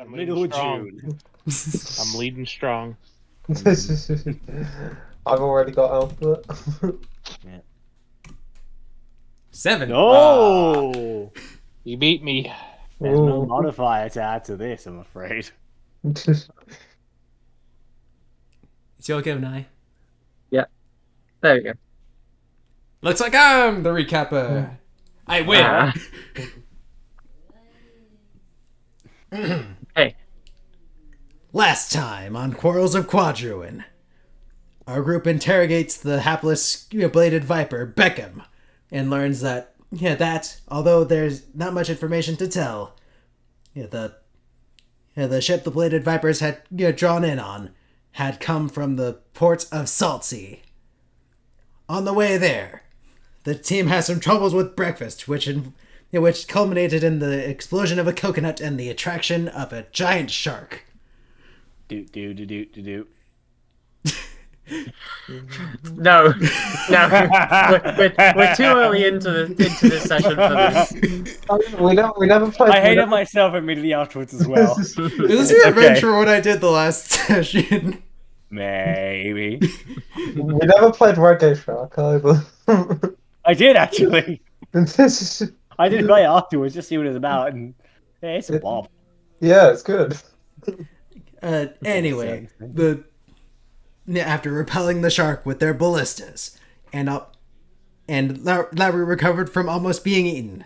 Middle of strong. June. I'm leading strong. I've already got Alpha. Yeah. 7. No! You beat me. There's no Ooh. modifier to add to this, I'm afraid. It's your go, Nye. There we go. Looks like I'm the recapper. I win. Hey. Last time on Quarrels of Quadruin, our group interrogates the hapless bladed viper, Beckham, and learns that, although there's not much information to tell, the ship the bladed vipers had drawn in on had come from the port of Saltsea. On the way there, the team has some troubles with breakfast, which culminated in the explosion of a coconut and the attraction of a giant shark. Do. No. We're too early into this session for this. we never played. I hated myself immediately afterwards as well. Is this your adventure what I did the last session? Maybe. We never played Reggae Shark either. I did, actually. I did play it afterwards, just see what it was about, and it's a bob. Yeah, it's good. Anyway, after repelling the shark with their ballistas, and Larry recovered from almost being eaten,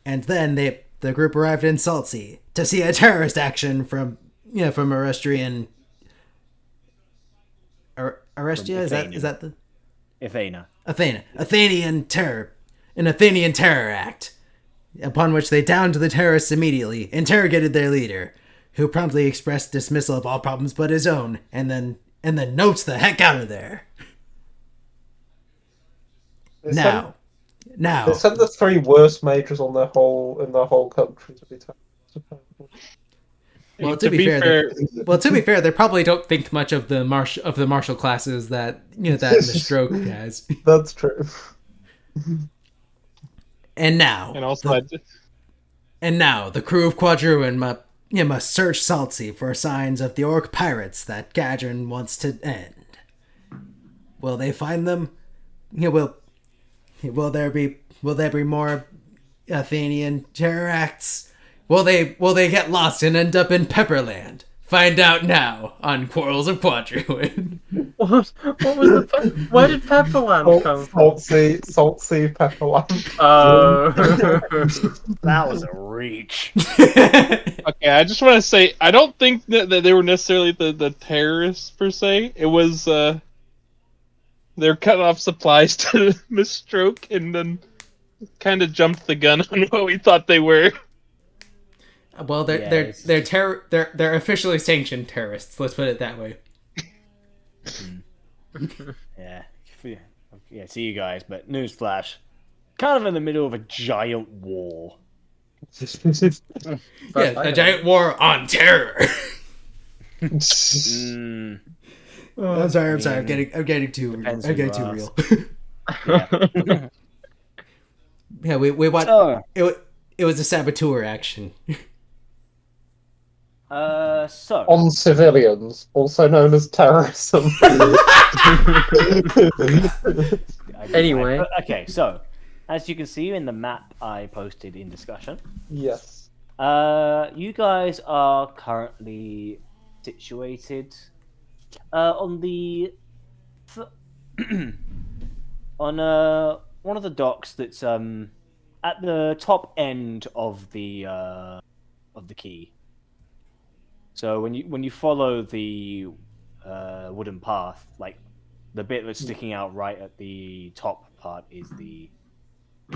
and then the group arrived in Saltsea to see a terrorist action from Arestrian. Arestia, is that the Athena. Athenian terror act, upon which they downed the terrorists immediately, interrogated their leader, who promptly expressed dismissal of all problems but his own, and then notes the heck out of there. They Now, sent the 3 worst majors in the whole country to be terrorists. well, to be fair, they probably don't think much of the martial classes that that the stroke has. That's true. And now, the crew of Quadruin must search Saltsea for signs of the orc pirates that Gadrin wants to end. Will they find them? Will there be more Athenian terror acts? Will they get lost and end up in Pepperland? Find out now on Quarrels of Quadruin. What was the? Where did Pepperland come from? Saltsea Pepperland. Oh. That was a reach. Okay, I just want to say, I don't think that they were necessarily the terrorists, per se. It was, they're cutting off supplies to Miss Stroke, and then kind of jumped the gun on what we thought they were. Well, they're officially sanctioned terrorists. Let's put it that way. Yeah. See you guys, but newsflash, kind of in the middle of a giant war. A giant war on terror. Hmm. I'm sorry. I'm getting too real. Yeah. Yeah, we watched. So, It was a saboteur action. On civilians, also known as terrorism. Anyway. Okay, so as you can see in the map I posted in discussion, Yes. you guys are currently situated on the on one of the docks that's at the top end of the quay. So when you follow the wooden path, like the bit that's sticking out right at the top part is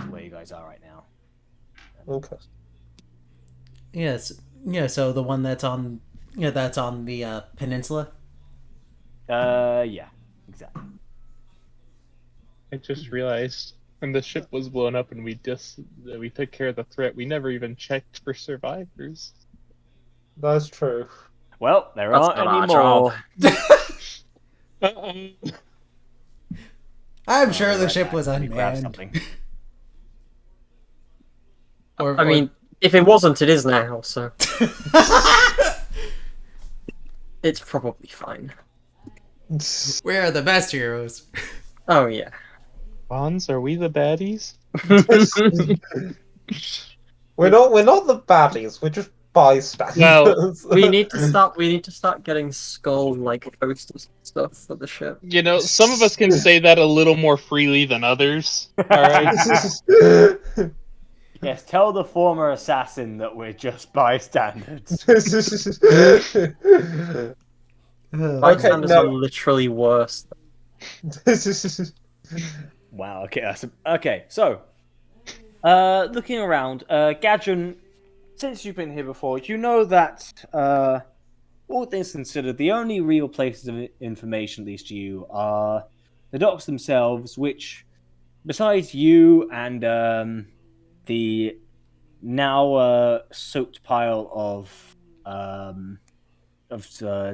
where you guys are right now. Okay. Yes. Yeah. So the one that's on the peninsula. Yeah, exactly. I just realized when the ship was blown up and we took care of the threat, we never even checked for survivors. That's true. Well, there That's aren't not any our more. job. I'm sure the Right ship back. was Let me grab unmanned. something. Or, I mean, if it wasn't, it is now. So. It's probably fine. We're the best heroes. Oh yeah. Bonds, are we the baddies? We're not the baddies. We're just bystanders. Well, We need to start getting skull like posters and stuff for the ship. You know, some of us can say that a little more freely than others. All right. Yes, tell the former assassin that we're just bystanders. Bystanders no. are literally worse. Wow. Okay. So, looking around, Gadgeon, since you've been here before, you know that, all things considered, the only real places of information, at least to you, are the docks themselves, which, besides you and the now soaked pile of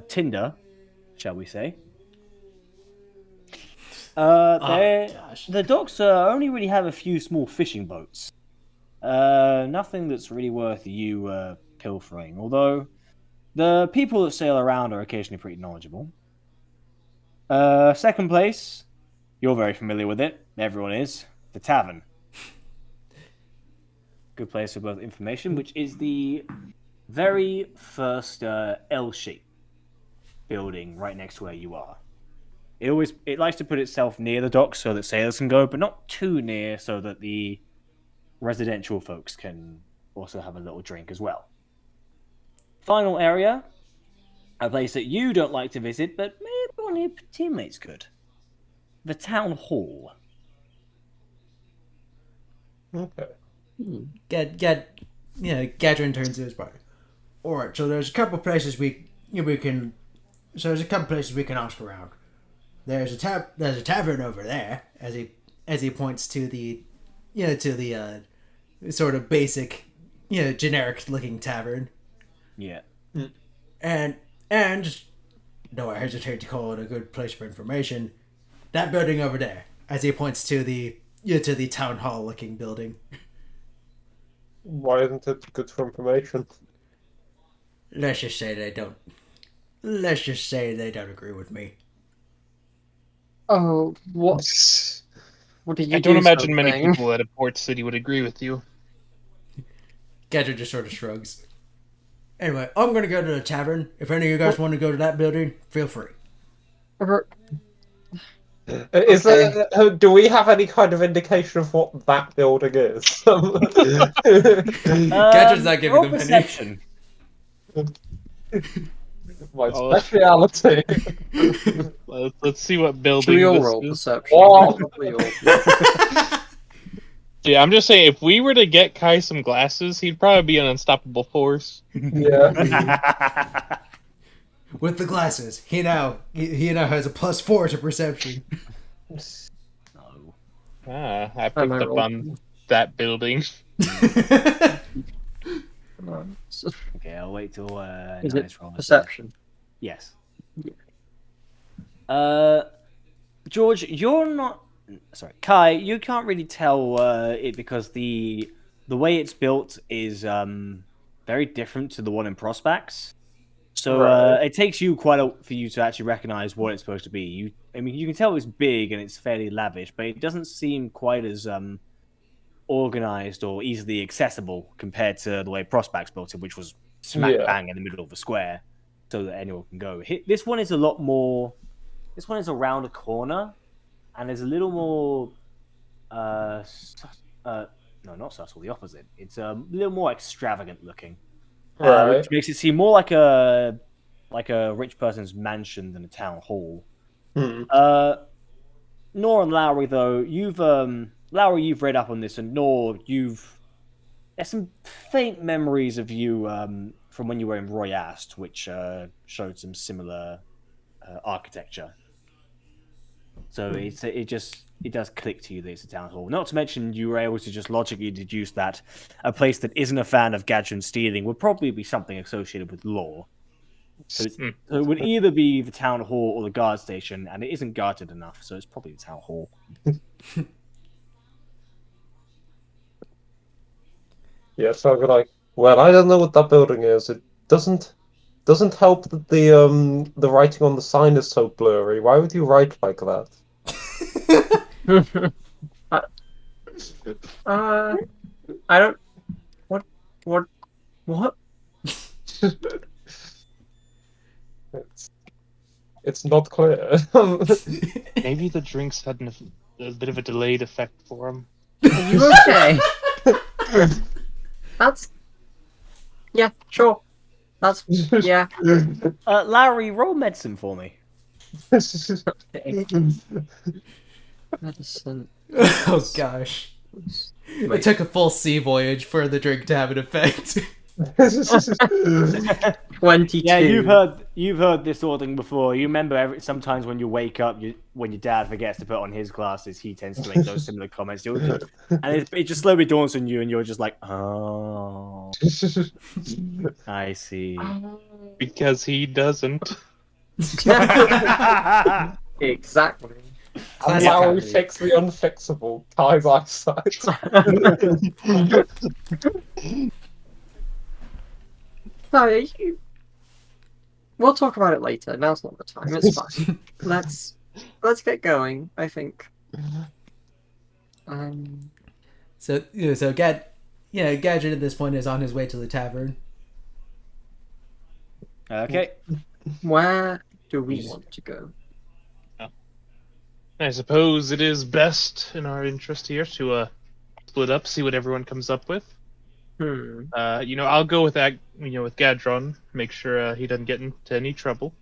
tinder, shall we say? The docks only really have a few small fishing boats. Nothing that's really worth you pilfering. Although the people that sail around are occasionally pretty knowledgeable. Second place, you're very familiar with it. Everyone is. The Tavern. Good place for both information, which is the very first L-shaped building right next to where you are. It likes to put itself near the docks so that sailors can go, but not too near so that the residential folks can also have a little drink as well. Final area, a place that you don't like to visit, but maybe one of your teammates could. The Town Hall. Okay. Gadrin turns to his partner. Alright, so there's a couple places we can ask around. There's a tavern over there, as he points to the sort of basic, generic looking tavern. Yeah. And though I hesitate to call it a good place for information, that building over there, as he points to the town hall looking building. Why isn't it good for information? Let's just say they don't agree with me. Oh, what? What did you I do? don't imagine many something? people at a port city would agree with you. Gadget just sort of shrugs. Anyway, I'm gonna go to the tavern. If any of you guys want to go to that building, feel free. Is there? Do we have any kind of indication of what that building is? Gadget's not giving roll them any. perception. My Oh. speciality. Let's see what Should building we all this roll is. perception? Wow. Probably all. Yeah, I'm just saying, if we were to get Kai some glasses, he'd probably be an unstoppable force. Yeah. With the glasses, he now has a +4 to perception. No. I I picked might up roll. on that building. Okay, I'll wait till Is Nice it roll. perception? Yes. George, you're not. Sorry, Kai. You can't really tell it because the way it's built is very different to the one in Prospex. So Right. it takes you for you to actually recognize what it's supposed to be. You can tell it's big and it's fairly lavish, but it doesn't seem quite as organized or easily accessible compared to the way Prospex built it, which was smack Yeah. bang in the middle of the square, so that anyone can go. This one is a lot more. This one is around a corner, and there's a little more. No, not subtle. The opposite. It's a little more extravagant looking. Right. Which makes it seem more like a rich person's mansion than a town hall. Hmm. Nor and Lowry, though, you've read up on this, and Nor, there's some faint memories of you from when you were in Royast, which showed some similar architecture. So it does click to you that it's a town hall. Not to mention you were able to just logically deduce that a place that isn't a fan of gadget stealing would probably be something associated with law. So it would either be the town hall or the guard station, and it isn't guarded enough, so it's probably the town hall. Yeah, so I'll be like, well, I don't know what that building is. It doesn't doesn't help that the writing on the sign is so blurry. Why would you write like that? I don't. What? What? What? It's not clear. Maybe the drinks had a bit of a delayed effect for him. Are you okay? That's. Yeah, sure. That's. Yeah. Larry, roll medicine for me. Medicine. Oh gosh. It took a full sea voyage for the drink to have an effect. 22. Yeah, you've heard this sort of thing before. You remember sometimes when you wake up, when your dad forgets to put on his glasses, he tends to make those similar comments. And it just slowly dawns on you, and you're just like, oh, I see. Because he doesn't. Exactly. And now we fix the unfixable. Ty's eyesight. No, we'll talk about it later. Now's not the time. It's fine. Let's get going. I think. Gadget at this point is on his way to the tavern. Okay. Where do we want to go? I suppose it is best in our interest here to split up, see what everyone comes up with. I'll go with that. With Gadron, make sure he doesn't get into any trouble.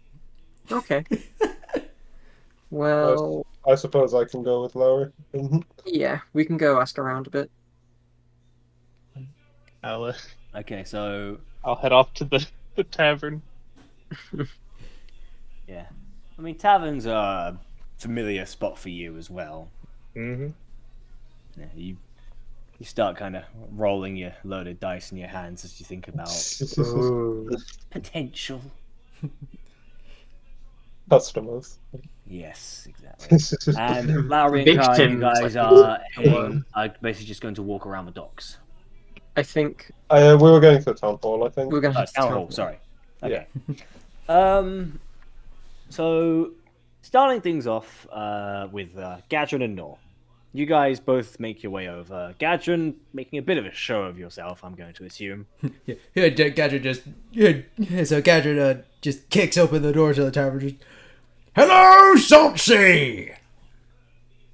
Okay. Well, I suppose I can go with Lower. yeah, we can go ask around a bit. Okay, so I'll head off to the tavern. yeah, I mean, taverns are a familiar spot for you as well. Mm-hmm. Yeah, you start kind of rolling your loaded dice in your hands as you think about potential. Customers. Yes, exactly. And Lowry and Kai, you guys are basically just going to walk around the docks. I think we were going to the town hall. I think. we're going to have to Town hall. Sorry. Okay. So starting things off with Gadron and Nor. You guys both make your way over. Gadron making a bit of a show of yourself, I'm going to assume. Gadget just kicks open the door to the tavern. Just, hello, Saltsea!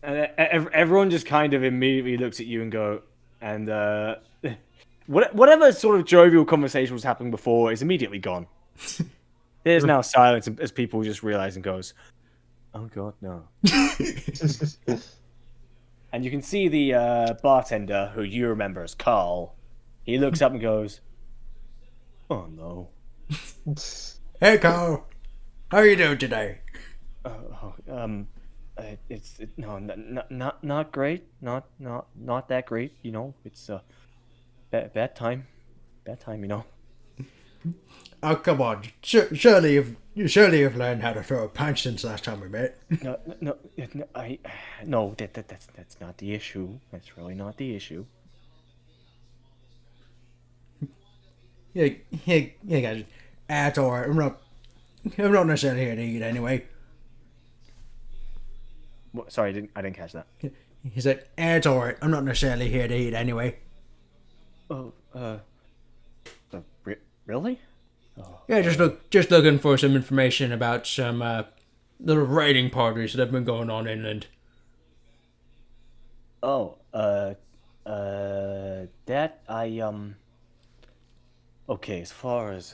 And everyone just kind of immediately looks at you and go, and whatever sort of jovial conversation was happening before is immediately gone. There's now silence as people just realize and goes, oh god, no. And you can see the bartender, who you remember as Carl. He looks up and goes, oh no. Hey, Carl. How are you doing today? Not great. Not that great. It's bad time. Bad time. Oh, come on. Surely you've learned how to throw a punch since last time we met. No, that's not the issue. That's really not the issue. Yeah, guys. That's alright. I'm not necessarily here to eat anyway. Sorry, I didn't catch that. He said, it's alright. I'm not necessarily here to eat anyway. Really? Yeah, just looking for some information about some little raiding parties that have been going on inland. That okay, as far as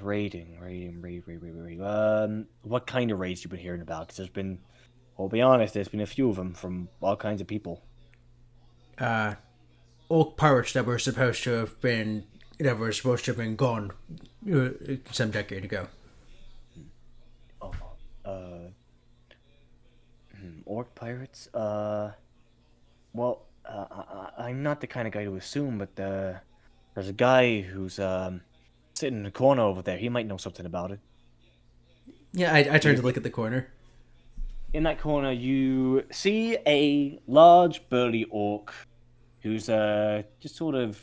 raiding, what kind of raids you been hearing about? Because I'll be honest, there's been a few of them from all kinds of people. Orc pirates that were supposed to have been gone some decade ago. Orc pirates? I'm not the kind of guy to assume, but there's a guy who's sitting in the corner over there. He might know something about it. Yeah, I turned to look at the corner. In that corner, you see a large, burly orc who's just sort of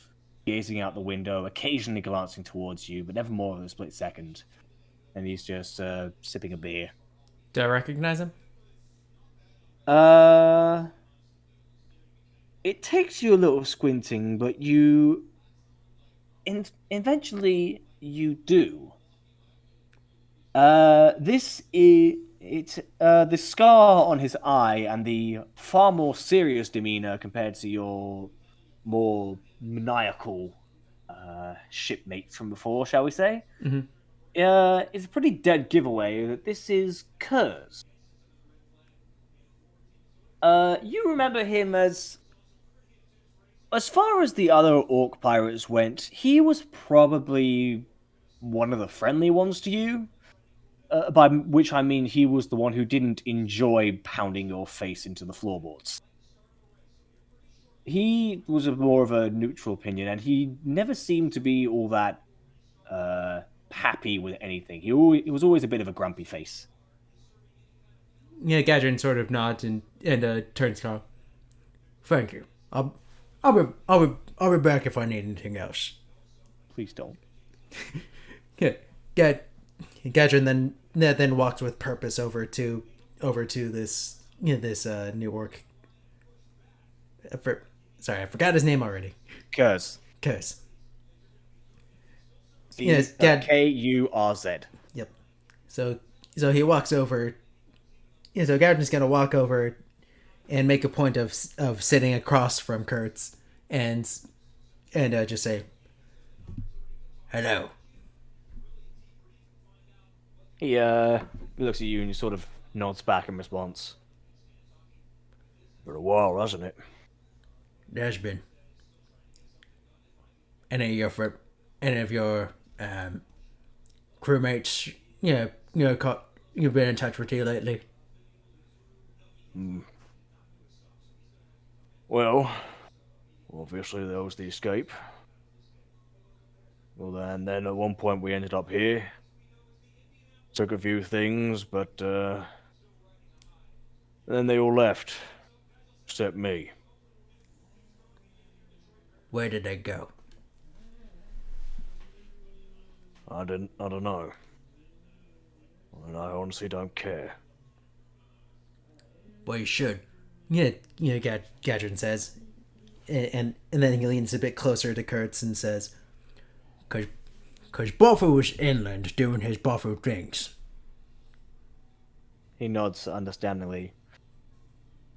gazing out the window, occasionally glancing towards you, but never more than a split second. And he's just sipping a beer. Do I recognize him? It takes you a little squinting, but you eventually you do. This is the scar on his eye and the far more serious demeanor compared to your more maniacal shipmate from before, shall we say? Mhm. It's a pretty dead giveaway that this is Kurz. You remember him as far as the other orc pirates went, he was probably one of the friendly ones to you. By which I mean he was the one who didn't enjoy pounding your face into the floorboards. He was more of a neutral opinion, and he never seemed to be all that happy with anything. He was always a bit of a grumpy face. Yeah, Gadrin sort of nods and turns to Carl. Thank you. I'll be back if I need anything else. Please don't. Yeah, Gadrin then walks with purpose over to this new orc. Sorry, I forgot his name already. Kurz. Kurz. Yes, Kurz. Yep. So he walks over. Yeah, so Gadrin's gonna walk over and make a point of sitting across from Kurtz and just say, "Hello." He looks at you and he sort of nods back in response. For a while, hasn't it? There's been any of your crewmates, you've been in touch with you lately? Well, obviously there was the escape. Well, then at one point we ended up here. Took a few things, but then they all left, except me. Where did they go? I don't know. And I honestly don't care. Well, you should. Yeah, Gadrin says, and then he leans a bit closer to Kurtz and says, "Cause Buffer was inland doing his Buffer things." He nods understandingly.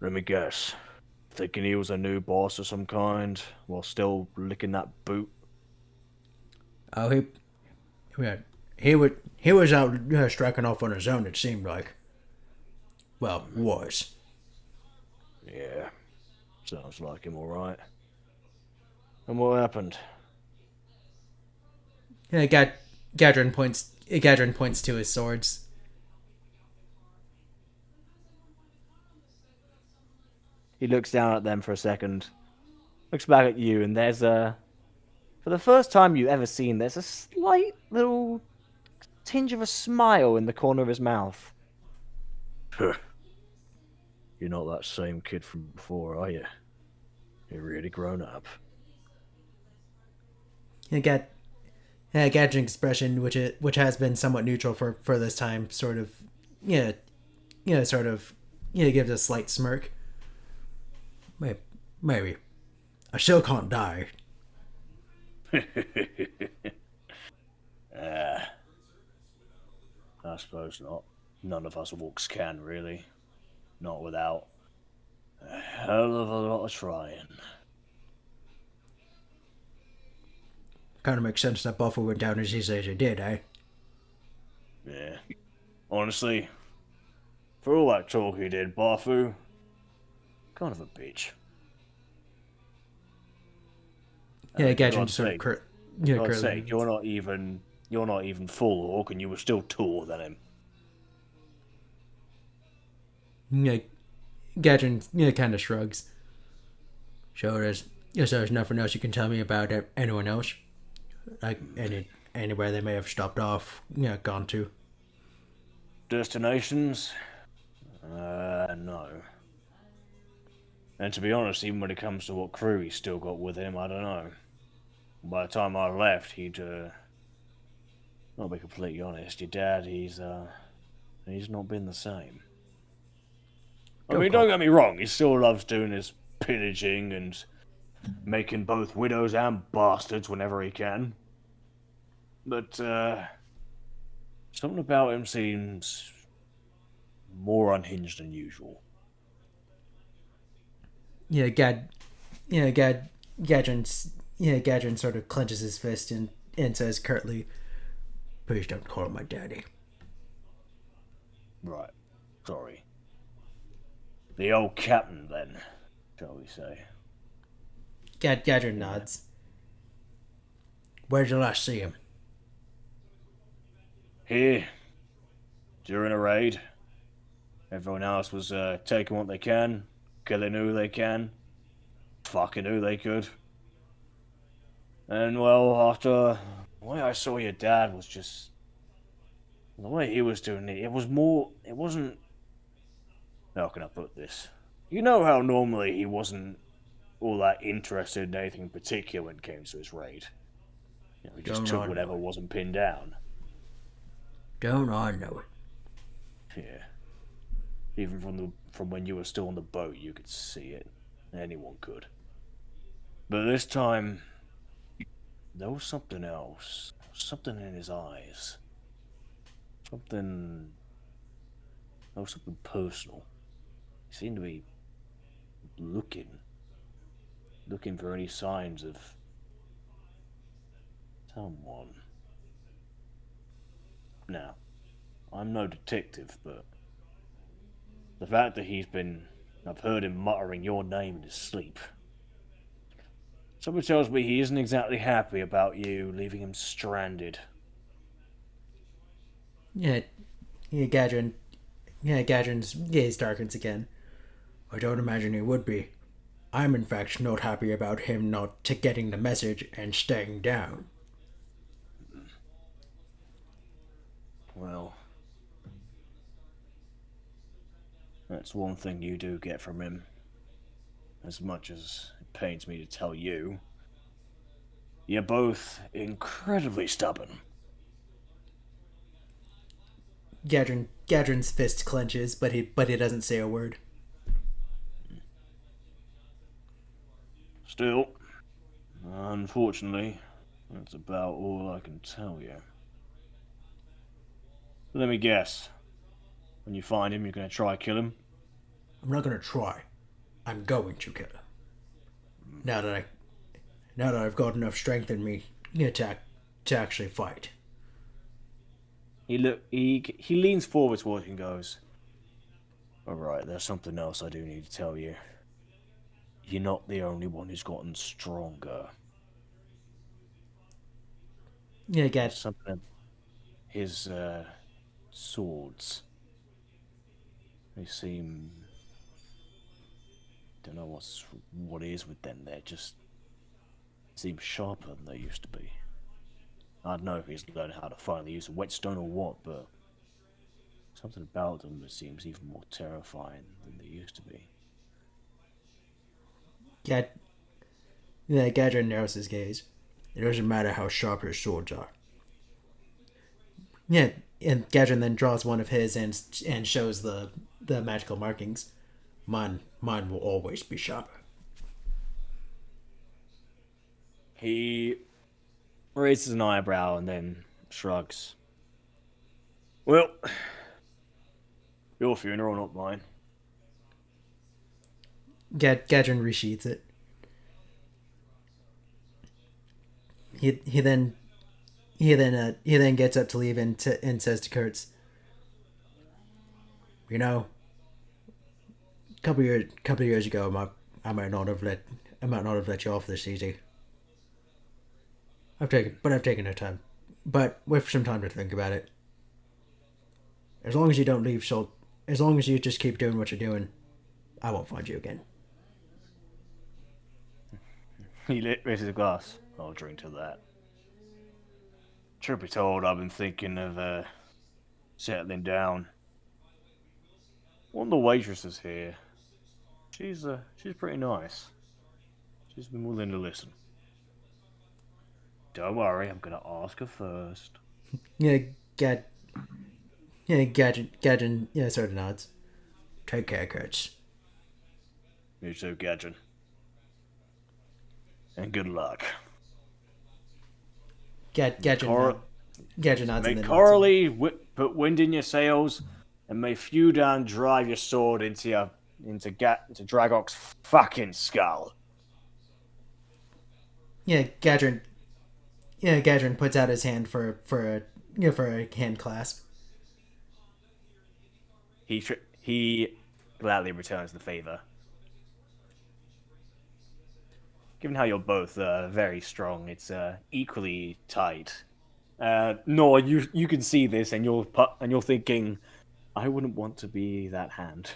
Let me guess. Thinking he was a new boss of some kind, while still licking that boot. Oh, he was out striking off on his own. It seemed like. Well, was. Yeah, sounds like him, all right. And what happened? Yeah, Gadrin points to his swords. He looks down at them for a second, looks back at you, and there's for the first time you've ever seen, there's a slight little tinge of a smile in the corner of his mouth. You're not that same kid from before, are you? You're really grown up. Gadrin's expression, which has been somewhat neutral for this time, sort of gives a slight smirk. Maybe. I still can't die. I suppose not. None of us orcs can, really. Not without a hell of a lot of trying. Kind of makes sense that Buffer went down as easy as he did, eh? Yeah. Honestly, for all that talk he did, Barfu, kind of a bitch. Yeah, Gadrin God's sort of sake. God's sake, curly. you're not even full orc, and you were still taller than him. Yeah, Gadrin kind of shrugs. So there's nothing else you can tell me about anyone else, like anywhere they may have stopped off, gone to. Destinations? No. And to be honest, even when it comes to what crew he's still got with him, I don't know. By the time I left, I'll be completely honest, your dad, he's not been the same. I mean, don't get me wrong, he still loves doing his pillaging and making both widows and bastards whenever he can. But, something about him seems more unhinged than usual. Yeah, Gadrin sort of clenches his fist and says curtly, "Please don't call him my daddy." Right. Sorry. The old captain, then, shall we say. Gadrin nods. Where'd you last see him? Here, during a raid. Everyone else was taking what they can, killing who they can, fucking who they could. And well, after the way I saw your dad was just the way he was doing it. It wasn't. How can I put this? You know how normally he wasn't all that interested in anything in particular when it came to his raid. You know, he just took whatever wasn't pinned down. Don't I know it? Yeah. Even from when you were still on the boat, you could see it. Anyone could. But this time, there was something else. Something in his eyes. Something. There was something personal. He seemed to be looking. Looking for any signs of someone. Now, I'm no detective, but the fact that I've heard him muttering your name in his sleep. Something tells me he isn't exactly happy about you leaving him stranded. Yeah, Gadrin. Gadrin's gaze darkens again. I don't imagine he would be. I'm in fact not happy about him not getting the message and staying down. Well, that's one thing you do get from him. As much as it pains me to tell you. You're both incredibly stubborn. Gadrin's fist clenches, but he doesn't say a word. Still, unfortunately, that's about all I can tell you. Let me guess. When you find him, you're gonna try kill him? I'm not gonna try. I'm going to kill him. Now that I've got enough strength in me to actually fight. He leans forward towards you and goes, "Alright, there's something else I do need to tell you. You're not the only one who's gotten stronger." Yeah, Gad. Something. His, swords. They seem. Don't know what it is with them. They just seem sharper than they used to be. I don't know if he's learned how to finally use a whetstone or what, but something about them that seems even more terrifying than they used to be. Gadrin narrows his gaze. It doesn't matter how sharp your swords are. Yeah, and Gadrin then draws one of his and shows the magical markings. Mine will always be sharper. He raises an eyebrow and then shrugs. Well, your funeral, not mine. Gadrin resheaths it. He then gets up to leave and says to Kurtz, "You know, a couple years ago, I might not have let you off this easy. I've taken the time, but with some time to think about it. As long as you don't leave Salt, as long as you just keep doing what you're doing, I won't find you again." He raises a glass. I'll drink to that. Truth be told, I've been thinking of settling down. One of the waitresses here, she's pretty nice. She's been willing to listen. Don't worry, I'm gonna ask her first. Yeah, Gad. Yeah, Gadgen. Yeah, sort of nods. Take care, Kurtz. You too, Gadget. And good luck. Gadgen Cor- nods. Gadgen nods and May then Coralie put wind in your sails, and may Feudan drive your sword into Dragok's fucking skull. Yeah, Gadrin. Yeah, Gadrin puts out his hand for a hand clasp. He gladly returns the favor. Given how you're both very strong, it's equally tight. Nor you can see this, and you're thinking, I wouldn't want to be that hand.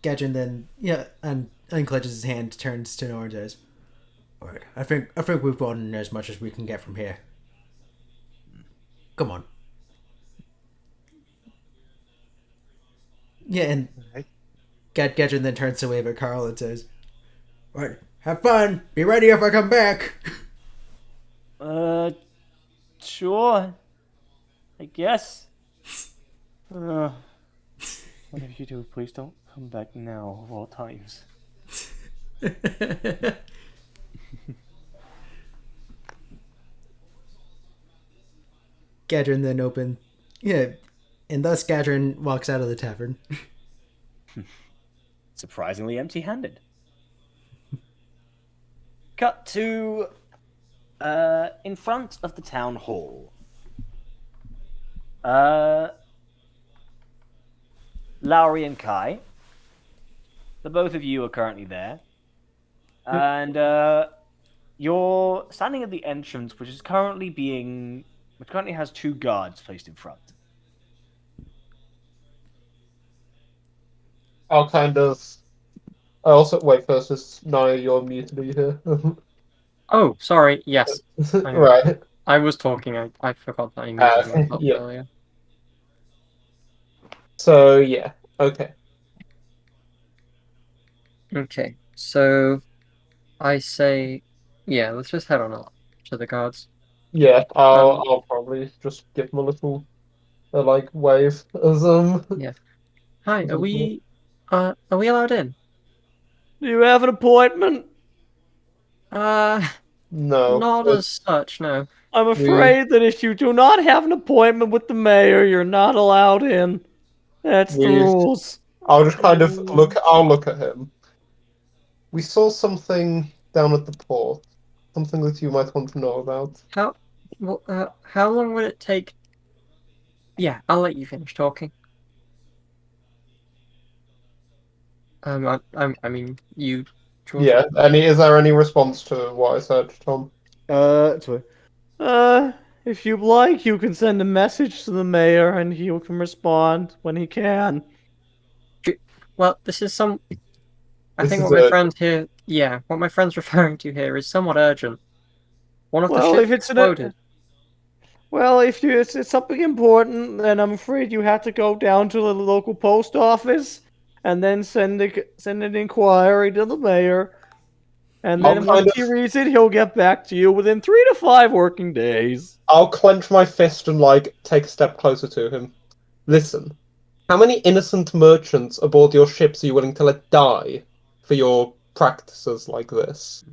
Gadgen then and unclenches his hand, turns to Nora and says, "Alright, I think we've gotten as much as we can get from here. Come on." Yeah, and Gadgen then turns to wave at Carl and says, "Alright, have fun. Be ready if I come back." Sure. I guess. Whatever you do, please don't come back now of all times. Gadrin then and thus Gadrin walks out of the tavern. Surprisingly empty-handed. Cut to in front of the town hall. Lowry and Kai, the both of you are currently there, and you're standing at the entrance, which currently has 2 guards placed in front. I'll kind of. I also wait first. Is Naya, you're muted? Are you here? Oh, sorry. Yes, Right. I was talking. I forgot that I muted myself Yeah. earlier. So yeah. Okay. Okay, so I say, yeah, let's just head on up to the guards. Yeah. Um, I'll probably just give them a little like wave as yeah. Hi, as are usual. we allowed in? Do you have an appointment? Uh, No. not as such, no. I'm We afraid that if you do not have an appointment with the mayor, you're not allowed in. That's the we. rules. I'll just kind of look. Um, I'll look at him. We saw something down at the port. Something that you might want to know about. how, how long would it take? Yeah, I'll let you finish talking. I mean, you, George. Yeah. Is there any response to what I said, Tom? Sorry. If you'd like, you can send a message to the mayor and he can respond when he can. Well, this is some. I This think is what my a. friend here, yeah, what my friend's referring to here is somewhat urgent. One of the Well, ships if it's exploded. it's something important, then I'm afraid you have to go down to the local post office and then send an inquiry to the mayor. And I'll then once kind of. he reads it, he'll get back to you within 3 to 5 working days. I'll clench my fist and like take a step closer to him. Listen, how many innocent merchants aboard your ships are you willing to let die for your practices like this?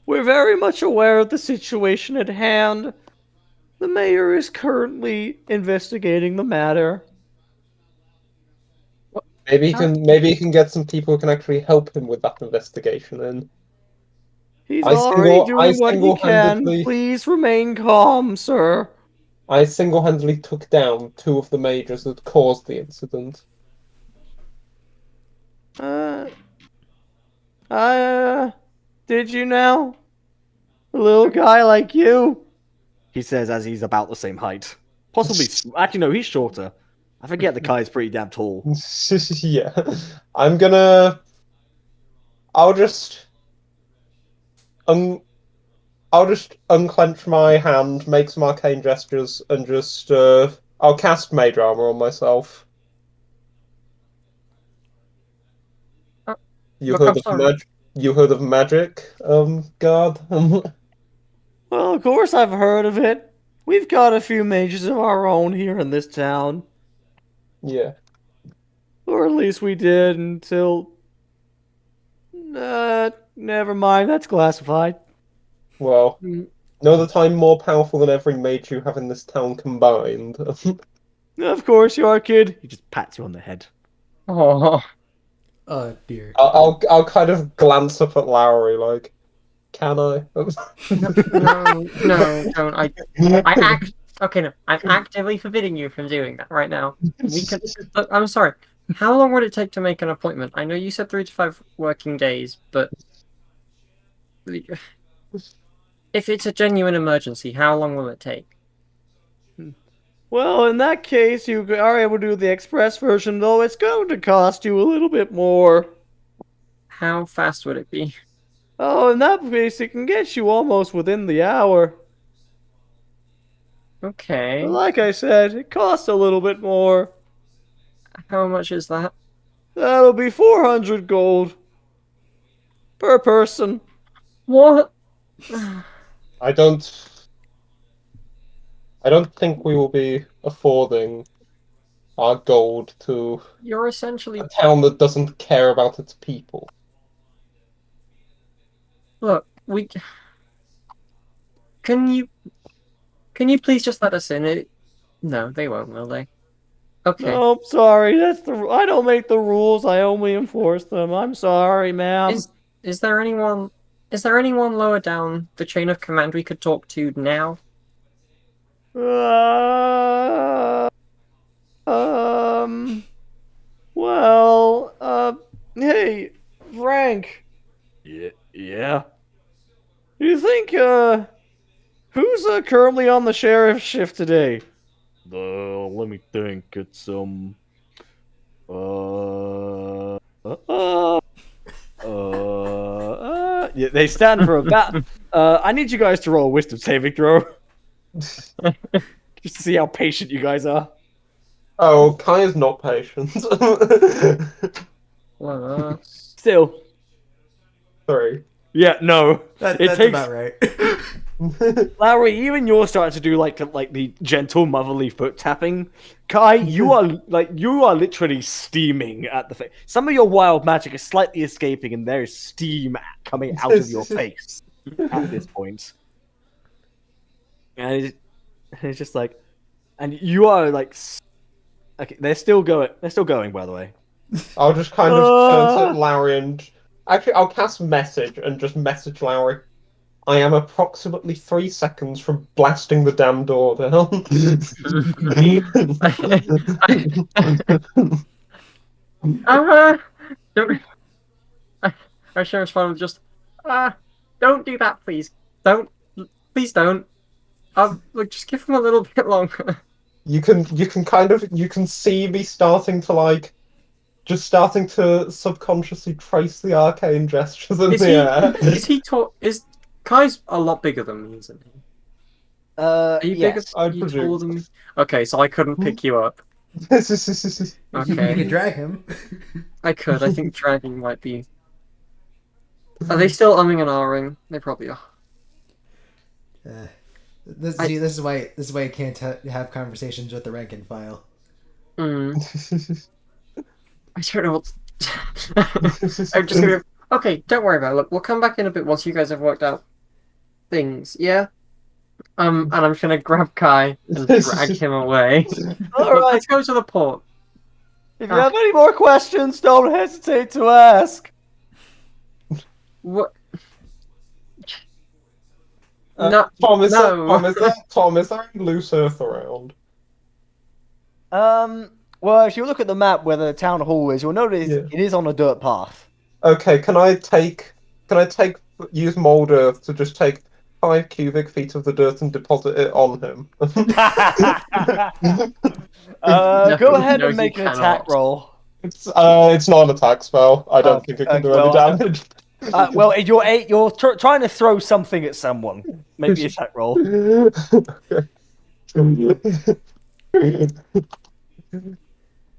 We're very much aware of the situation at hand. The mayor is currently investigating the matter. What? How? Maybe he can get some people who can actually help him with that investigation. And He's already doing what he can. Please remain calm, sir. I single-handedly took down 2 of the majors that caused the incident. Uh, did you now? A little guy like you? He says as he's about the same height. Possibly, actually, no, he's shorter. I forget the guy's pretty damn tall. Yeah, I'm gonna. I'll just. Um, I'll just unclench my hand, make some arcane gestures, and just I'll cast Mage Armor on myself. You Look, heard I'm of sorry. You heard of magic, guard? Well, of course I've heard of it. We've got a few mages of our own here in this town. Yeah. Or at least we did until... never mind, that's classified. Well, Mm, know that I'm more powerful than every mage you have in this town combined. Of course you are, kid. He just pats you on the head. Oh, Oh dear. I'll kind of glance up at Lowry like, can I? no, don't. Okay, no. I'm actively forbidding you from doing that right now. We can. Look, I'm sorry. How long would it take to make an appointment? I know you said 3 to 5 working days, but if it's a genuine emergency, how long will it take? Well, in that case, you are able to do the express version, though it's going to cost you a little bit more. How fast would it be? Oh, in that case, it can get you almost within the hour. Okay. But like I said, it costs a little bit more. How much is that? That'll be 400 gold per person. What? I don't think we will be affording our gold to You're essentially. a town that doesn't care about its people. Look, we. Can you please just let us in? No, they won't, will they? Okay. Nope, sorry. I don't make the rules. I only enforce them. I'm sorry, ma'am. Is there anyone lower down the chain of command we could talk to now? Uh, um. Well. Hey, Frank. Yeah. You think who's currently on the sheriff's shift today? Let me think. It's yeah, they stand for about. I need you guys to roll a wisdom saving throw, just to see how patient you guys are. Oh, Kai is not patient. Well, Still, Sorry. yeah, no. That's takes- about right. Lowry, even you're starting to do like the gentle motherly foot tapping. Kai, you are literally steaming at the face. Some of your wild magic is slightly escaping, and there is steam coming out of your face at this point. And it's just like, and you are like, okay, they're still going. They're still going, by the way. I'll just kind of turn to Lowry and actually I'll cast message and just message Lowry. I am approximately 3 seconds from blasting the damn door down. don't. Our sheriff's father just. Don't do that, please. Please don't. Look, just give him a little bit longer. You can see me starting to subconsciously trace the arcane gestures in the air. Is he tall? Is Kai's a lot bigger than me, isn't he? Are you bigger? Yes. I'd Are you presume. taller than me? Okay, so I couldn't pick you up. You Okay, could drag him. I could. I think dragging might be. Are they still umming and ahhing? They probably are. This is why you can't have conversations with the rank and file. I don't know what. I'm just gonna. Okay, don't worry about it. Look, we'll come back in a bit once you guys have worked out things. Yeah. And I'm just gonna grab Kai and drag him away. All right. Let's go to the port. If you have any more questions, don't hesitate to ask. What? Tom, is no. there any loose earth around? Well, if you look at the map where the town hall is, you'll notice it is on a dirt path. Okay, use mold earth to just take 5 cubic feet of the dirt and deposit it on him? Go ahead and make an cannot. attack roll. It's not an attack spell. I don't think it can do any damage. Well, you're trying to throw something at someone. Make the attack roll.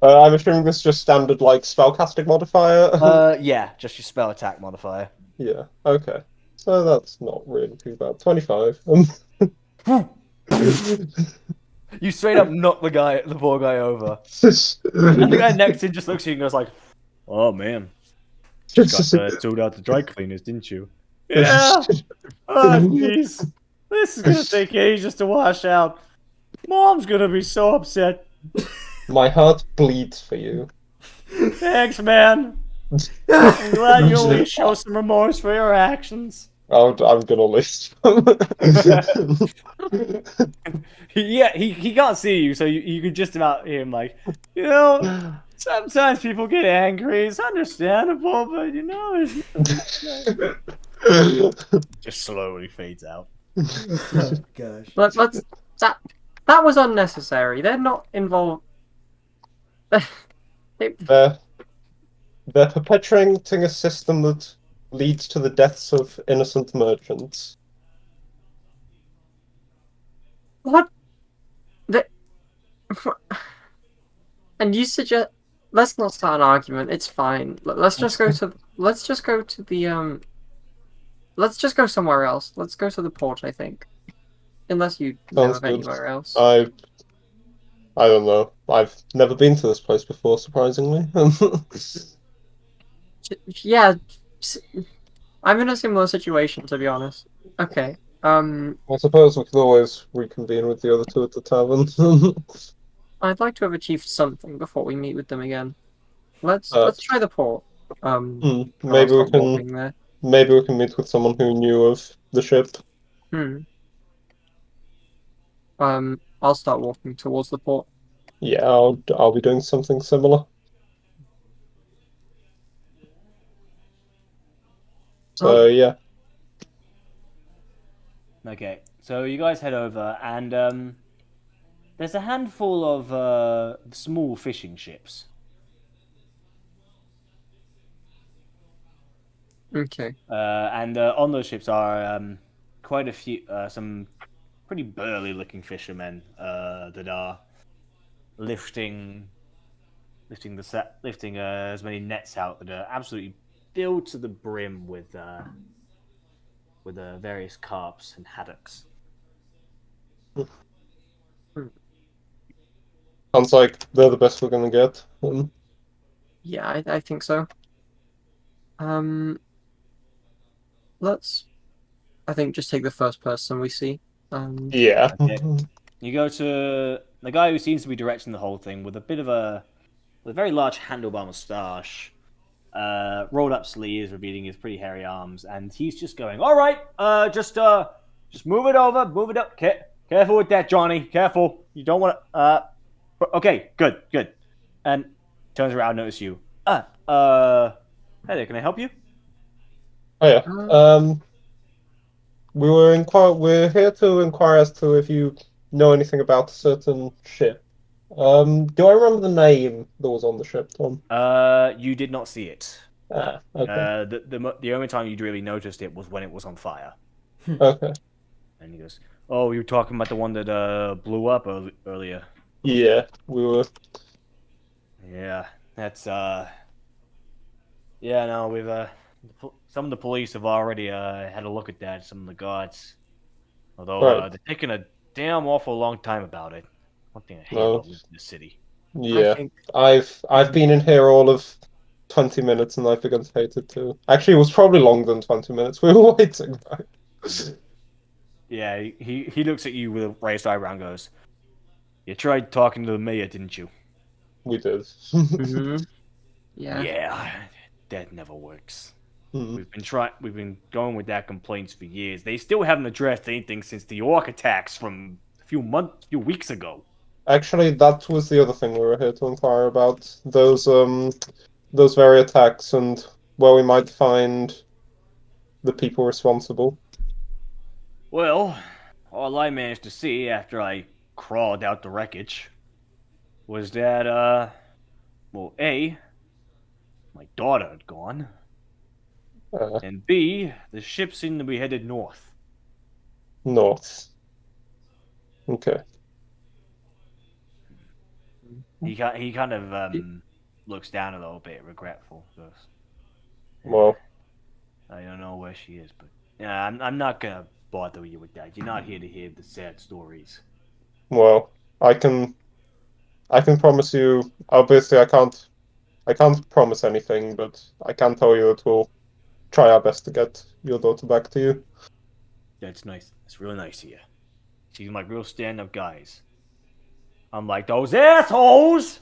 I'm assuming this is just standard like spellcasting modifier. Yeah, just your spell attack modifier. Yeah. Okay. So that's not really too bad. 25. You straight up knock the poor guy over, and the guy next to him just looks at you and goes like, "Oh man, just got sold out the dry cleaners, didn't you?" Yeah. Oh jeez, this is gonna take ages to wash out. Mom's gonna be so upset. My heart bleeds for you. Thanks, man. I'm glad you at least show some remorse for your actions. I'm gonna list Yeah, he can't see you, so you can just about hear him like, sometimes people get angry. It's understandable, but just slowly fades out. Oh gosh. Let's that was unnecessary. They're not involved. They're perpetuating a system that leads to the deaths of innocent merchants. What? The... And you suggest let's not start an argument. It's fine. Let's just go to the Let's just go somewhere else. Let's go to the port. I think, unless you know Sounds of good. anywhere else. I don't know. I've never been to this place before, surprisingly. Yeah, I'm in a similar situation, to be honest. Okay. I suppose we could always reconvene with the other two at the tavern. I'd like to have achieved something before we meet with them again. Let's try the port. I'll maybe we start can walking there. meet with someone who knew of the ship. I'll start walking towards the port. Yeah, I'll be doing something similar. So yeah. Okay, so you guys head over, and there's a handful of small fishing ships. Okay. And on those ships are quite a few, some pretty burly-looking fishermen that are lifting as many nets out that are absolutely filled to the brim with various carps and haddocks. Sounds like they're the best we're gonna get. Yeah, I think so. Let's. I think just take the first person we see. Yeah. Okay. You go to the guy who seems to be directing the whole thing with with a very large handlebar mustache, rolled up sleeves revealing his pretty hairy arms, and he's just going, "All right, just move it over, move it up. Careful with that, Johnny. Careful. You don't want to. Okay, good. And turns around, notice you. Hey there, can I help you? Oh yeah. We're here to inquire as to if you know anything about a certain ship. Do I remember the name that was on the ship, Tom? You did not see it. Okay. The only time you'd really noticed it was when it was on fire. Okay. And he goes, "Oh, you were talking about the one that blew up earlier." Yeah, we were. Yeah, that's yeah. No, we've some of the police have already had a look at that. Some of the guards, although Right. they're taking a damn awful long time about it. One thing I hate No. about living in the city. Yeah. I think I've been in here all of 20 minutes and I've begun to hate it too. Actually, it was probably longer than 20 minutes. We were waiting, right? Yeah, he looks at you with a raised eyebrow and goes, "You tried talking to the mayor, didn't you?" We did. Yeah. Yeah, that never works. Hmm. We've been going with that complaints for years. They still haven't addressed anything since the orc attacks from a few weeks ago. Actually, that was the other thing we were here to inquire about. Those very attacks and where we might find the people responsible. Well, all I managed to see after I crawled out the wreckage was that, well, A, my daughter had gone, Uh, and B, the ship seemed to be headed north. North. Okay. he kind of looks down a little bit regretful. Goes, Well, I don't know where she is, but yeah, I'm not gonna bother you with that. You're not here to hear the sad stories. well, I can promise you. Obviously, I can't promise anything, but I can tell you that we'll try our best to get your daughter back to you. That's nice. That's really nice of you. She's like real stand-up guys. I'm like, those assholes!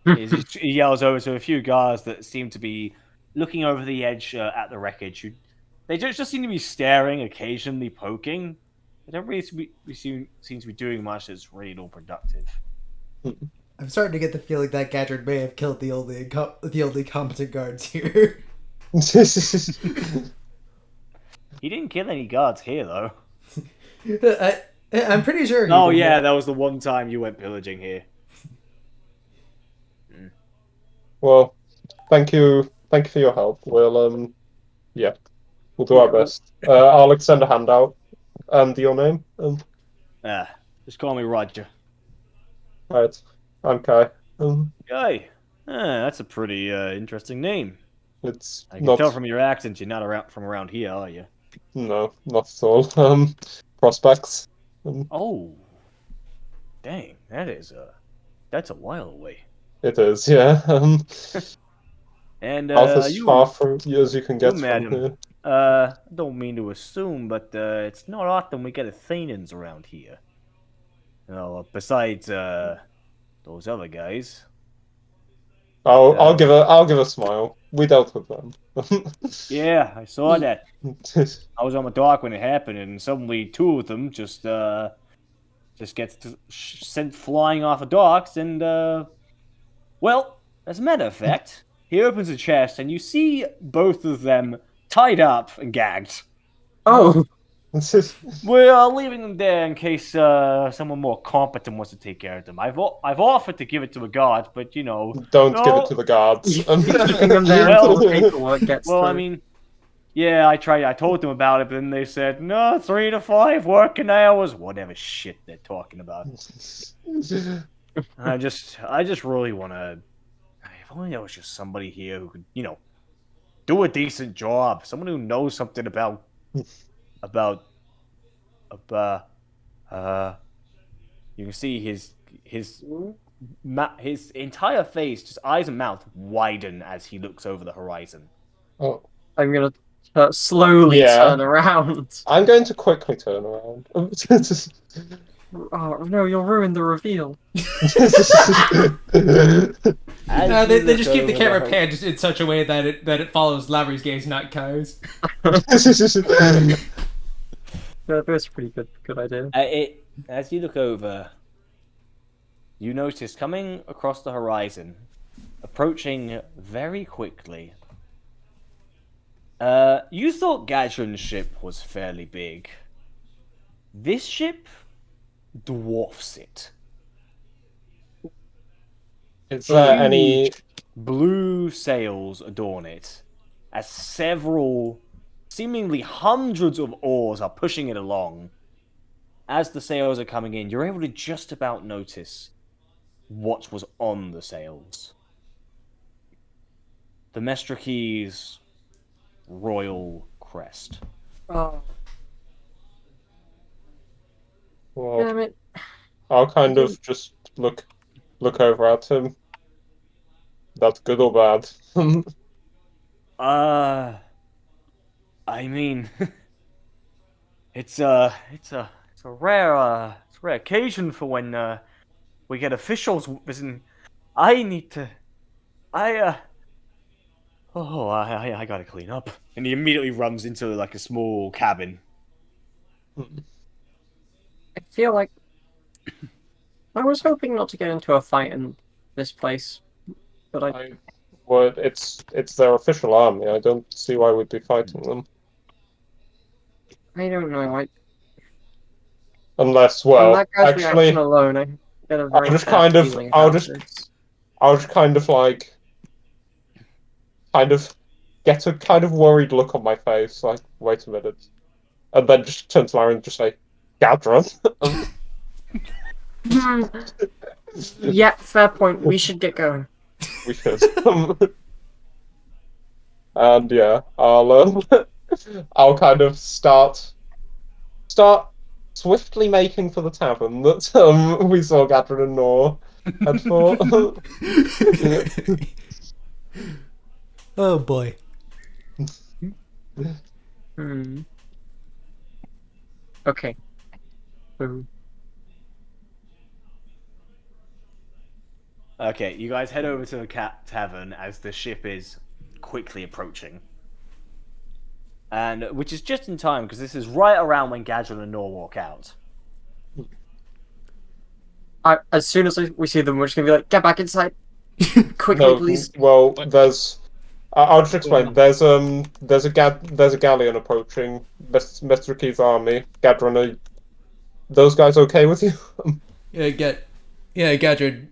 He yells over to a few guys that seem to be looking over the edge at the wreckage. They just seem to be staring, occasionally poking. They don't really seem to be doing much that's really all productive. I'm starting to get the feeling that Gadrid may have killed the only competent guards here. He didn't kill any guards here, though. I'm pretty sure. Oh yeah, that was the one time you went pillaging here. Well, thank you for your help. We'll yeah, we'll do our best. I'll extend a hand out. And your name? Just call me Roger. Right, I'm Kai. Guy. That's a pretty interesting name. It's I can not. tell from your accent you're not from around here, are you? No, not at all. Prospects. Oh, dang, that's a while away. It is, yeah. And South as far from as you can get from madam. here. I don't mean to assume, but it's not often we get Athenians around here. Besides those other guys. I'll give a smile. We dealt with them. Yeah, I saw that. I was on the dock when it happened, and suddenly two of them just gets sent flying off the docks, and well, as a matter of fact, he opens a chest, and you see both of them tied up and gagged. Oh, We're leaving them there in case someone more competent wants to take care of them. I've offered to give it to a guard, but you know, Don't give it to the guards. keeping them there until the paperwork gets well, through. I mean, yeah, I tried. I told them about it, but then they said no, 3 to 5 working hours, whatever shit they're talking about. I just really want to. If only there was just somebody here who could, do a decent job. Someone who knows something about. You can see his entire face, just eyes and mouth, widen as he looks over the horizon. Oh, I'm gonna slowly turn around. I'm going to quickly turn around. Oh no, you'll ruin the reveal. They just keep the camera panned just in such a way that it follows Lavery's gaze, not Kai's. Yeah, that's a pretty good idea. As you look over, you notice coming across the horizon, approaching very quickly. You thought Gadron's ship was fairly big. This ship dwarfs it. Is there any blue sails adorn it, as several, seemingly hundreds of oars are pushing it along. As the sails are coming in, you're able to just about notice what was on the sails. The Mestraki's royal crest. Oh, well, damn it. I'll kind of just look over at him. That's good or bad? I mean, it's a rare occasion for when we get officials visiting. I gotta clean up. And he immediately runs into like a small cabin. I feel like I was hoping not to get into a fight in this place, but well, it's their official army. I don't see why we'd be fighting them. I don't know. Unless, From well, that guy's actually, reaction alone, I get a very just bad feeling about this. I'll just kind of get a kind of worried look on my face, like, wait a minute, and then just turn to Larry and just say, Gadron. Yeah, fair point. We should get going. We should. And yeah, I'll kind of start swiftly making for the tavern that we saw Gadrin and Nor head for. Oh boy. Hmm. Okay. Okay, you guys head over to the tavern as the ship is quickly approaching. And which is just in time because this is right around when Gadrin and Nor walk out. As soon as we see them, we're just gonna be like, get back inside. Quickly, No, please. well, What? there's. I'll just explain. on? There's a galleon approaching Mr. Key's army. Gadrin, are those guys okay with you? Yeah, Gadrin,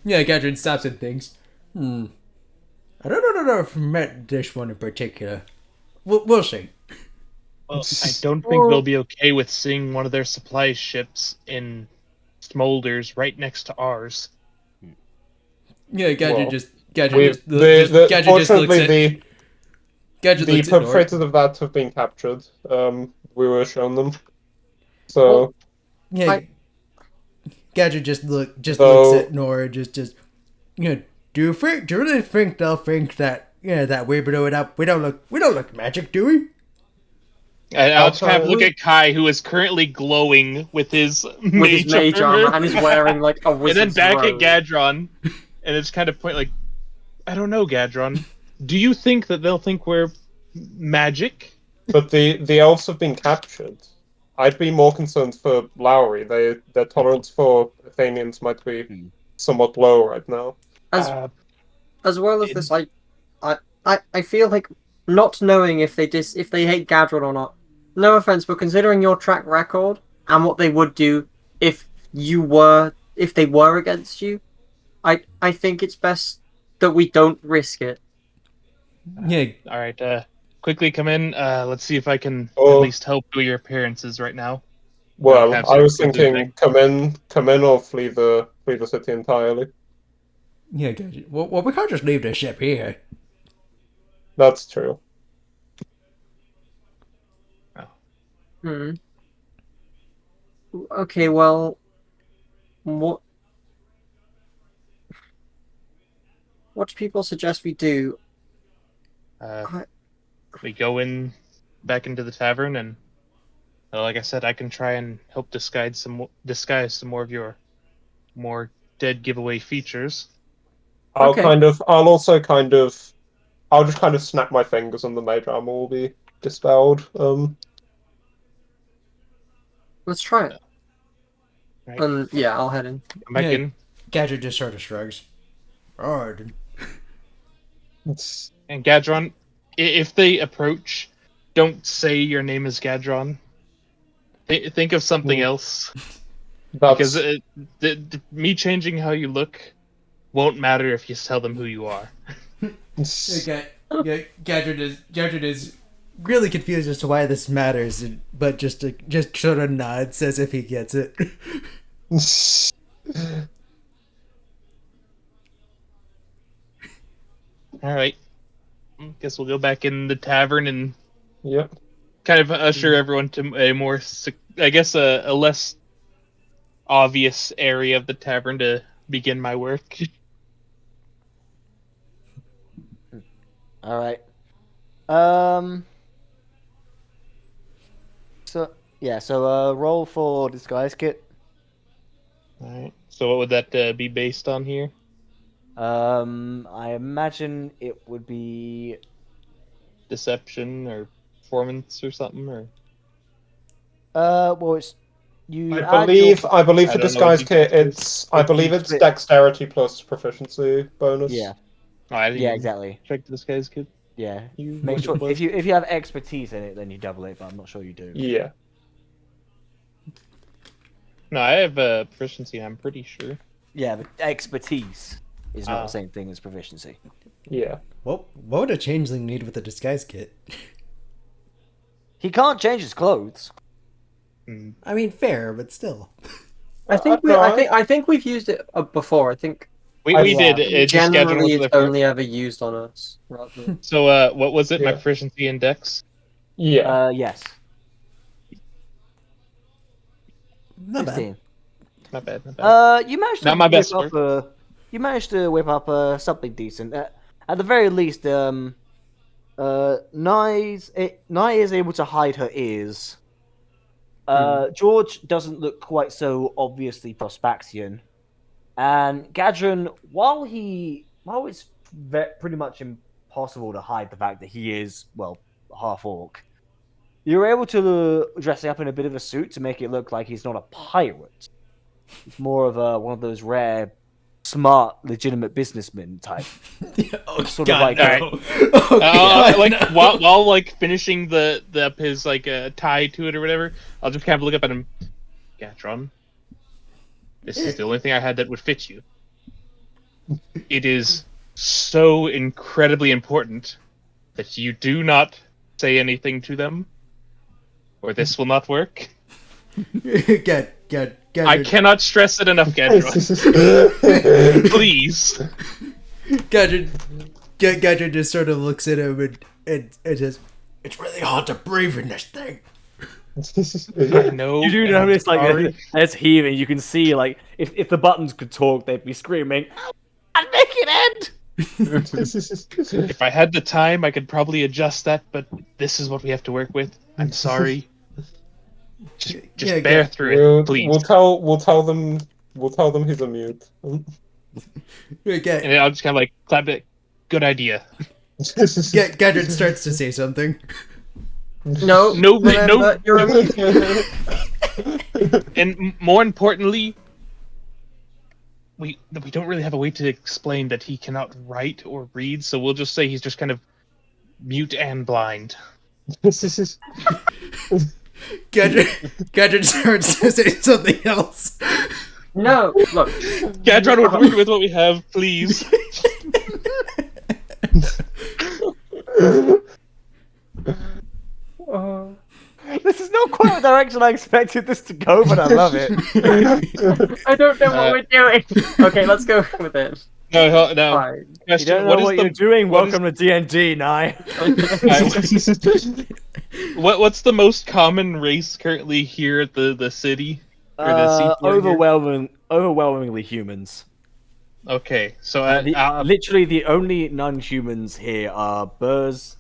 Gadrin stops and thinks. I don't know if I met this one in particular. We'll see. Well, I don't think they'll be okay with seeing one of their supply ships in smolders right next to ours. Yeah, Gadrin Well, Gadrin just looks fortunately, at Gadget the looks at Nord. perpetrators of that have been captured. We were shown them. So Yeah, Gadget just looks Though- at Nord. Do you really think they'll think that that we blew it up? We don't look magic, do we? And I'll just have a look Okay. at Kai, who is currently glowing with his With his mage armor and is wearing like a and then wizard's back robe. at Gadron, and it's kind of point like, I don't know, Gadron. Do you think that they'll think we're magic? but the elves have been captured. I'd be more concerned for Lowry. Their tolerance for Athenians might be somewhat low right now. As well as this, I feel like not knowing if they hate Gadron or not. No offense, but considering your track record and what they would do if they were against you, I think it's best that we don't risk it. Yeah, All right, quickly come in. Let's see if I can Oh. at least help with your appearances right now. Well, have I was some thinking, come in, or flee the city entirely. yeah, Gadget. Well, we can't just leave the ship here. That's true. Hmm. Okay, well, what do people suggest we do? We go in back into the tavern, and like I said, I can try and help disguise some more of your more dead giveaway features. I'll Okay. I'll just kind of snap my fingers and the mage armor will be dispelled. Let's try it. Right. And yeah, I'll head in. Come back Yeah. in, Gadget just sort of shrugs. Alright. and Gadron, if they approach, don't say your name is Gadron. Think of something else, because me changing how you look won't matter if you tell them who you are. Gadget is really confused as to why this matters, but just sort of nods as if he gets it. All right, guess we'll go back in the tavern and Yep. kind of usher everyone to a more, I guess, a less obvious area of the tavern to begin my work. All right. So roll for disguise kit. All right. So what would that be based on here? I imagine it would be. Deception or performance or something, or Well, it's you. I believe I for don't know disguise what kit, defense I believe it's split. dexterity plus proficiency bonus. Yeah. Oh, I didn't Yeah. even Exactly. check this guy's kid. Yeah. You Make what sure it was. if you have expertise in it, then you double it. But I'm not sure you do. Yeah. No, I have proficiency. I'm pretty sure. Yeah, but expertise is not Ah. the same thing as proficiency. Yeah. What would a changeling need with a disguise kit? He can't change his clothes. Hmm. I mean, fair, but still. I think we've used it before. I think We did. It just Gadron generally wasn't it's there for it. only ever used on us. Rather than... So, what was it? My Yeah. proficiency index? Yeah. Yes. Not bad. 16. Not bad. Not bad. You managed to Not my whip best up something decent. At the very least, Nye is able to hide her ears. George doesn't look quite so obviously Prospaxian, and Gadron, while it's pretty much impossible to hide the fact that he is half orc, you're able to dress him up in a bit of a suit to make it look like he's not a pirate. It's more of one of those rare, smart, legitimate businessman type. Oh, Sort God, of like no. Oh, God, Like no. while like finishing his like tie to it or whatever, I'll just kind of look up at him. Gatron, this is the only thing I had that would fit you. It is so incredibly important that you do not say anything to them, or this will not work. Get. I cannot stress it enough, Gadron. Please. Gadget just sort of looks at him and says, "It's really hard to breathe in this thing." I know. you do and I'm notice sorry. as heaving. You can see if the buttons could talk, they'd be screaming, "I'd make it end." If I had the time, I could probably adjust that, but this is what we have to work with. I'm sorry. Just Yeah, bear through it, please. We'll tell them he's a mute. Get And I'll just kind of like clap it. Good idea. Gadget starts to say something. No, No, remember, no. you're a mute. And more importantly, we don't really have a way to explain that he cannot write or read, so we'll just say he's just kind of mute and blind. Gadget starts to say something else. No, look. Gadron, we're working with what we have, please. This is not quite the direction I expected this to go, but I love it. I don't know what we're doing. Okay, let's go with it. No. Fine. You Question, don't know what you're doing. what Welcome to D&D, Nye. What's the most common race currently here at the city? Or the seaport here? Overwhelmingly humans. Okay, so Literally the only non-humans here are Burrs.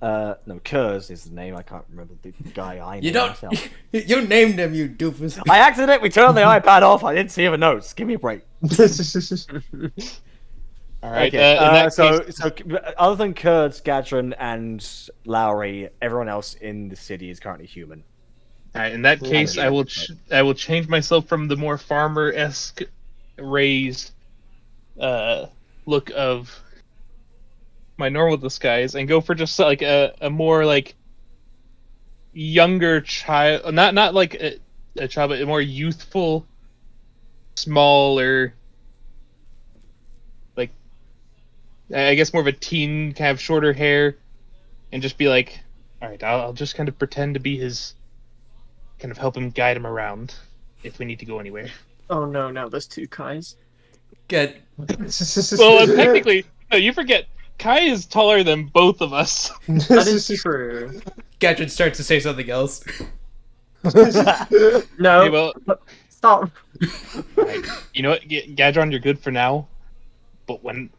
No, Kurz is the name. I can't remember the guy I named You don't. myself. You named him, you doofus. I accidentally turned the iPad off. I didn't see the notes. Give me a break. all right. Okay. In that So case, other than Kurz, Gadron, and Lowry, everyone else in the city is currently human. all right, in that case, I will change myself from the more farmer-esque raised look of my normal disguise and go for just like a more like younger child, not like a child, but a more youthful, smaller, like I guess more of a teen, kind of shorter hair, and just be like, all right, I'll just kind of pretend to be his, kind of help him guide him around if we need to go anywhere. Oh no, there's two Kais. Get. Well, technically, no, you forget. Kai is taller than both of us. That is true. Gadget starts to say something else. No, Okay, well, stop. right. You know what, Gadron, you're good for now. But when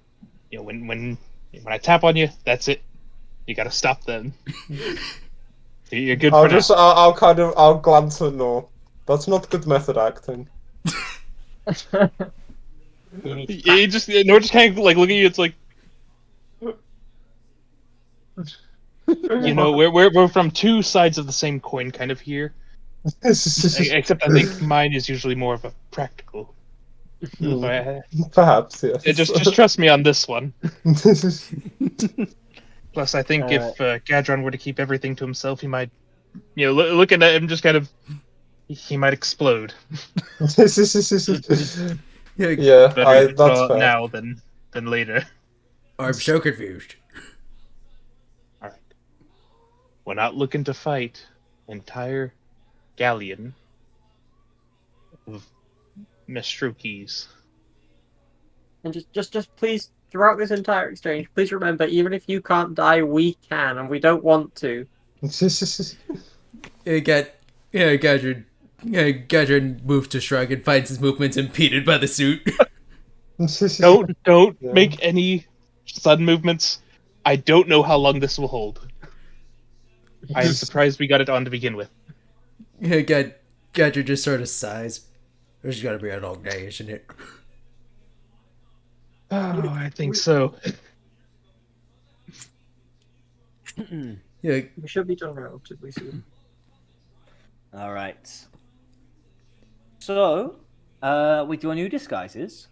I tap on you, that's it. You gotta stop then. You're good for now. I'll glance at Nor. That's not good method acting. You just kind of like look at you. It's like, we're from two sides of the same coin, kind of here. Except I think mine is usually more of a practical. Perhaps, yes. Just trust me on this one. Plus, I think if Gadron were to keep everything to himself, he might, looking at him, just kind of, he might explode. Yeah, Better that's fair. now than later. I'm so confused. All right, we're not looking to fight entire galleon. of Mestrokis. And just please, throughout this entire exchange, please remember, even if you can't die, we can, and we don't want to. Gadrin moves to shrug and finds his movements impeded by the suit. Don't Yeah. make any sudden movements. I don't know how long this will hold. I am surprised we got it on to begin with. Gadrin just sort of sighs. There's gotta be a long day, isn't it? Oh, I think so. Yeah, We should be done relatively soon. All right. So, with your new disguises,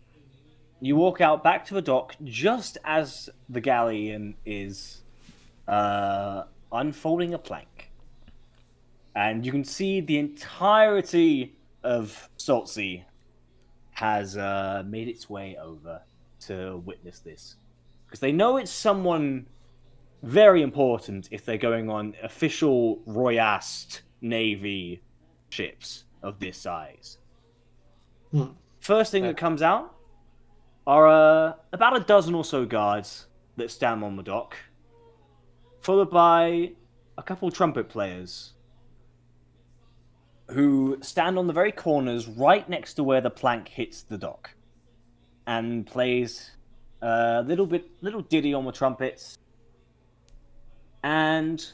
you walk out back to the dock just as the galleon is unfolding a plank. And you can see the entirety of Saltsea has made its way over to witness this. Because they know it's someone very important if they're going on official Royast Navy ships of this size. First thing that comes out are about a dozen or so guards that stand on the dock, followed by a couple trumpet players who stand on the very corners right next to where the plank hits the dock and plays a little ditty on the trumpets. And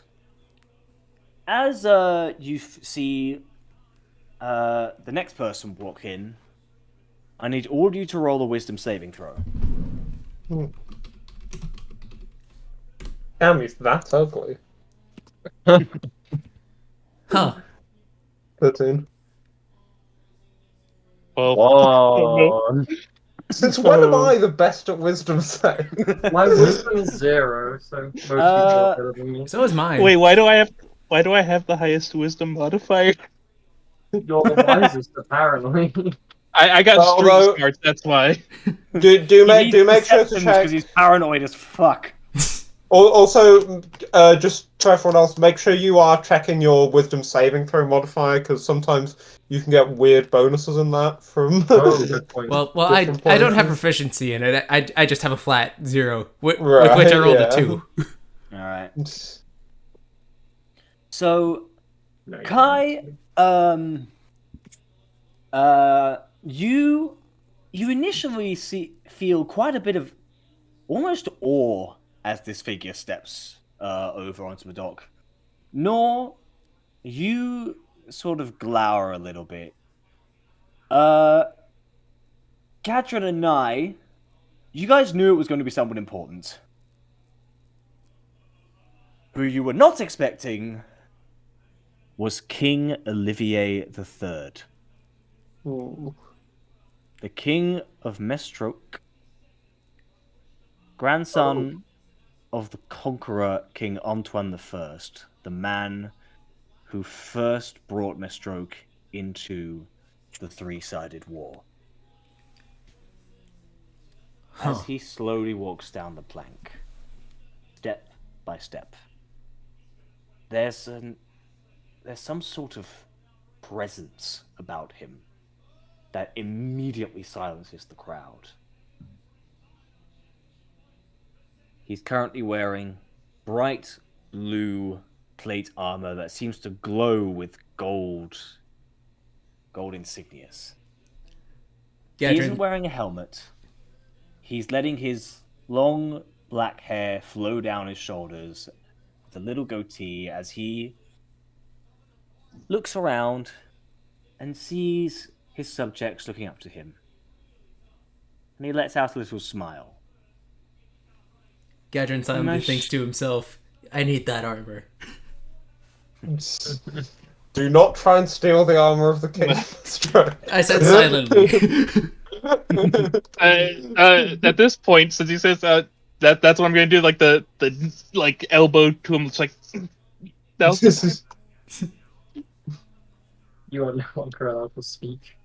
as you see the next person walk in, I need all of you to roll a wisdom saving throw. Damn, he's that ugly. huh. 13. Well, Whoa. Since when am I the best at wisdom save? My wisdom is 0, so most people are better than me. So is mine. wait, why do I have the highest wisdom modifier? You're the wisest, apparently. I got Well, street although- smarts, that's why. Do make sure to check. because he's paranoid as fuck. Also, just for everyone else, make sure you are checking your wisdom saving throw modifier, because sometimes you can get weird bonuses in that from. Oh, good point. Well, I different don't have places. proficiency in it. I just have a flat 0, with Right, which I rolled yeah. a 2. All right. So No, Kai, you initially feel quite a bit of almost awe as this figure steps over onto the dock. Nor you sort of glower a little bit. Katrin and I, you guys knew it was going to be someone important. Who you were not expecting was King Olivier III. Ooh. The King of Mestroke, grandson of the conqueror King Antoine I, the man who first brought Mestroke into the three-sided war. As he slowly walks down the plank, step by step, there's some sort of presence about him that immediately silences the crowd. He's currently wearing bright blue plate armor that seems to glow with gold insignias. He isn't wearing a helmet. He's letting his long black hair flow down his shoulders with a little goatee as he looks around and sees his subjects looking up to him. And he lets out a little smile. Gadrin silently thinks to himself, I need that armor. Do not try and steal the armor of the king. I said silently. At this point, since he says that's what I'm gonna do, like the like elbow to him, it's like no. You are no longer allowed to speak.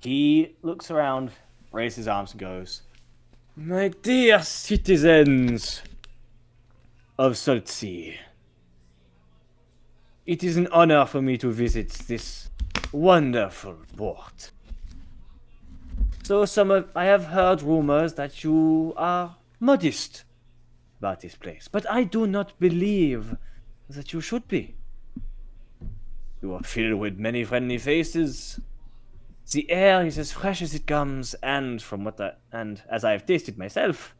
He looks around, raises his arms and goes, "My dear citizens of Saltsea, It is an honor for me to visit this wonderful port. So I have heard rumors that you are modest about this place, but I do not believe that you should be. You are filled with many friendly faces. The air is as fresh as it comes, and and as I have tasted myself,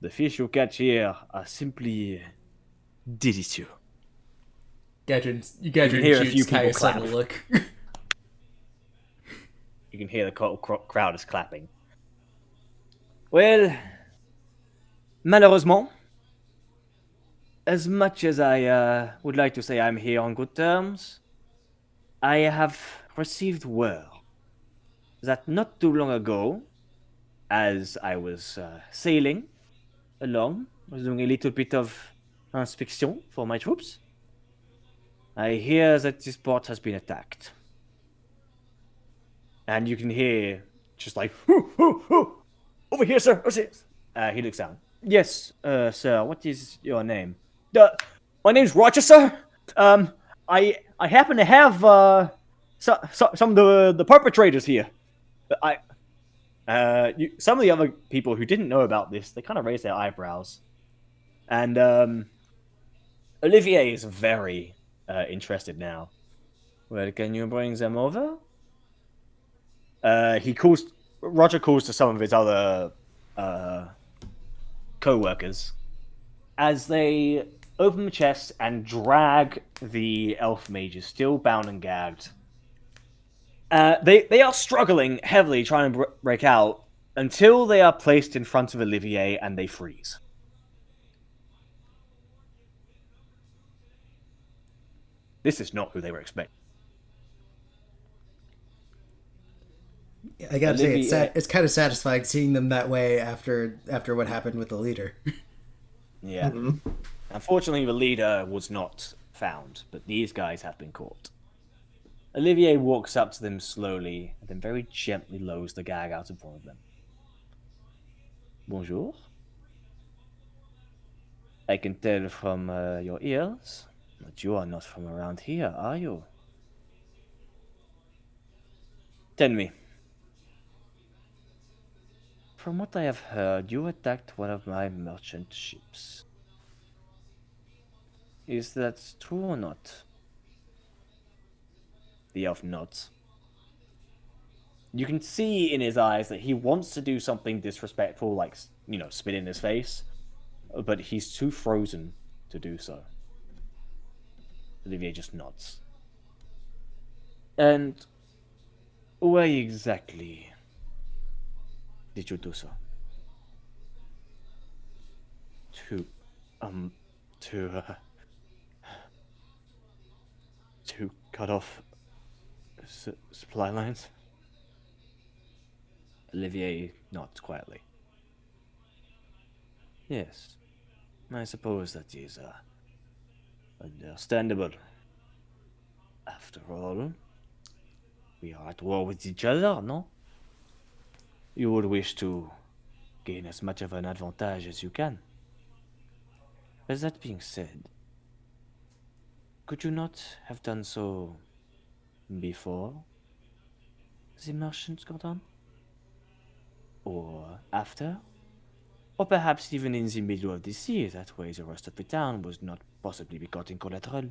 the fish you catch here are simply delicious. You Gadrin hear a shoots few people Caius on a clap. look. You can hear the crowd is clapping. Well, malheureusement, as much as I would like to say I'm here on good terms, I have received word that not too long ago, as I was sailing along, I was doing a little bit of inspection for my troops, I hear that this port has been attacked. And you can hear just like, hoo, hoo, hoo. Over here, sir. He looks down. Yes, sir. What is your name? My name's Roger, sir. I happen to have some of the perpetrators here. Some of the other people who didn't know about this, they kind of raised their eyebrows, and Olivier is very interested now. Well, can you bring them over? Roger calls to some of his other co-workers as they open the chest and drag the elf mages, still bound and gagged. They are struggling heavily trying to break out until they are placed in front of Olivier and they freeze. This is not who they were expecting. I gotta say, Olivier- it's kind of satisfying seeing them that way after what happened with the leader. Yeah. Mm-hmm. Unfortunately, the leader was not found, but these guys have been caught. Olivier walks up to them slowly, and then very gently lowers the gag out in front of them. Bonjour. I can tell from your ears that you are not from around here, are you? Tell me. From what I have heard, you attacked one of my merchant ships. Is that true or not? The elf nods. You can see in his eyes that he wants to do something disrespectful, like, spit in his face, but he's too frozen to do so. Olivier just nods. And why exactly did you do so? To, to, to cut off supply lines? Olivier nods quietly. Yes, I suppose that is understandable. After all, we are at war with each other, no? You would wish to gain as much of an advantage as you can. But that being said, could you not have done so before the merchants got on? Or after? Or perhaps even in the middle of the sea, that way the rest of the town was not possibly be caught in collateral.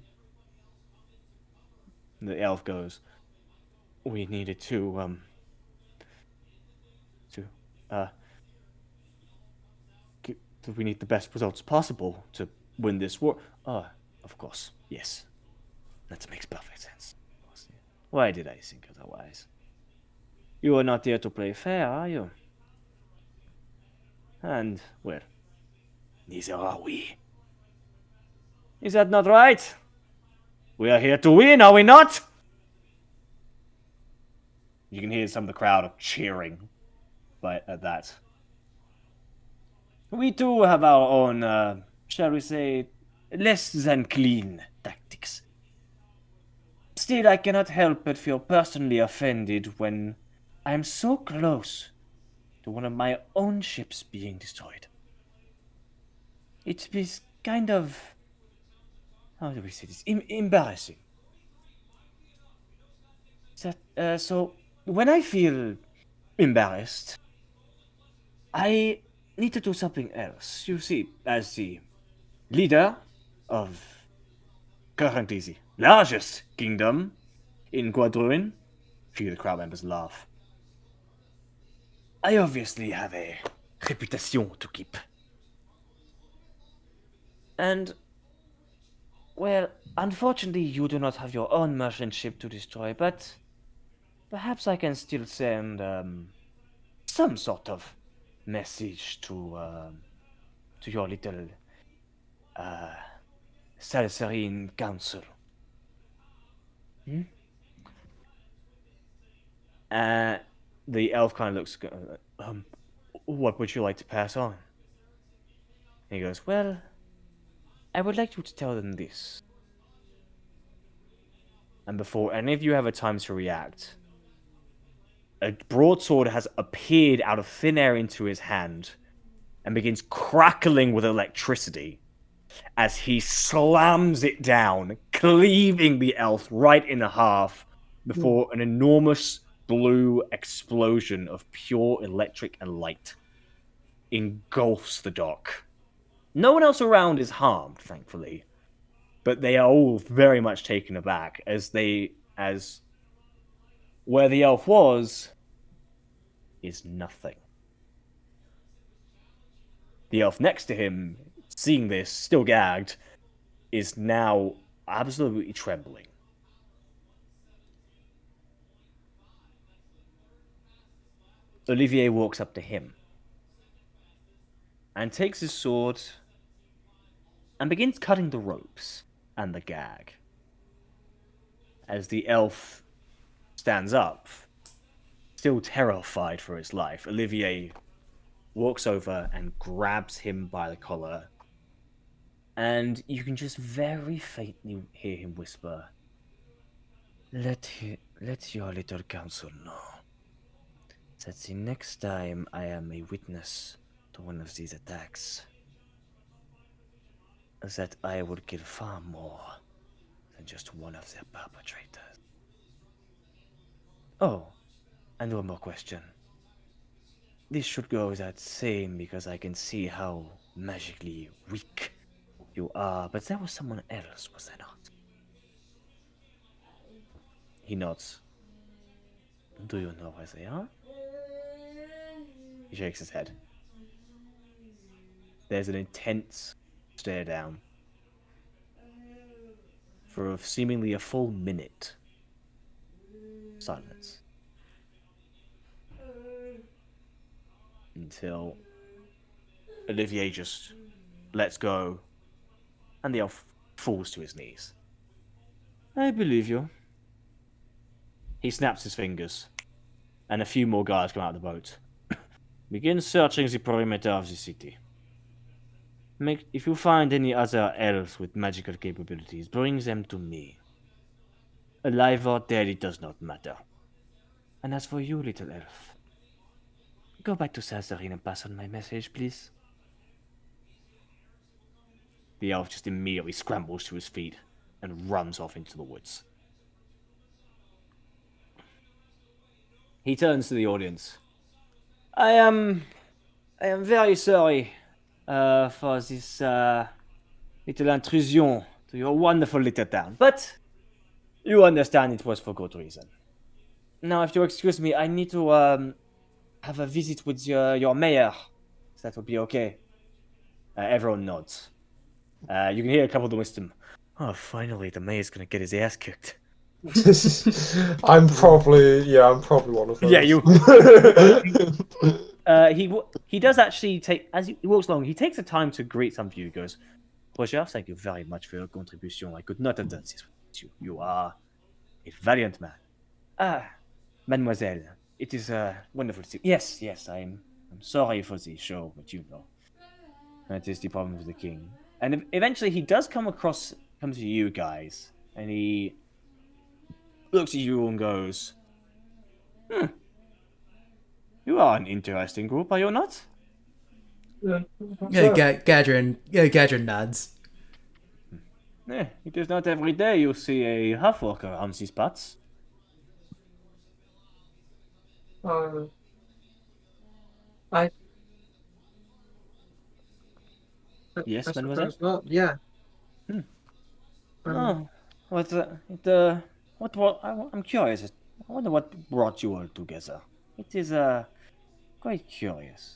The elf goes, we needed we need the best results possible to win this war. Of course, yes. That makes perfect sense. Why did I think otherwise? You are not here to play fair, are you? And, well, neither are we. Is that not right? We are here to win, are we not? You can hear some of the crowd cheering at that. We too have our own, shall we say, less than clean tactics. Still, I cannot help but feel personally offended when I am so close to one of my own ships being destroyed. It is kind of how do we say this? Embarrassing. So when I feel embarrassed, I need to do something else. You see, as the leader of currently the largest kingdom in Quadruin, few of the crowd members laugh. I obviously have a reputation to keep. And, well, unfortunately, you do not have your own merchant ship to destroy, but perhaps I can still send some sort of message to your little uh, Salsarine council. Hmm? Uh, the elf kind of looks. What would you like to pass on? And he goes, well, I would like you to tell them this. And before any of you have a time to react, a broadsword has appeared out of thin air into his hand and begins crackling with electricity as he slams it down, cleaving the elf right in half before an enormous blue explosion of pure electric and light engulfs the dock. No one else around is harmed, thankfully, but they are all very much taken aback as where the elf was is nothing. The elf next to him, seeing this, still gagged, is now absolutely trembling. Olivier walks up to him and takes his sword and begins cutting the ropes and the gag. As the elf stands up, still terrified for his life, Olivier walks over and grabs him by the collar, and you can just very faintly hear him whisper, Let your little council know that the next time I am a witness to one of these attacks, that I will kill far more than just one of their perpetrators. Oh, and one more question. This should go without saying because I can see how magically weak you are, but there was someone else, was there not? He nods. Do you know where they are? He shakes his head. There's an intense stare down. For seemingly a full minute. Silence. Until Olivier just lets go and the elf falls to his knees. I believe you. He snaps his fingers, and a few more guards come out of the boat. Begin searching the perimeter of the city. If you find any other elves with magical capabilities, bring them to me. Alive or dead, it does not matter. And as for you, little elf, go back to Sazarine and pass on my message, please. The elf just immediately scrambles to his feet and runs off into the woods. He turns to the audience. I am very sorry for this little intrusion to your wonderful little town, but you understand it was for good reason. Now, if you excuse me, I need to have a visit with your mayor. If that would be okay. Everyone nods. You can hear a couple of them wisdom. Oh, finally, the mayor's gonna get his ass kicked. I'm probably one of those. Yeah, you. He does actually take, as he walks along, he takes the time to greet some of you. He goes, Roger, thank you very much for your contribution. I could not have done this without you. You are a valiant man. Mademoiselle, it is wonderful to see. Yes, I'm sorry for the show, but you know, that is the problem with the king. And eventually he does come to you guys, and he looks at you and goes, you are an interesting group, are you not? Gadrin nods. It is not every day you see a half orc around these parts. Um, I I Yes, mademoiselle. suppose not. Yeah. Hmm. Um, Oh, I'm curious. I wonder what brought you all together. It is quite curious.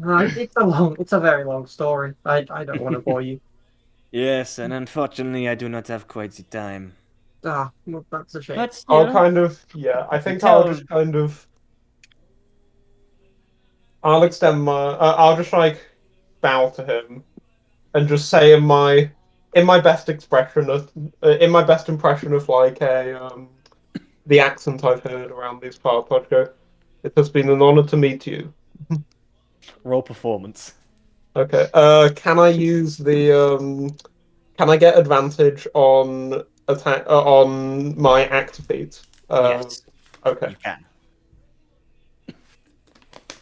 it's a very long story. I don't want to bore you. Yes, and unfortunately, I do not have quite the time. Well, that's a shame. But I'll still, kind of, yeah, I if you think I'll tell, just kind of, I'll extend my, I'll just like bow to him and just say in my best expression of, in my best impression of like the accent I've heard around these parts, I'd go, it has been an honor to meet you. roll performance. Okay. Can I use can I get advantage on attack on my act feat? Yes, Okay. you can.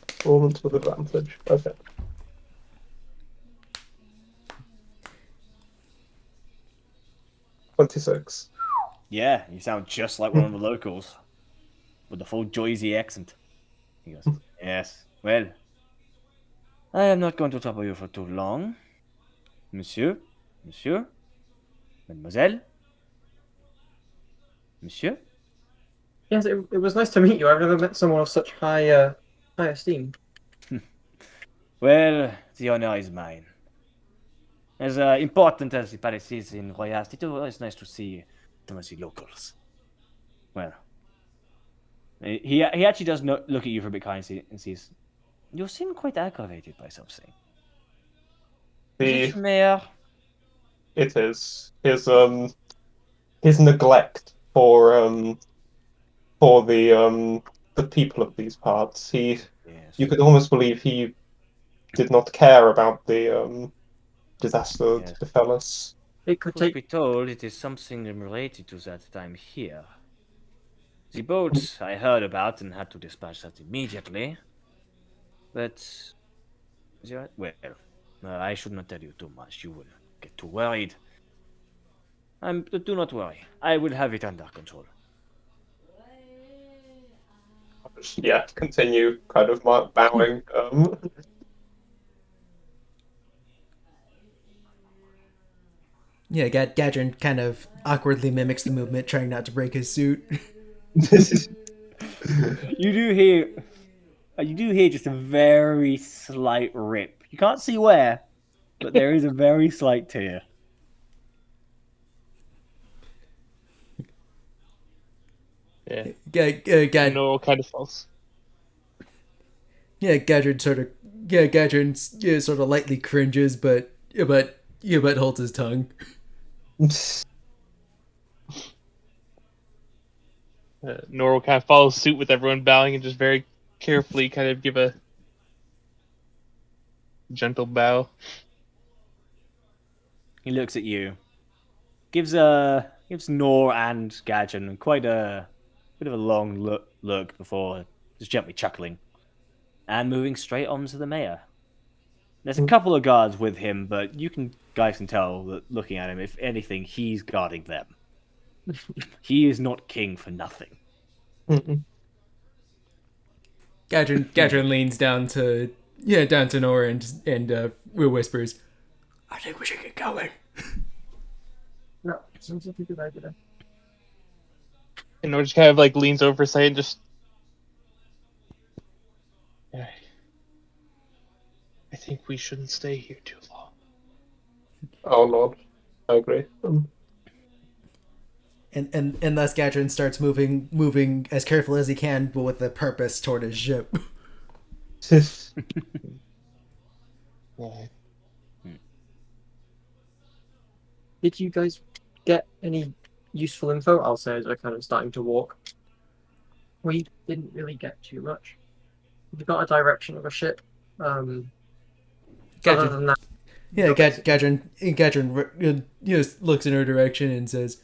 Performance with advantage. Okay. 26. Yeah, you sound just like one of the locals with the full Jersey accent. He goes, "Yes. Well, I am not going to trouble you for too long, monsieur, mademoiselle, monsieur." Yes, it was nice to meet you. I've never met someone of such high esteem. Well, the honor is mine. As important as the palace is in Royast, it is always nice to see some of the locals. Well, he actually does look at you for a bit kindly and says, "You seem quite aggravated by something. Is it The your mayor?" it is his neglect for the people of these parts. You Yes, could almost believe he did not care about the disaster yes. that befell us. It could Truth take. be told, it is something related to that time here. The boat I heard about and had to dispatch that immediately. But, well, I should not tell you too much. You will get too worried. But do not worry. I will have it under control. Yeah, continue kind of my bowing. Yeah, Gadrin kind of awkwardly mimics the movement, trying not to break his suit. You do hear, you do hear just a very slight rip. You can't see where, but there is a very slight tear. Yeah. Gad, Kind of false. yeah, Gadrin sort of, yeah, Gadrin sort of lightly cringes, but holds his tongue. Nor will kind of follow suit with everyone bowing and just very carefully kind of give a gentle bow. He looks at you, gives Nor and Gadgen quite a bit of a long look before just gently chuckling and moving straight on to the mayor. There's a couple of guards with him, but guys can tell that looking at him, if anything, he's guarding them. He is not king for nothing. Gadrin leans down to Nora and whispers, "I think we should get going." No, seems like a good idea. And Nor just kind of like leans over for a second and just. Yeah. I think we shouldn't stay here too long. Oh Lord, I agree. And thus Gadrin starts moving as careful as he can, but with a purpose toward his ship. Yeah. Did you guys get any useful info? I'll say as we're kind of starting to walk. We didn't really get too much. We got a direction of a ship. Other Gadrin, than that, yeah, no basic- Gadrin looks in her direction and says,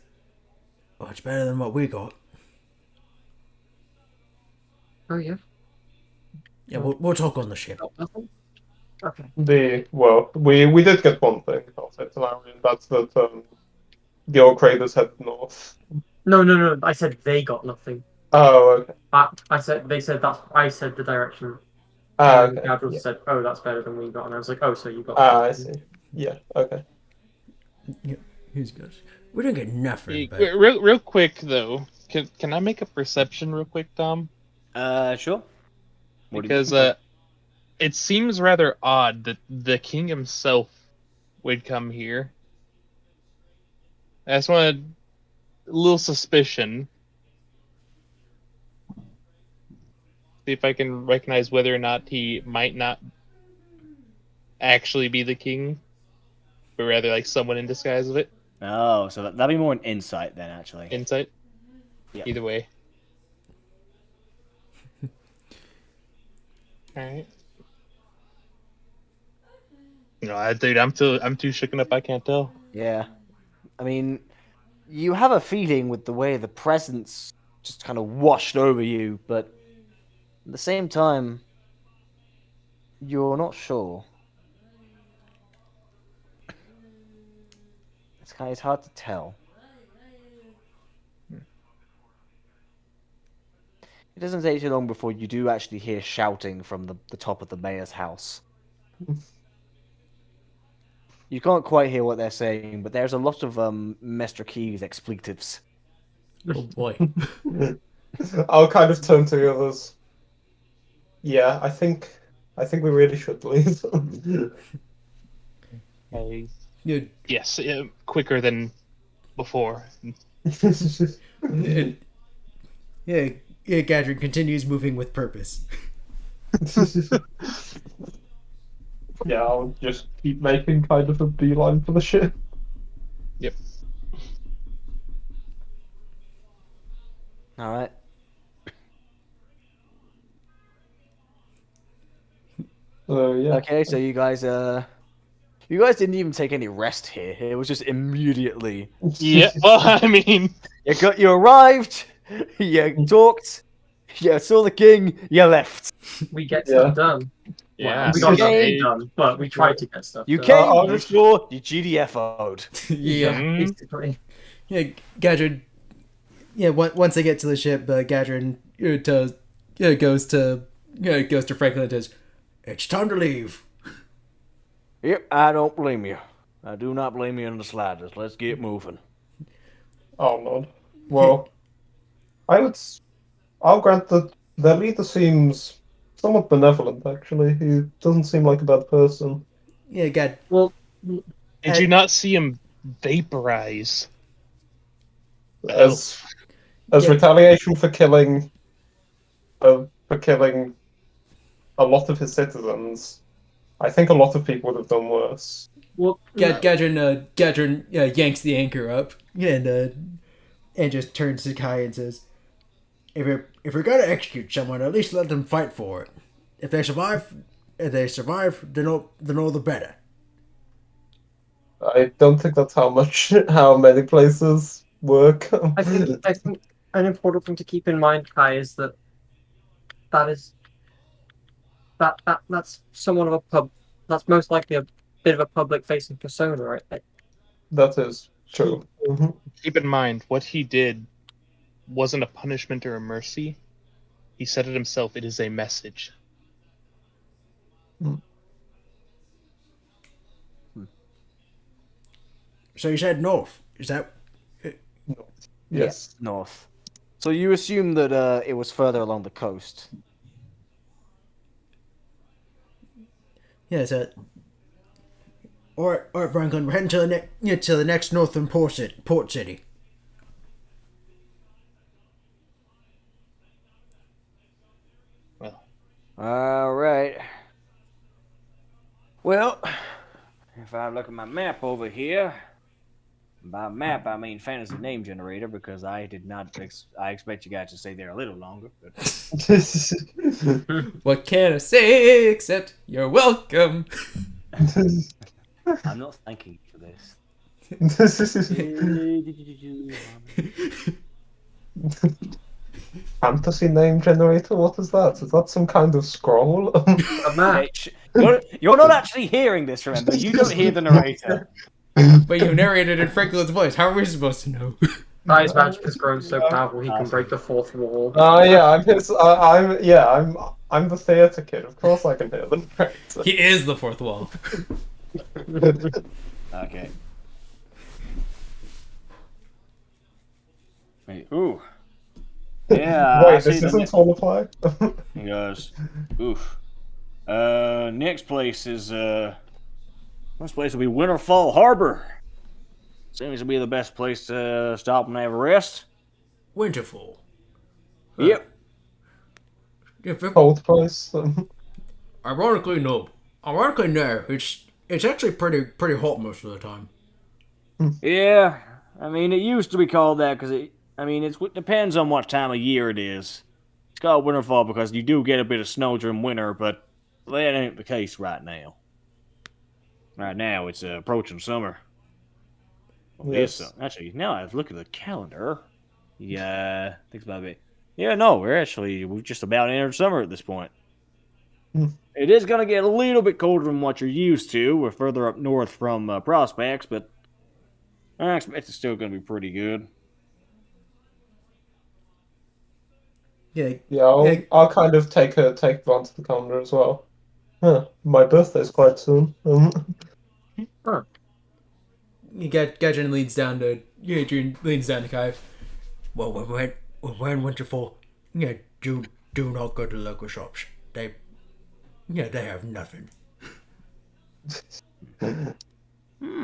"Oh, it's better than what we got." Oh yeah. Yeah, we'll talk on the ship. Got nothing. Okay. We did get one thing off it, and that's that the old craters head north. No. I said they got nothing. Oh, okay. I said they said that's. I said the direction. And Okay. Gabriel Yeah. said, "Oh, that's better than we got." And I was like, "Oh, so you got?" I see. Yeah. Okay. Yeah, he's good. We didn't get nothing, but Real quick though, can I make a perception real quick, Tom? Sure. What are you Because looking for? it seems rather odd that the king himself would come here. I just wanted a little suspicion. See if I can recognize whether or not he might not actually be the king, but rather like someone in disguise of it. Oh, so that'd be more an insight then, actually. Insight. Yeah. Either way. All right. No, dude, I'm too shooken up. I can't tell. Yeah. I mean, you have a feeling with the way the presence just kind of washed over you, but at the same time, you're not sure. It's hard to tell. It doesn't take too long before you do actually hear shouting from the top of the mayor's house. You can't quite hear what they're saying, but there's a lot of Mr. Key's expletives. oh boy. I'll kind of turn to the others. Yeah, I think we really should leave. Hey. Yeah, Yes, quicker than before. yeah, yeah, Gadrin continues moving with purpose. Yeah, I'll just keep making kind of a beeline for the ship. Yep. All right. Yeah. Okay, so you guys didn't even take any rest here. It was just immediately. Yeah. Well, I mean, You arrived, you talked, you saw the king, you left. We get Yeah. stuff done. yeah. We got Okay. nothing done, but we tried to get stuff You done. came, I'll you just- saw, you GDFO'd. Yeah, Mhm. Basically. yeah, Gadrin. Yeah, once they get to the ship, Gadrin goes to Franklin and says, "It's time to leave." Yep, I don't blame you. I do not blame you in the slightest. Let's get moving. Oh no. Well, I'll grant that their leader seems somewhat benevolent. Actually, he doesn't seem like a bad person. Yeah, Well, Did you not see him vaporize? As Yeah. retaliation for killing a lot of his citizens, I think a lot of people would have done worse. well, Gadrin yanks the anchor up and just turns to Kai and says, "If you're gonna execute someone, at least let them fight for it. If they survive, then all the better." I don't think that's how many places work. I think an important thing to keep in mind, Kai, is that's somewhat of a pub. That's most likely a bit of a public-facing persona, right? That is true. Mhm. Keep in mind, what he did wasn't a punishment or a mercy. He said it himself. It is a message. So you said north. Is that? Yes. Yeah, north. So you assume that it was further along the coast. Yeah, so. Or Franklin, we're heading to the next northern port city. Well, All right. Well, if I look at my map over here, by map I mean fantasy name generator because I did not. I expect you guys to stay there a little longer. But What can I say except you're welcome? I'm not thanking you for this. Fantasy name generator? What is that? Is that some kind of scroll? A map. Okay, you're not actually hearing this, remember? You don't hear the narrator. But you narrated in Franklin's voice. How are we supposed to know? Guy's magic has grown so powerful he can break the fourth wall. Yeah, I'm the theater kid. Of course, I can hear the narrator. He is the fourth wall. Okay. Wait, ooh. Yeah, I Wait, see this the isn't Tallaply? He goes, oof. Next place is, next place will be Winterfall Harbor. Seems to be the best place to stop and have a rest. Winterfall. Yep. If it, Cold place. ironically, no. Ironically, no. It's actually pretty hot most of the time. Yeah, I mean, it used to be called that because it depends on what time of year it is. It's called Winterfall because you do get a bit of snow during winter, but that ain't the case right now. Right now, it's approaching summer. Well, it is Yes. summer. Actually, now I look at the calendar. Yeah, thinks about it. Yeah, no, we've just about entered summer at this point. Hmm. It is going to get a little bit colder than what you're used to. We're further up north from Prospects, but I expect it's still going to be pretty good. Yeah. Yeah, I'll kind of take advantage of the calendar as well. Huh, my birthday's quite soon. Gadget leans down to Adrian leans down to Kai. Well, we're in Winterfall. Yeah, do not go to local shops. They have nothing.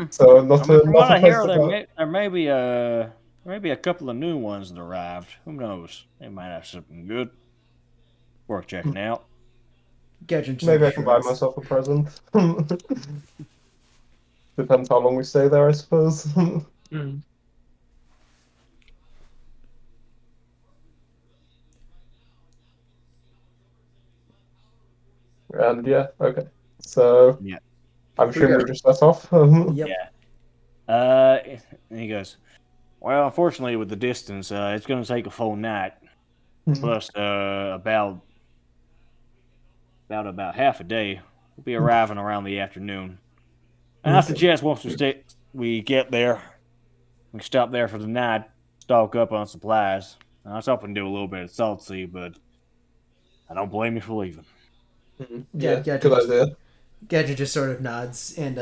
So not I mean, a from not what a I place hear, to there go. may be a couple of new ones that arrived. Who knows? They might have something good. Worth checking out. Gadget Maybe I can buy myself a present. Depends how long we stay there, I suppose. Mm. And yeah, okay. So Yeah. I'm sure we Yeah. just set off. Yep. And he goes, well, unfortunately, with the distance, it's going to take a full night. Plus, about half a day. We'll be arriving around the afternoon. And I suggest once we get there, we stop there for the night, stock up on supplies. I was hoping to do a little bit of sightsee, but I don't blame you for leaving. Yeah, Gadget good just, idea. Gadget just sort of nods and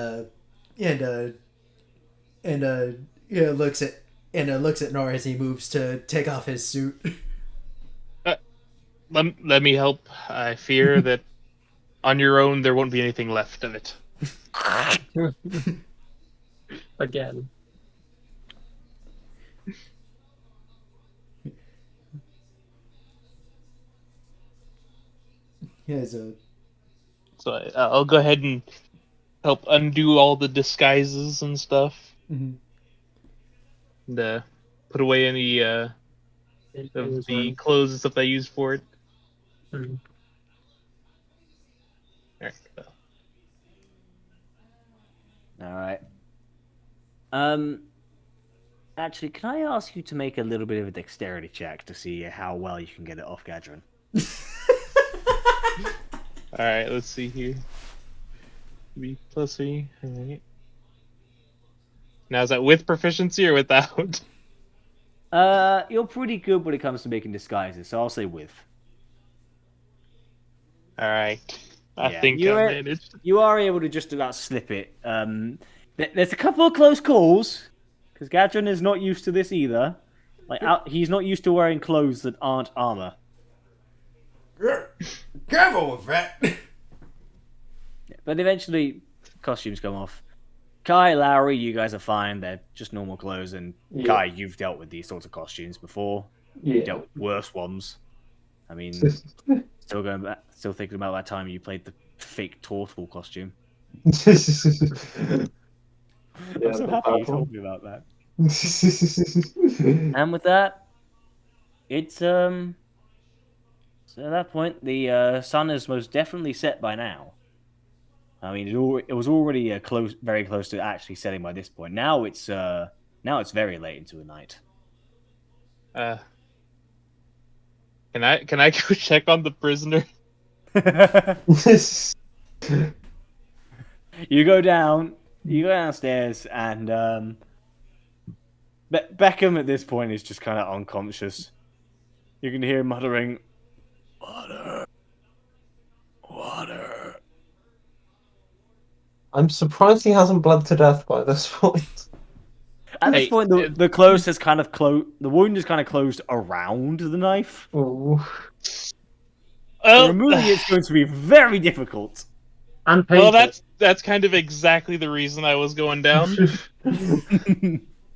looks at Nor as he moves to take off his suit. Let me help. I fear that on your own there won't be anything left of it. Again. So So I'll go ahead and help undo all the disguises and stuff. mhm. And put away any of the clothes and stuff I used for it. Mm. Alright. All right. Actually, can I ask you to make a little bit of a dexterity check to see how well you can get it off Gadrin? Alright, let's see here. B plus C. Alright. Now is that with proficiency or without? You're pretty good when it comes to making disguises, so I'll say with. Alright. I Yeah, think I managed. You are able to just about slip it. There's a couple of close calls because Gadrin is not used to this either. He's not used to wearing clothes that aren't armor. Careful with that. But eventually, costumes come off. Kai, Lowry, you guys are fine. They're just normal clothes. And Yeah. Kai, you've dealt with these sorts of costumes before. Yeah. You've dealt with worse ones. I mean, still thinking about that time you played the fake turtle costume. I'm so happy you told me about that. And with that, it's so at that point the sun is most definitely set by now. I mean, it was already very close to actually setting by this point. Now it's very late into the night. Can I go check on the prisoner? You go downstairs, and Beckham at this point is just kind of unconscious. You can hear him muttering, "Water, water." I'm surprised he hasn't bled to death by this point. At this point, the close has kind of the wound is kind of closed around the knife. Ooh. So removing it's going to be very difficult. And painful. Well, that's kind of exactly the reason I was going down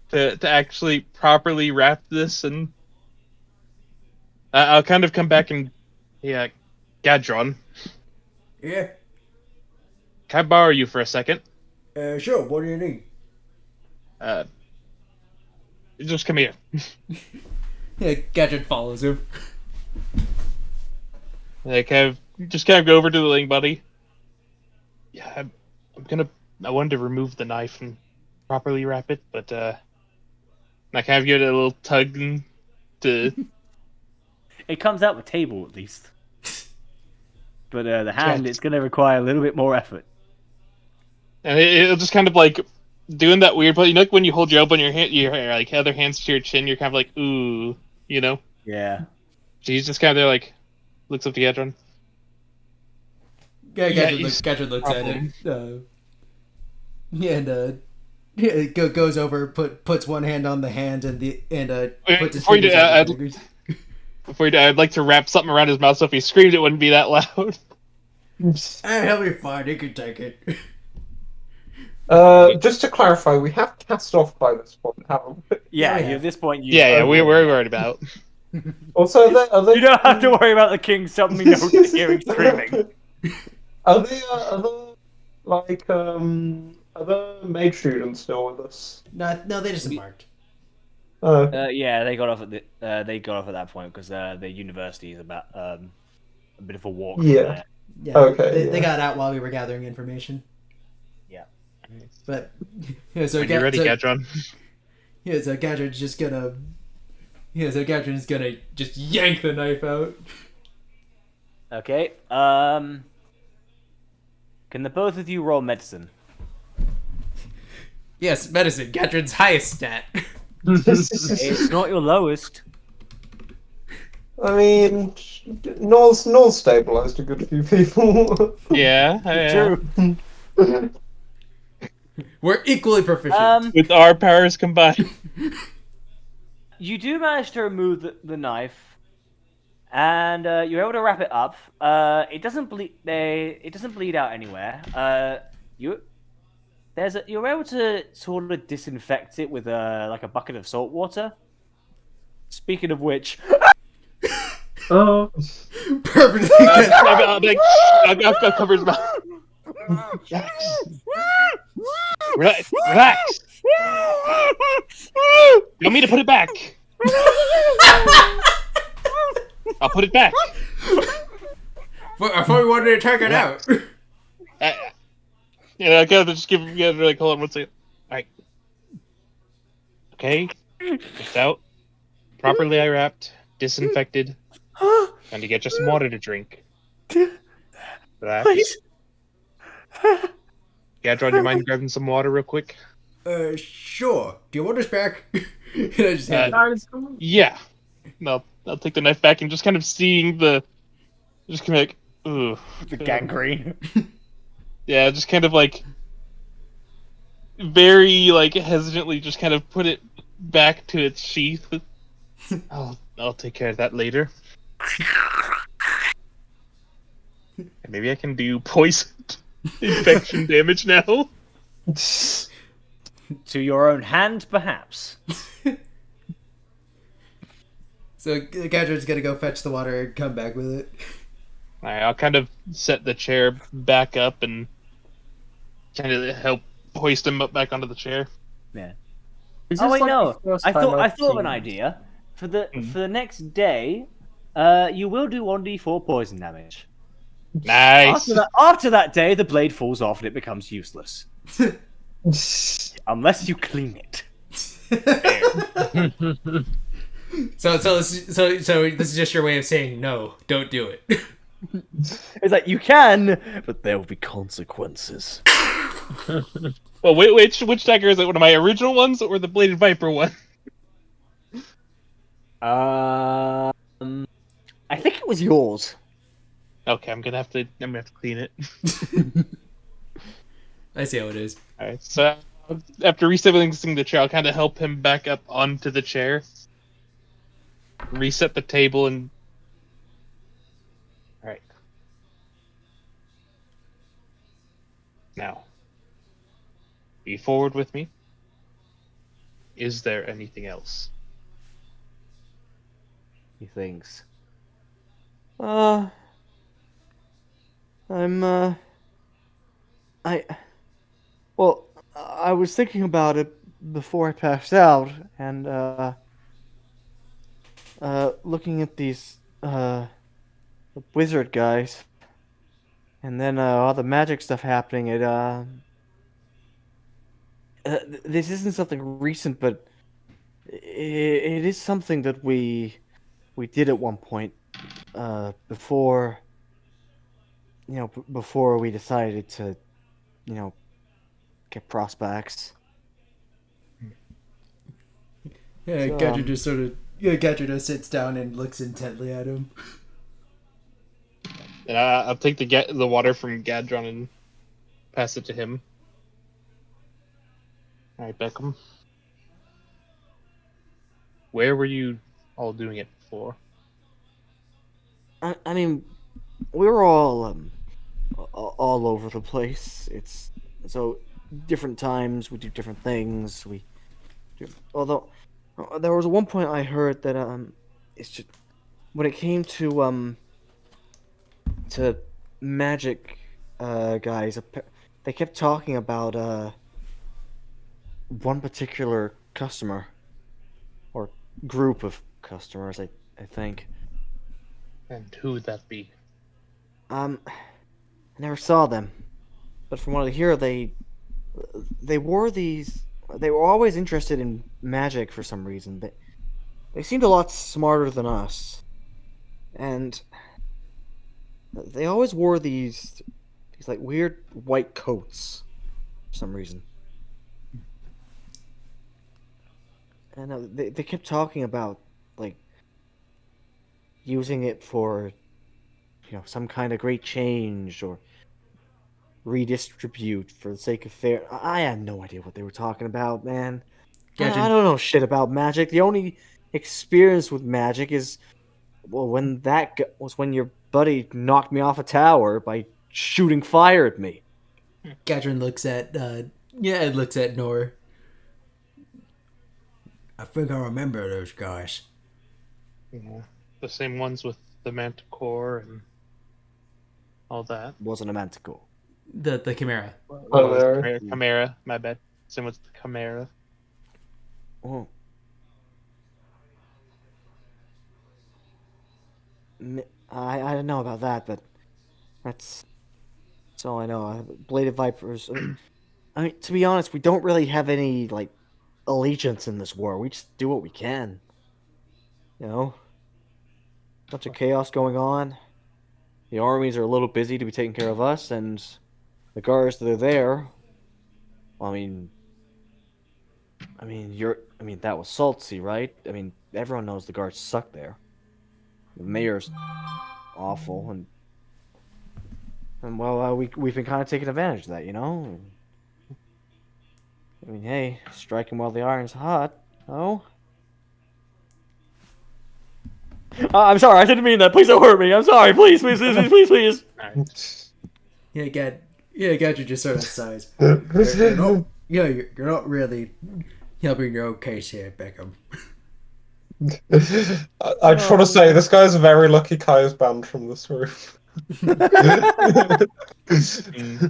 to actually properly wrap this, and I'll kind of come back and Gadron, Yeah. can I borrow you for a second? Sure. What do you need? Just come here. Yeah, Gadget follows him. Like, just kind of go over to the Ling buddy. Yeah, I wanted to remove the knife and properly wrap it, but I kind of give it a little tug to. It comes out the table at least, but the hand it's going to require a little bit more effort. And it'll just kind of like doing that weird, but you know, like when you hold your elbow in your hand, your like other hands to your chin, you're kind of like ooh, you know. Yeah. She's just kind of there, like looks up to Gadron. Gadget looks at him. Goes over, puts one hand on the hand, and puts his fingers on the fingers. Before you do, I'd like to wrap something around his mouth so if he screamed, it wouldn't be that loud. He'll be fine. He can take it. Just to clarify, we have cast off by this point, haven't we? Yeah. At this point, We're worried about. Also, are they... You don't have to worry about the king suddenly hearing screaming. Are the maid students still with us? No, they just marked. Yeah, they got off at that point because the university is about a bit of a walk. Yeah. From there. Yeah. Okay. They got out while we were gathering information. Yeah. But so When you're ready, Gadron. Yeah, so Gadron's just gonna. Yeah, so Gadron's gonna just yank the knife out. Okay. Can the both of you roll medicine? Yes, medicine. Gadron's highest stat. It's not your lowest. I mean, Noel stabilized a good few people. Yeah. True. We're equally proficient. With our powers combined. You do manage to remove the knife, and you're able to wrap it up. It doesn't bleed. It doesn't bleed out anywhere. You're able to sort of disinfect it with like a bucket of salt water. Speaking of which, Oh, Perfectly good. I'll cover his mouth. Relax. You want me to put it back? I'll put it back. I thought we wanted to take it out. I gotta just give him like, hold on one second. Alright. Okay. It's out. Properly I wrapped. Disinfected. And to get you some water to drink. Relax. Gadron, do you mind grabbing some water real quick? Sure. Do you want this back? And I just hand it. Yeah. No, I'll take the knife back and just kind of seeing just kind of like, ooh. the gangrene. Yeah, just kind of like very like hesitantly just kind of put it back to its sheath. I'll take care of that later. Maybe I can do poison infection damage now. To your own hand, perhaps. So Gadget's gonna go fetch the water and come back with it. Alright, I'll kind of set the chair back up and kind of help hoist him up back onto the chair. Yeah. Is Oh this wait, like no. the first I time thought I've of an seen- idea. For the next day, you will do 1d4 poison damage. Nice. After that day, the blade falls off and it becomes useless. Unless you clean it. So this is just your way of saying no, don't do it. It's like you can, but there will be consequences. Well, which dagger is it? One of my original ones or the Bladed Viper one? I think it was yours. Okay, I'm gonna have to clean it. I see how it is. All right, so after restabilizing the chair, I'll kind of help him back up onto the chair, reset the table, and all right. Now, be forward with me. Is there anything else? He thinks. I'm well, I was thinking about it before I passed out, and looking at these the wizard guys, and then all the magic stuff happening. This isn't something recent, but it is something that we did at one point, before before we decided to get prospects. Yeah, So, Gadget just sort of Gadget just sits down and looks intently at him. And I'll take the water from Gadron and pass it to him. All right, Beckham. Where were you all doing it before? I mean, we were all over the place. It's so different times we do different things. Although there was one point I heard that it's just when it came to magic guys, they kept talking about one particular customer or group of customers. I think. And who would that be? I never saw them, but from what I hear, they wore these. They were always interested in magic for some reason. They seemed a lot smarter than us, and they always wore these like weird white coats for some reason. And they kept talking about like using it for some kind of great change or redistribute for the sake of fair. I had no idea what they were talking about, man. I don't know shit about magic. The only experience with magic is when your buddy knocked me off a tower by shooting fire at me. Gadrin looks at looks at Nor. I think I remember those guys. Yeah, the same ones with the Manticore and all that. Wasn't a manticore. The Chimera. Chimera, my bad. Same with the Chimera. Oh. I don't know about that, but that's all I know. Bladed Vipers. I mean, to be honest, we don't really have any like allegiance in this war. We just do what we can. Bunch of chaos going on. The armies are a little busy to be taking care of us, and the guards that are there. Well, I mean, that was Saltsea, right? I mean, everyone knows the guards suck there. The mayor's awful, and well, we've been kind of taking advantage of that, I mean, hey, striking while the iron's hot. Oh. I'm sorry, I didn't mean that. Please don't hurt me. I'm sorry. Please, please, please, please, please, please. Gadget just sort of sighs. You're not really helping your own case here, Beckham. I just want to say, this guy's very lucky Kaya's banned from this room.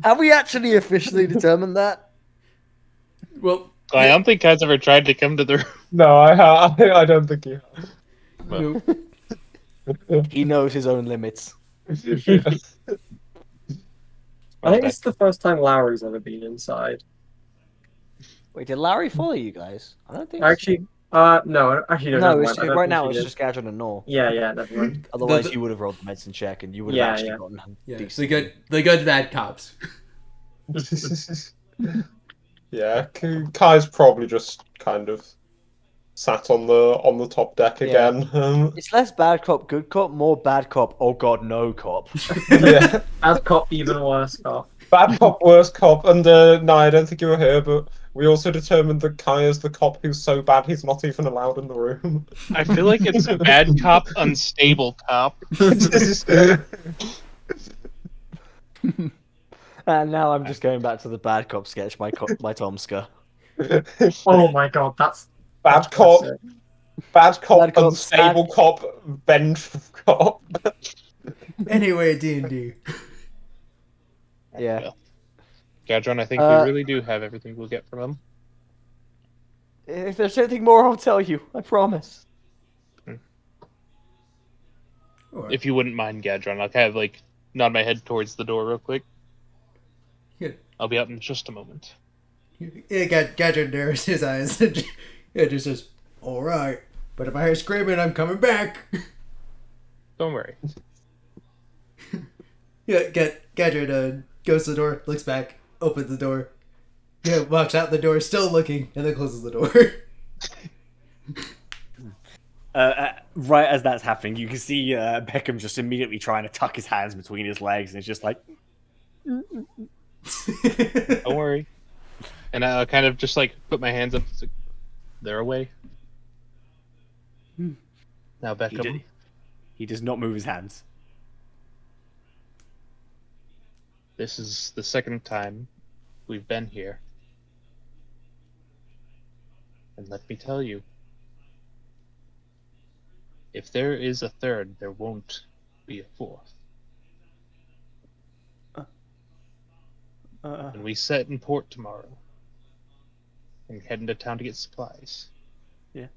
Have we actually officially determined that? Well, I don't think Kai's ever tried to come to the room. No, I don't think he has. No. He knows his own limits. I think it's the first time Lowry's ever been inside. Wait, did Larry follow you guys? I don't think Actually, No, actually, no, No, never it's, mind. I don't right think now she it's did. just Gadget and Nor. Yeah, never mind. Otherwise, you would have rolled the medicine check, and you would have Yeah, actually yeah. gotten Yeah, decent. the good bad cops. Yeah, Kai's probably just kind of sat on the top deck Yeah. again. It's less bad cop, good cop, more bad cop. Oh god, no cop. Yeah, As cop, even worse cop. bad cop, worst cop, and no, I don't think you were here, but we also determined that Kai is the cop who's so bad he's not even allowed in the room. I feel like it's bad cop, unstable cop. And now I'm just going back to the bad cop sketch by Tomska. Oh my god, that's Bad cop, classic. bad cop, Bad cop, unstable cop, vengeful cop. Anyway, D&D. Yeah. Well, Gadron, I think we really do have everything we'll get from him. If there's anything more, I'll tell you. I promise. If you wouldn't mind, Gadron, I'll kind of like nod my head towards the door real quick. Good. I'll be out in just a moment. Gadget narrows his eyes. It just says, "Alright, but if I hear screaming, I'm coming back." Don't worry. Yeah, Gadget goes to the door, looks back, opens the door. Yeah, walks out the door, still looking, and then closes the door. Right as that's happening, you can see Beckham just immediately trying to tuck his hands between his legs, and it's just like, Don't worry. And I'll kind of just like put my hands up. It's like, they're away. Now, Beckham. he does not move his hands. This is the second time we've been here. And let me tell you, if there is a third, there won't be a fourth. And we set in port tomorrow and head into town to get supplies. Yeah.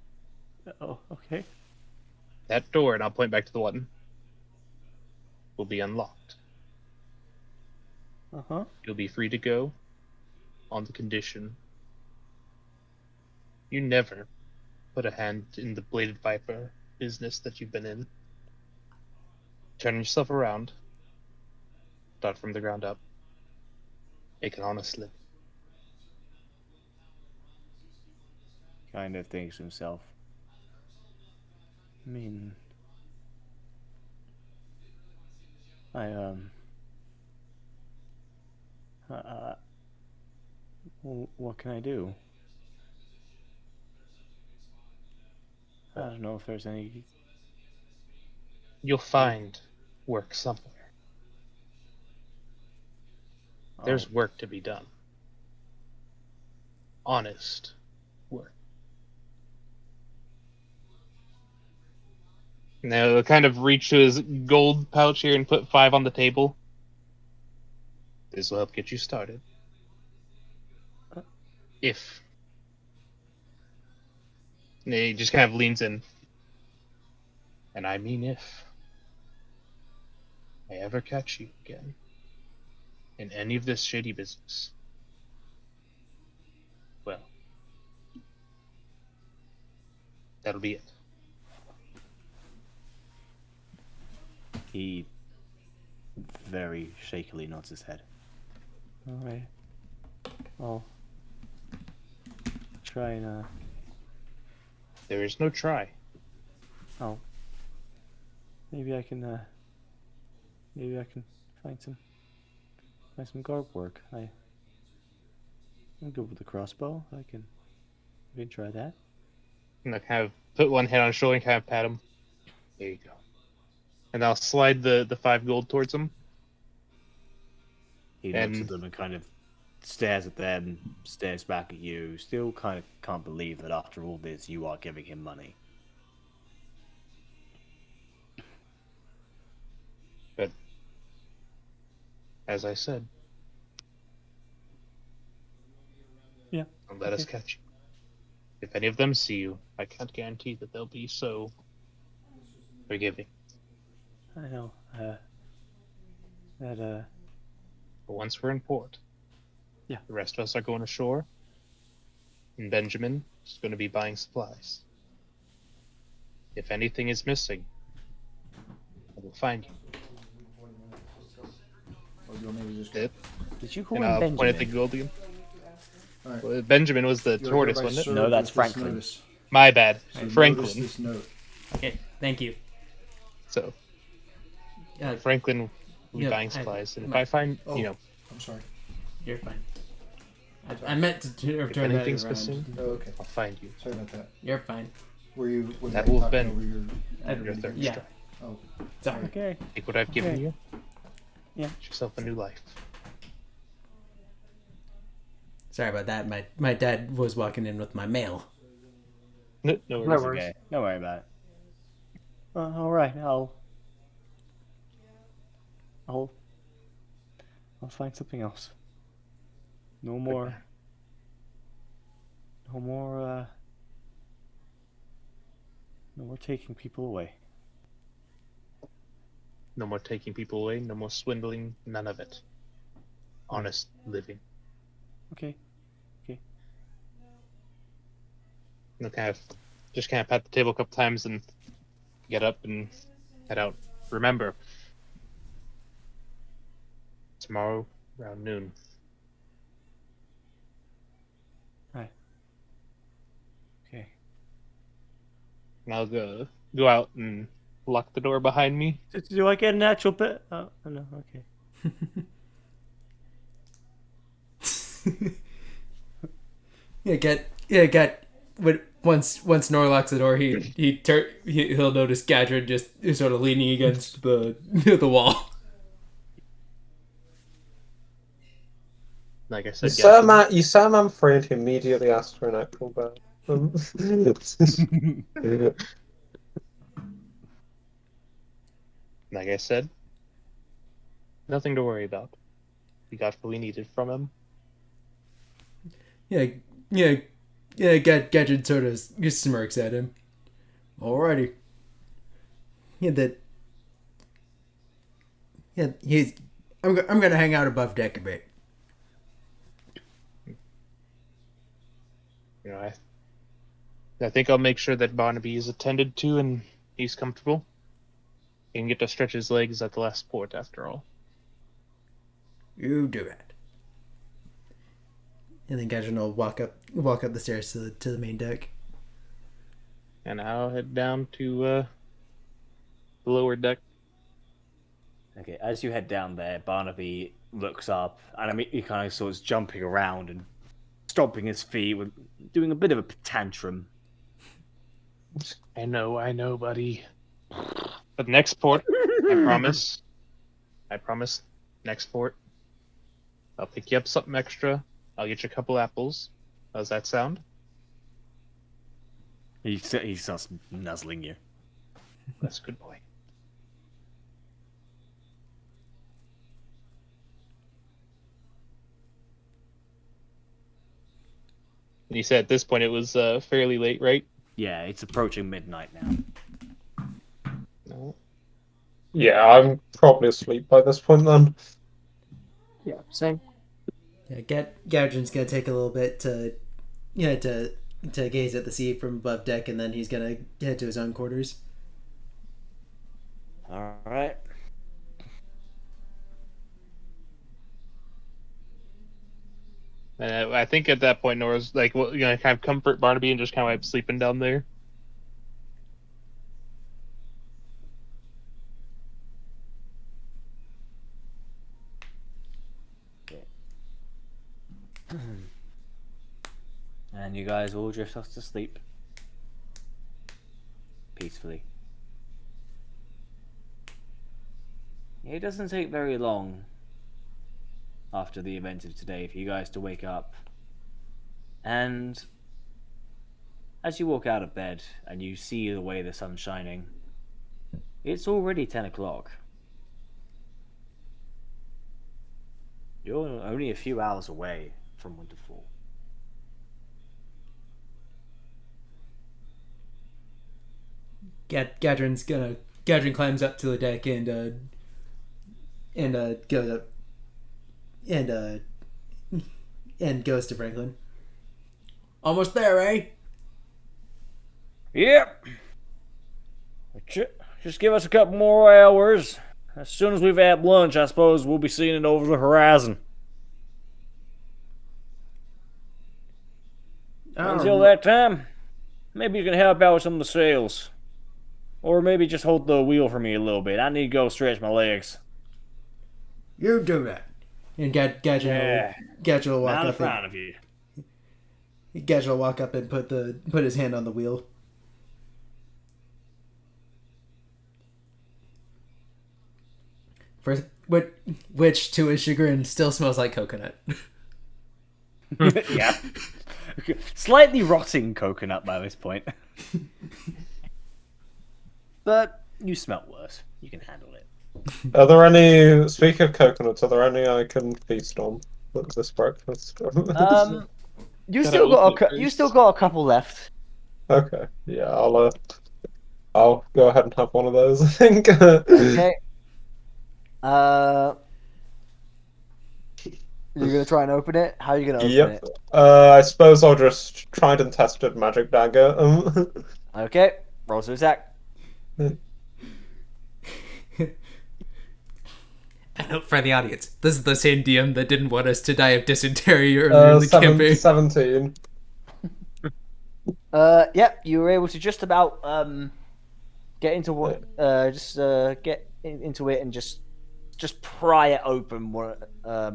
Oh, okay. That door, and I'll point back to the one, will be unlocked. Uh-huh. You'll be free to go on the condition you never put a hand in the bladed viper business that you've been in. Turn yourself around. Start from the ground up. Make an honest living. Kind of thinks to himself. I mean, what can I do? I don't know if there's any. You'll find work somewhere. There's work to be done. Honest work. Now he'll kind of reach to his gold pouch here and put 5 on the table. This will help get you started. If. And he just kind of leans in. And I mean if I ever catch you again in any of this shady business, well, that'll be it. He very shakily nods his head. Alright. I'll try and There is no try. oh. Maybe I can find some garb work. I'm good with the crossbow. I can try that. And I'll kind of put one hand on his shoulder and kind of pat him. There you go. And I'll slide the 5 gold towards him. He looks at them and kind of stares at them, stares back at you. Still kind of can't believe that after all this you are giving him money. But as I said, Yeah. don't let us catch you. If any of them see you, I can't guarantee that they'll be so forgiving. I know. But once we're in port, Yeah. the rest of us are going ashore, and Benjamin is going to be buying supplies. If anything is missing, I will find you. Or do you want me to just go? It, Did you call and him I'll point at the Benjamin? gold again. Alright. Well, Benjamin was the You're tortoise, hereby wasn't it? served No, that's with this Franklin. notice. My bad. So notice Franklin. this note. Okay, thank you. So Yeah, Franklin will be Yeah, buying supplies, and if I find, Oh. you know, I'm sorry. you're fine. I meant to if turn that anything's around. missing, Oh, okay. I'll find you. Sorry about that. You're fine. Was That I will have talking been over Your third Yeah. strike. Oh, Sorry. Okay. Take what I've given Okay. you. Yeah. Get yourself a new life. Sorry about that. My dad was walking in with my mail. No No worries. worries. Okay. Don't worry about it. All right. I'll find something else. No more. No more. No more taking people away. No more taking people away. No more swindling. None of it. Honest living. Okay. You know, just kind of pat the table a couple times and get up and head out. Remember, tomorrow around noon. Okay. And I'll go out and lock the door behind me. Do I get an actual bit? Oh no. Okay. When once Nor locks the door, he'll notice Gadrin just sort of leaning against the wall. Like I You said, saw man afraid he immediately asked for an actual bed. like I said, nothing to worry about. We got what we needed from him. Yeah. Gadrin sort of just smirks at him. Alrighty. I'm gonna hang out above deck a bit. You know, I think I'll make sure that Barnaby is attended to and he's comfortable. He can get to stretch his legs at the last port, after all. You do that. And then Gadrin will walk up the stairs to the main deck. And I'll head down to the lower deck. Okay. As you head down there, Barnaby looks up, and he kind of starts jumping around and stomping his feet, doing a bit of a tantrum. I know, buddy. But next port, I promise. Next port, I'll pick you up something extra. I'll get you a couple apples. How's that sound? He starts nuzzling you. That's a good boy. And you said at this point it was fairly late, right? Yeah, it's approaching midnight now. No. Yeah, I'm probably asleep by this point then. Yeah, same. Yeah, Gadrin's gonna take a little bit to gaze at the sea from above deck, and then he's gonna head to his own quarters. All right. And I think at that point Nora's like, well, you know, kind of comfort Barnaby and just kind of like sleeping down there. And you guys all drift off to sleep peacefully. It doesn't take very long after the event of today for you guys to wake up. And as you walk out of bed and you see the way the sun's shining, it's already 10 o'clock. You're only a few hours away from Winterfall. Gadrin climbs up to the deck and goes up and goes to Franklin. Almost there, eh? Yep. Just give us a couple more hours. As soon as we've had lunch, I suppose we'll be seeing it over the horizon. Until that time, maybe you can help out with some of the sails. Or maybe just hold the wheel for me a little bit. I need to go stretch my legs. You do that. And Gadget will walk Not in up front of you. Gadget will walk up and put his hand on the wheel. Which to his chagrin still smells like coconut. Yeah. Slightly rotting coconut by this point. But you smell worse. You can handle it. Are there any? Speaking of coconuts, are there any I can feast on this breakfast? You still got a couple left. Okay, yeah, I'll go ahead and have one of those. I think. Okay. You're gonna try and open it? How are you gonna open it? I suppose I'll just try and test it magic dagger. Okay. Roll to attack. A note for the audience. This is the same DM that didn't want us to die of dysentery earlier in the campaign. 17. Yep, you were able to just about get into what get into it and just pry it open a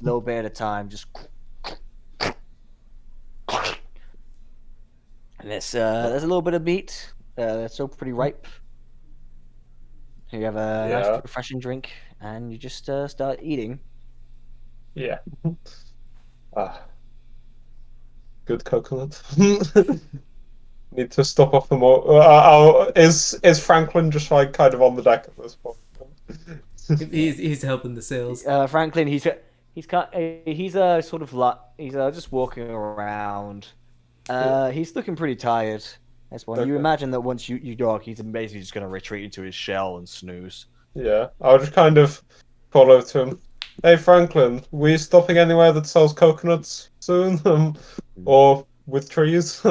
little bit at a time. Just and there's a little bit of meat. They're still pretty ripe. You have a nice refreshing drink, and you just start eating. Yeah. Good coconut. Need to stop off the more. Is Franklin just like kind of on the deck at this point? He's helping the sales. Franklin, he's sort of like he's just walking around. He's looking pretty tired. That's one. Okay. You imagine that once you dock, he's basically just going to retreat into his shell and snooze. Yeah, I'll just kind of call over to him. Hey Franklin, we stopping anywhere that sells coconuts soon? Or with trees?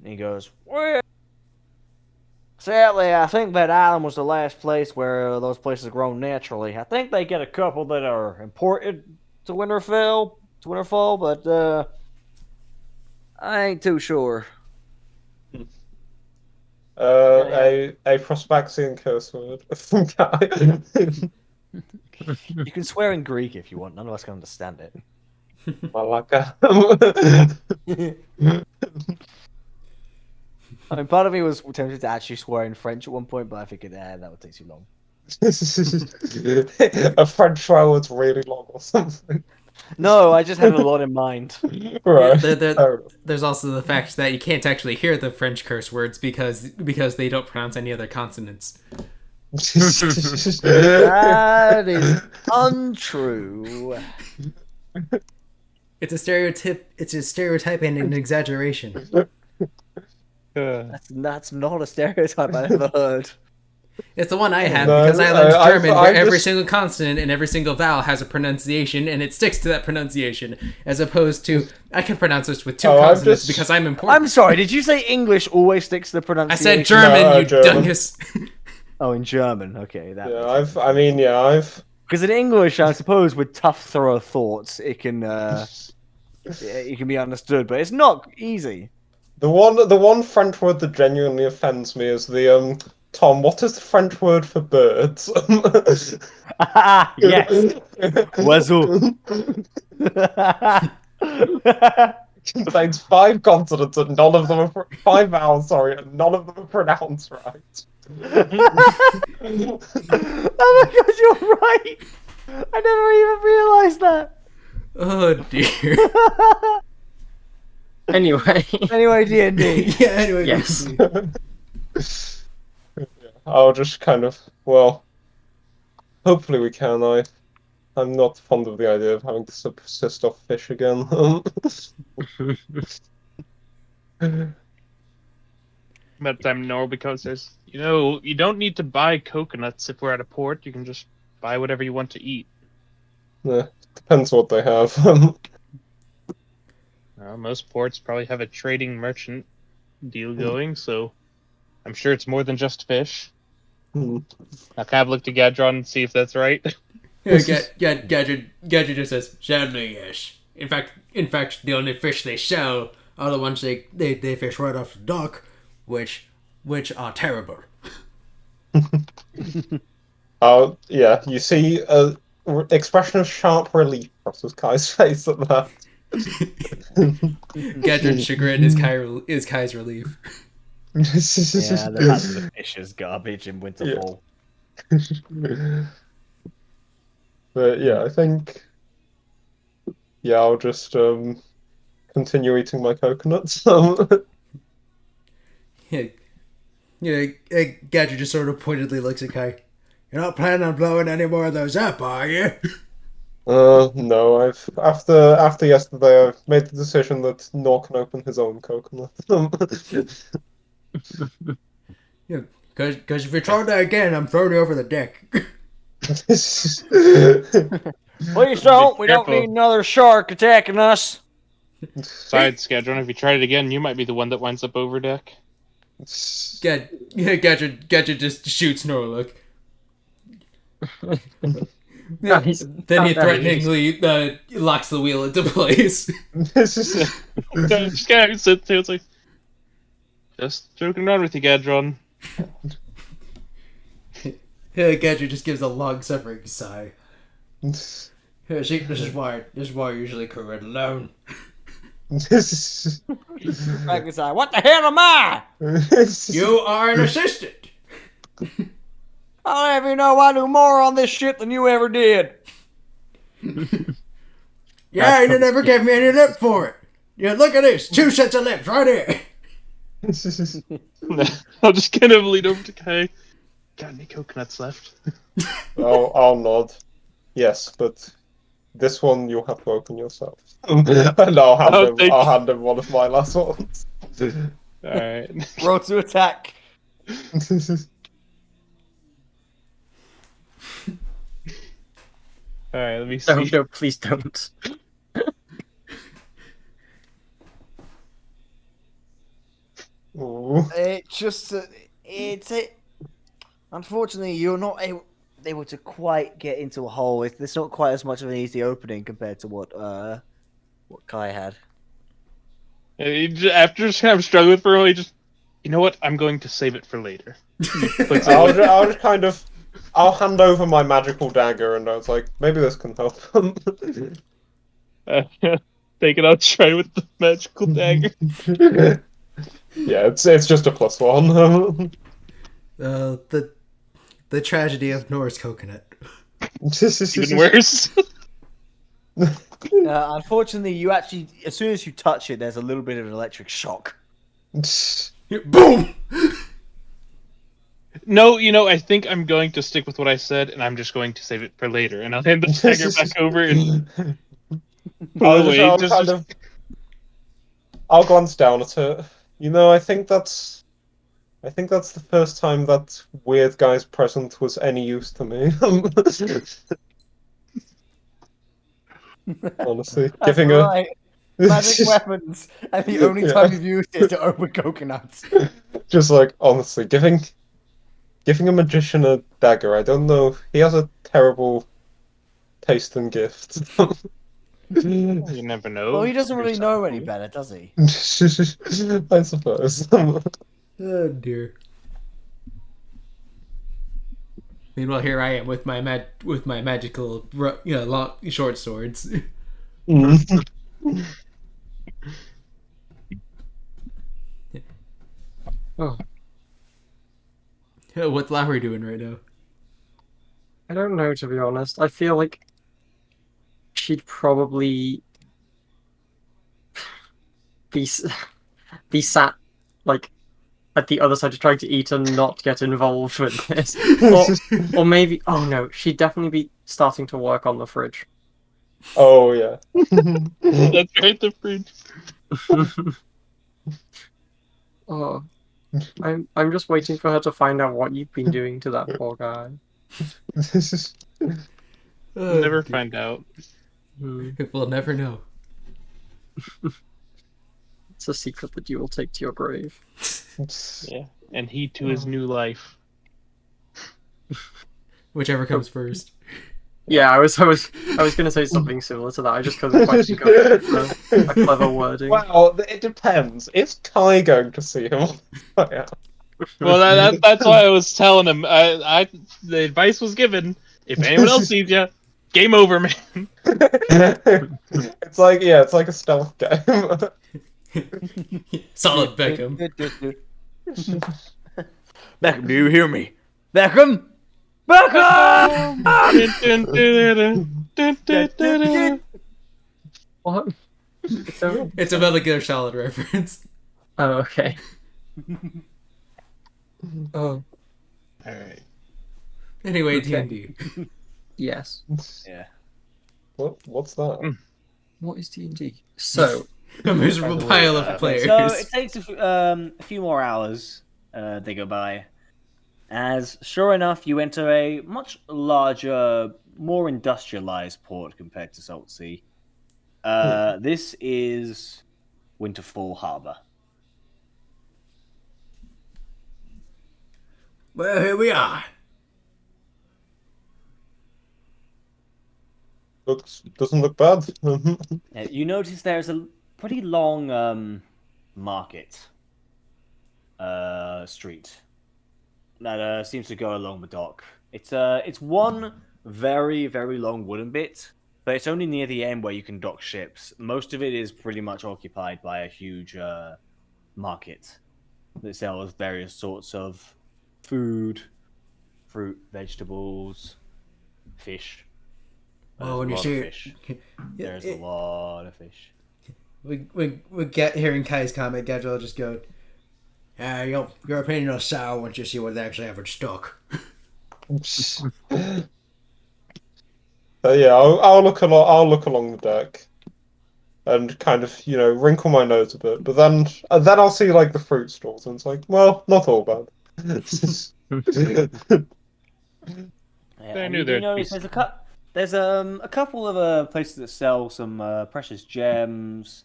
He goes, well, sadly, I think that island was the last place where those places grow naturally. I think they get a couple that are imported to Winterfell, but I ain't too sure. A Prospaxian curse word. You can swear in Greek if you want. None of us can understand it. Malaka. I mean, part of me was tempted to actually swear in French at one point, but I figured that would take too long. A French word's really long or something. No, I just had a lot in mind. Right. There's also the fact that you can't actually hear the French curse words because they don't pronounce any other consonants. That is untrue. It's a stereotype. It's a stereotype and an exaggeration. That's not a stereotype I've ever heard. It's the one I have because I learned German, where every single consonant and every single vowel has a pronunciation, and it sticks to that pronunciation, as opposed to I can pronounce this with two consonants because I'm important. I'm sorry. Did you say English always sticks to the pronunciation? I said German, you German. dungus. Oh, in German. Okay, I've. Because in English, I suppose, with tough, thorough thoughts, it can be understood, but it's not easy. The one French word that genuinely offends me is the Tom, what is the French word for birds? Yes. Oiseau. Contains 5 consonants and none of them are 5 vowels, and none of them are pronounced right. Oh my god, you're right! I never even realised that. Oh dear. Anyway, D&D. Yeah, anyway. Yes. I'll just kind of, hopefully we can. I'm not fond of the idea of having to subsist off fish again. But no, because there's, you don't need to buy coconuts if we're at a port. You can just buy whatever you want to eat. Yeah, depends what they have. Most ports probably have a trading merchant deal going, so I'm sure it's more than just fish. Hmm. Now, can I have a look to Gadron and see if that's right? Gadget just says, "Sadly, yes. In fact, the only fish they sell are the ones they fish right off the dock, which are terrible." Yeah, you see a expression of sharp relief across Kai's face at that. Gadget's chagrin is Kai's relief. Yeah, the fact that the fish is garbage in Winterfall. But yeah, I think I'll just continue eating my coconuts. Gadget just sort of pointedly looks at Kai. You're not planning on blowing any more of those up, are you? No, I've after yesterday, I've made the decision that Nor can open his own coconut. Because if you try that again, I'm throwing you over the deck. Please don't. We don't need another shark attacking us. Besides, Gadron, if you tried it again, you might be the one that winds up over deck. Gadget just shoots Norlook. Nice. Then he threateningly locks the wheel into place. Just kind of sit there, it's like, just joking around with you, Gadron. Gadget just gives a long-suffering sigh. This is why I usually crew it alone. Frankenstein, what the hell am I? You are an assistant. I'll have you know I knew more on this ship than you ever did. Yeah, you never gave me any lip for it. Yeah, look at this. 2 sets of lips right here. I'll just kind of lean over to Kai. Got any coconuts left? I'll nod. Yes, but this one you'll have to open yourself. And I'll hand him one of my last ones. Alright. Roll to attack. Alright, let me see. No, please don't. Ooh. Unfortunately, you're not able to quite get into a hole. It's not quite as much of an easy opening compared to what Kai had. After just kind of struggling for a moment, just, you know what? I'm going to save it for later. I'll just kind of, I'll hand over my magical dagger, and I was like, maybe this can help. Take it out, try with the magical dagger. Yeah, it's just a +1. The tragedy of Nor's coconut. Even worse. Unfortunately, you actually, as soon as you touch it, there's a little bit of an electric shock. Boom! No, I think I'm going to stick with what I said, and I'm just going to save it for later. And I'll hand the dagger back over and I'll glance down at it. I think that's the first time that weird guy's present was any use to me. Honestly, giving right. Magic weapons, and the only time you've used it is to open coconuts. Just like, honestly, giving a magician a dagger, I don't know. He has a terrible taste in gifts. you never know. Well, he doesn't really know any better, does he? I suppose. Oh dear. Meanwhile, here I am with my magical, long short swords. Oh. What's Lowry doing right now? I don't know, to be honest. I feel like she'd probably be sat like at the other side, just trying to eat and not get involved with this. Or maybe, oh no, she'd definitely be starting to work on the fridge. Oh yeah. That's right, the fridge. Oh, I'm just waiting for her to find out what you've been doing to that poor guy. We'll never find out. We'll never know. It's a secret that you will take to your grave. Yeah. and he to his new life. Whichever comes first. Yeah, I was gonna say something similar to that. I just couldn't quite think of a clever wording. Well, it depends. Is Kai going to see him? Yeah. Well, that's why I was telling him. The advice was given. If anyone else sees you, game over, man. It's like a stealth game. Solid Beckham. Beckham, do you hear me? Beckham! Beckham! What? So, It's a Metal Gear Solid reference. oh, okay. Oh. All right. Anyway, Okay. D&D. Yes. Yeah. What's that? What is D&D? So, A miserable pile of players. So it takes a few more hours. They go by. As sure enough, you enter a much larger, more industrialized port compared to Saltsea. This is Winterfall Harbor. Well, here we are. Doesn't look bad. You notice there's a pretty long market street that seems to go along the dock. It's one very, very long wooden bit, but it's only near the end where you can dock ships. Most of it is pretty much occupied by a huge market that sells various sorts of food, fruit, vegetables, fish. Well, when you There's a lot see of it, fish. There's a lot of fish. we get hearing Kai's comment, Gadget will just go, your opinion is sour once you see what they actually have in stock. Yeah, I'll look along the deck, and kind of wrinkle my nose a bit. But then I'll see like the fruit stalls, and it's like, well, not all bad. Yeah, I and knew you do there'd be notice there's a couple of places that sell some precious gems,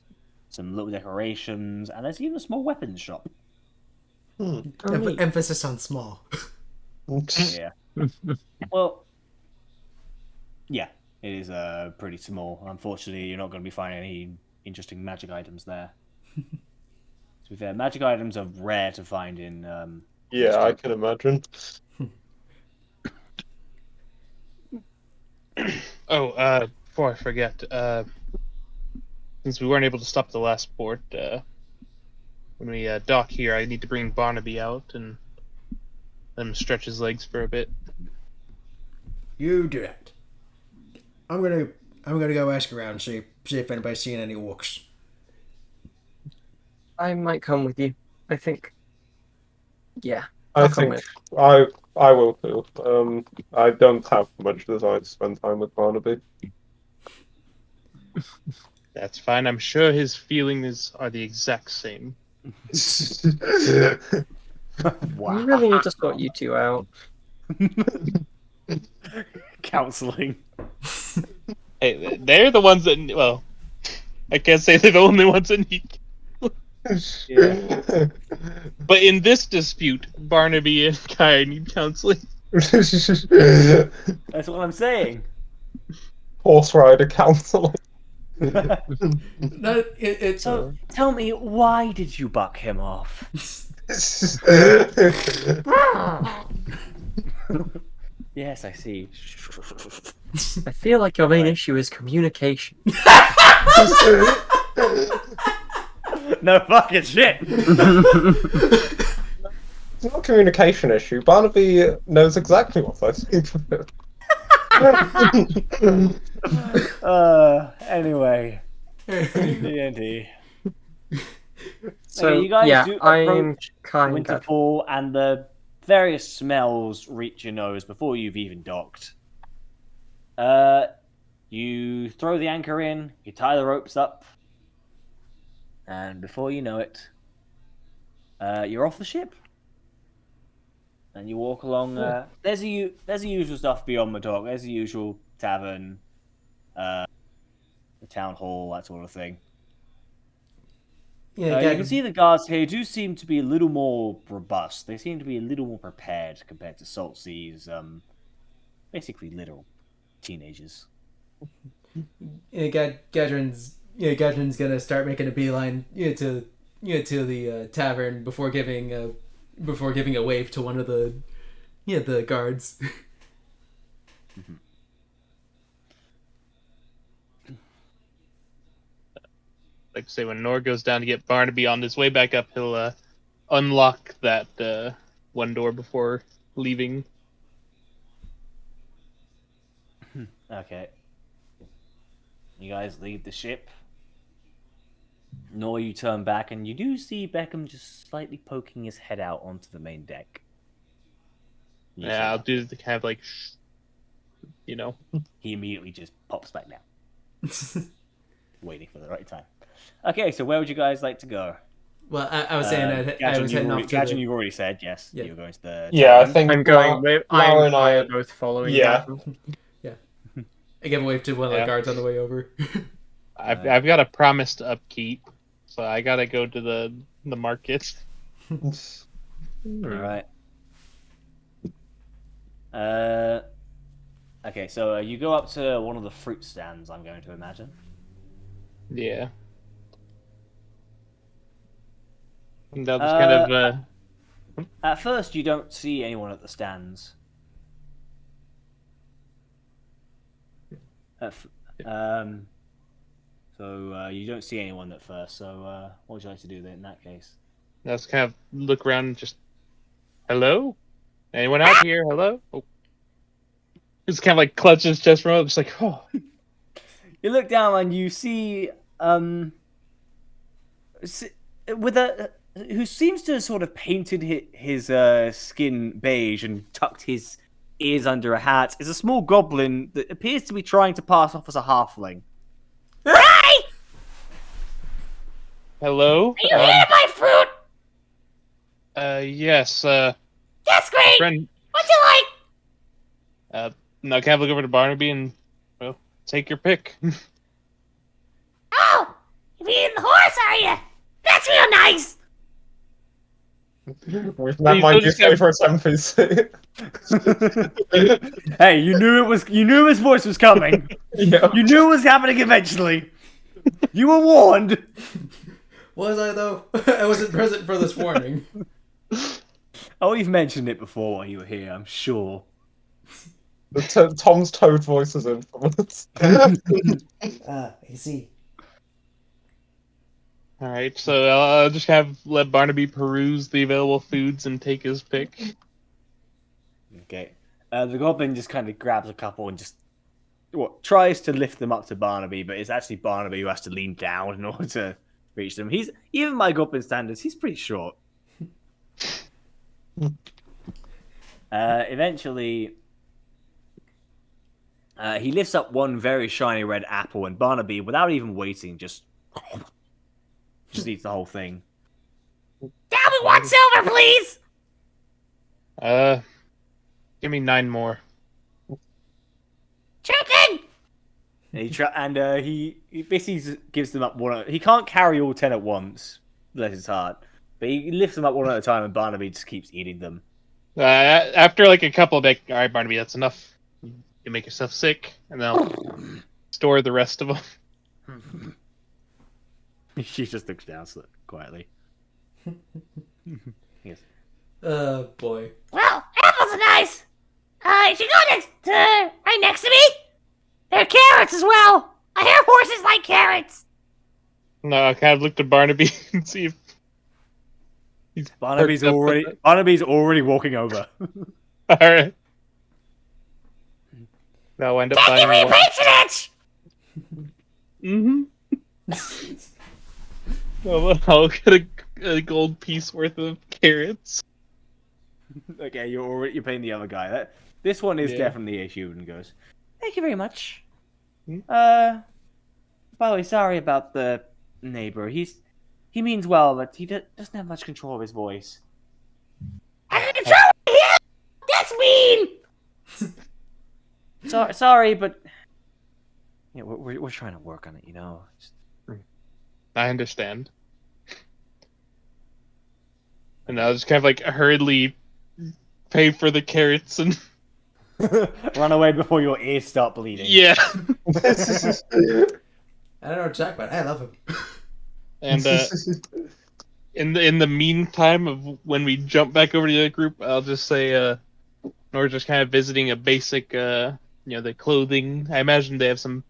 some little decorations, and there's even a small weapons shop. neat. Emphasis on small. Yeah. Well, yeah, it is pretty small. Unfortunately, you're not going to be finding any interesting magic items there. To be fair, magic items are rare to find in. Yeah, I can imagine. Oh, before I forget, since we weren't able to stop the last port, when we dock here, I need to bring Barnaby out and let him stretch his legs for a bit. You do that. I'm gonna go ask around and see if anybody's seen any orcs. I might come with you. I think. Yeah. I I'll come think I will too. I don't have much desire to spend time with Barnaby. That's fine. I'm sure his feelings are the exact same. Wow. We really need to sort you two out. Counseling. Hey, they're the ones that. Well, I can't say they're the only ones that need. Yeah. But in this dispute, Barnaby and Kai need counseling. That's what I'm saying. Horse rider counseling. No, it's So, tell me, why did you buck him off? Yes, I see. I feel like your main issue is communication. No fucking shit. It's not a communication issue. Barnaby knows exactly what I think of it. Anyway. D&D. So Okay, you guys yeah, do I'm approach kind of. Winterfall, and the various smells reach your nose before you've even docked. You throw the anchor in, you tie the ropes up, and before you know it, you're off the ship. And you walk along. There's the usual stuff beyond the dock. There's the usual tavern, the town hall, that sort of thing. Yeah, You can see the guards here do seem to be a little more robust. They seem to be a little more prepared compared to Salt Sea's, basically little teenagers. Gadrin's gonna start making a beeline to the tavern before giving a wave to one of the guards. Like I say, when Nor goes down to get Barnaby on his way back up, he'll unlock that one door before leaving. Okay. You guys leave the ship. Nor you turn back, and you do see Beckham just slightly poking his head out onto the main deck. Yeah, I'll do the kind of like, He immediately just pops back down, waiting for the right time. Okay, so where would you guys like to go? Well, I was saying I was heading off to Gadget, you've already said yes. Yeah. You're going to the Yeah, I tavern. think I'm going. Lara and I I. are both following. Yeah. Gadget. I gave a wave to one of the Yeah. guards on the way over. I've got a promise to upkeep, so I gotta go to the market. All right. Okay, so you go up to one of the fruit stands, I'm going to imagine. Yeah. And that was kind of At first, you don't see anyone at the stands. So you don't see anyone at first. So what would you like to do then in that case? that's kind of look around and just, hello? Anyone out here? Hello? Oh. Just kind of like clutches his chest from up, just like, oh. You look down and you see with a who seems to have sort of painted his skin beige and tucked his ears under a hat is a small goblin that appears to be trying to pass off as a halfling. Hi! Hello? Are you here to buy fruit? Yes, That's great! friend, What'd you like? now can I look over to Barnaby and, well, take your pick. Oh! You're eating the horse, are you? That's real nice! We've met my new favorite NPC. Hey, you knew his voice was coming. Yeah. You knew it was happening eventually. You were warned. Was I though? I wasn't present for this warning. Oh, you've mentioned it before while you were here, I'm sure. Tom's toad voice is infamous. I see. Alright, so I'll just let Barnaby peruse the available foods and take his pick. Okay. The goblin just kind of grabs a couple and just tries to lift them up to Barnaby, but it's actually Barnaby who has to lean down in order to reach them. He's even by goblin standards, he's pretty short. Eventually, he lifts up one very shiny red apple, and Barnaby, without even waiting, just eats the whole thing. Tell me 1 silver, please! Give me 9 more. Chicken! And he basically gives them up one. He can't carry all 10 at once, bless his heart. But he lifts them up one at a time, and Barnaby just keeps eating them. After like a couple of all right, Barnaby, that's enough. You make yourself sick, and then I'll store the rest of them. She just looks down quietly. Yes. Boy. Well, apples are nice! You should go right next to me! There are carrots as well! I hear horses like carrots! No, I kind of looked at Barnaby and see if Barnaby's already walking over. All right. I'll end up Thank you for buying your one. patronage! I'll get a gold piece worth of carrots. Okay, you're paying the other guy. This one is Yeah. definitely a human. Goes. Thank you very much. Hmm? By the way, sorry about the neighbor. He means well, but he doesn't have much control of his voice. I can control him! That's mean! Sorry, but yeah, we're trying to work on it. I understand. And I'll just kind of like hurriedly pay for the carrots and Run away before your ears start bleeding. yeah. I don't know what to talk about. I love him. And in the meantime of when we jump back over to the other group, I'll just say we're just kind of visiting a basic the clothing. I imagine they have some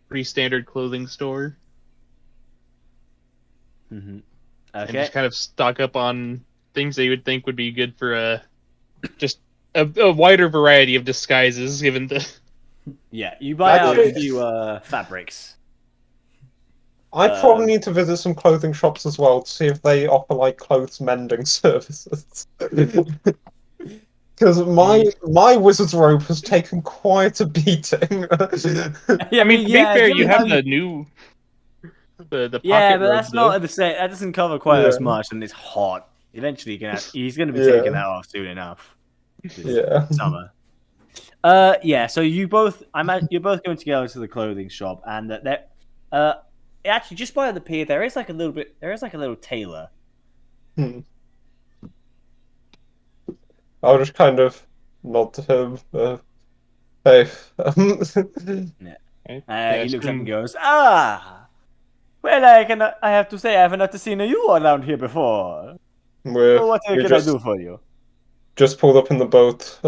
pretty standard clothing store. Mm-hmm. And Okay. just kind of stock up on things that you would think would be good for just a wider variety of disguises, given the. Yeah, you buy out a Actually- few fabrics. I probably need to visit some clothing shops as well to see if they offer like clothes mending services. Because my wizard's robe has taken quite a beating. Yeah, I mean, to be fair, you given have how the new the pocket Yeah, but robe, that's though. not the same. That doesn't cover quite Yeah. as much, and it's hot. Eventually, he's going to be Yeah. taking that off soon enough. This Yeah. summer. Yeah. So you're both going to go to the clothing shop, and actually just by the pier, there is like a little tailor. Hmm. I'll just kind of nod to him. Hey. He looks up and goes, "Ah, well, I have to say, I have not seen you around here before. we What can I do for you?" just pulled up in the boat.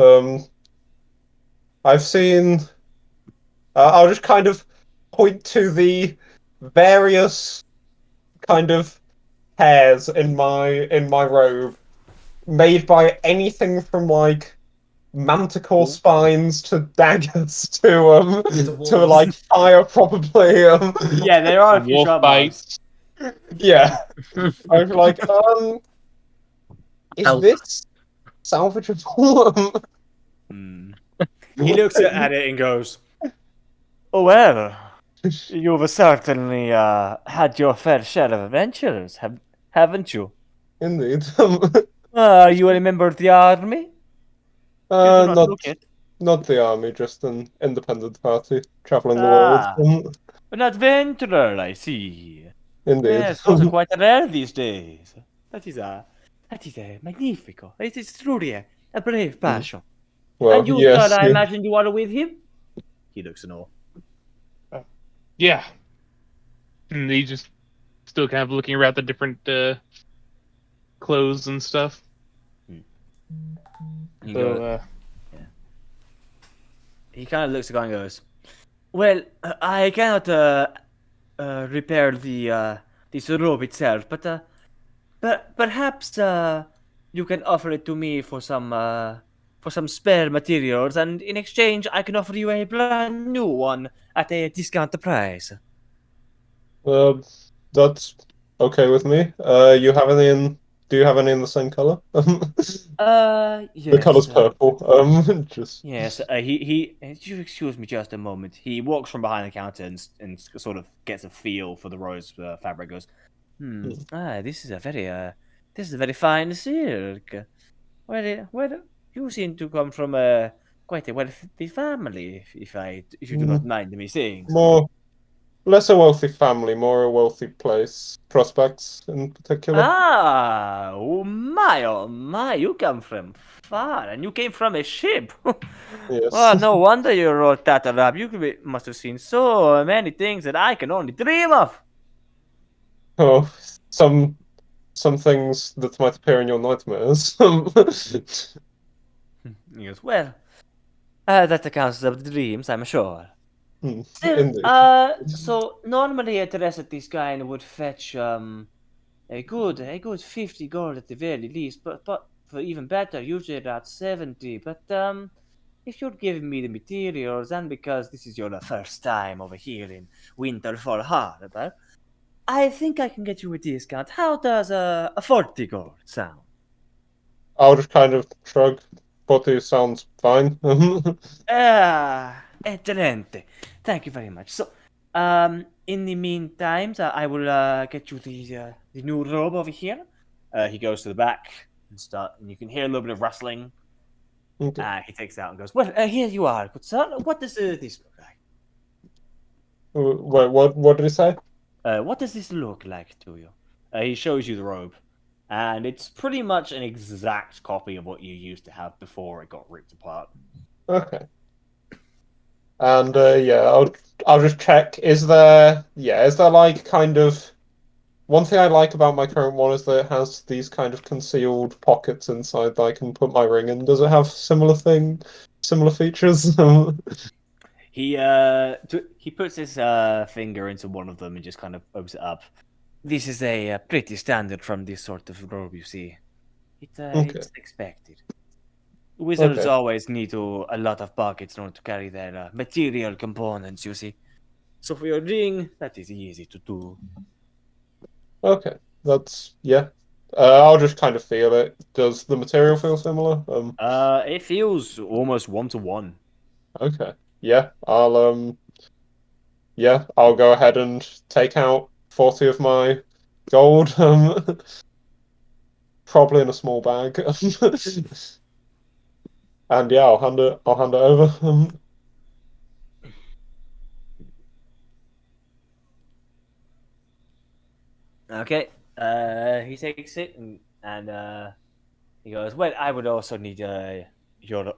I've seen. I'll just kind of point to the various kind of hairs in my robe, made by anything from like manticore spines to daggers to to wolves. like fire probably. Yeah, there are a few Wolf sharp marks. bites. Yeah. I was like, is Help. this salvageable? Hmm. He looks at it and goes, "Oh well, you've certainly had your fair share of adventures, haven't you? Indeed. You a member of the army? You do not Not look it. not the army, just an independent party traveling the Ah. world. An adventurer, I see. Indeed. Yes, those are quite rare these days. That is a magnifico. It is truly a brave passion. Well, And you, yes. sir, I imagine you are with him?" He looks in awe. Yeah. And he's just still kind of looking around the different clothes and stuff. He So, goes, he kind of looks at the guy and goes, "Well, I cannot repair this robe itself, but perhaps you can offer it to me for some spare materials, and in exchange, I can offer you a brand new one at a discount price." That's okay with me. You have any in? Do you have any in the same color? The Yes. color's purple. Just Yes, he. You excuse me just a moment. He walks from behind the counter and sort of gets a feel for the rose fabric. Goes, this is a very fine silk. Well, you seem to come from quite a wealthy family, if you do not mind me saying so. less a wealthy family, more a wealthy place. Prospects in particular. Ah, oh my! You come from far, and you came from a ship. Yes. Well, no wonder you wrote that rap. Must have seen so many things that I can only dream of. Oh, some things that might appear in your nightmares. He goes, well, that accounts for the dreams, I'm sure. Still, Indeed. so normally a dress at this kind would fetch a good 50 gold at the very least, but for even better, usually about 70. But if you're giving me the materials, and because this is your first time over here in Winterfall Harbor, I think I can get you a discount. How does a 40 gold sound? I'll just kind of shrug. 40 sounds fine. Excelente. Thank you very much. So, in the meantime, I will get you the new robe over here. He goes to the back and you can hear a little bit of rustling. Okay. He takes it out and goes, "Well, here you are, good sir. What does this look like? What did he say? What does this look like to you?" He shows you the robe. and it's pretty much an exact copy of what you used to have before it got ripped apart. Okay. And yeah, I'll just check. Is there like kind of one thing I like about my current one is that it has these kind of concealed pockets inside that I can put my ring in. Does it have similar features? He puts his finger into one of them and just kind of opens it up. This is a pretty standard from this sort of robe, you see. Okay. It's expected. Wizards Okay. always need a lot of pockets in order to carry their material components, you see. So for your ring, that is easy to do. Okay. That's yeah. I'll just kind of feel it. Does the material feel similar? It feels almost 1-to-1. Okay. Yeah. I'll go ahead and take out 40 of my gold. Probably in a small bag. And yeah, I'll hand it over. Okay. He takes it and he goes, "Well, I would also need your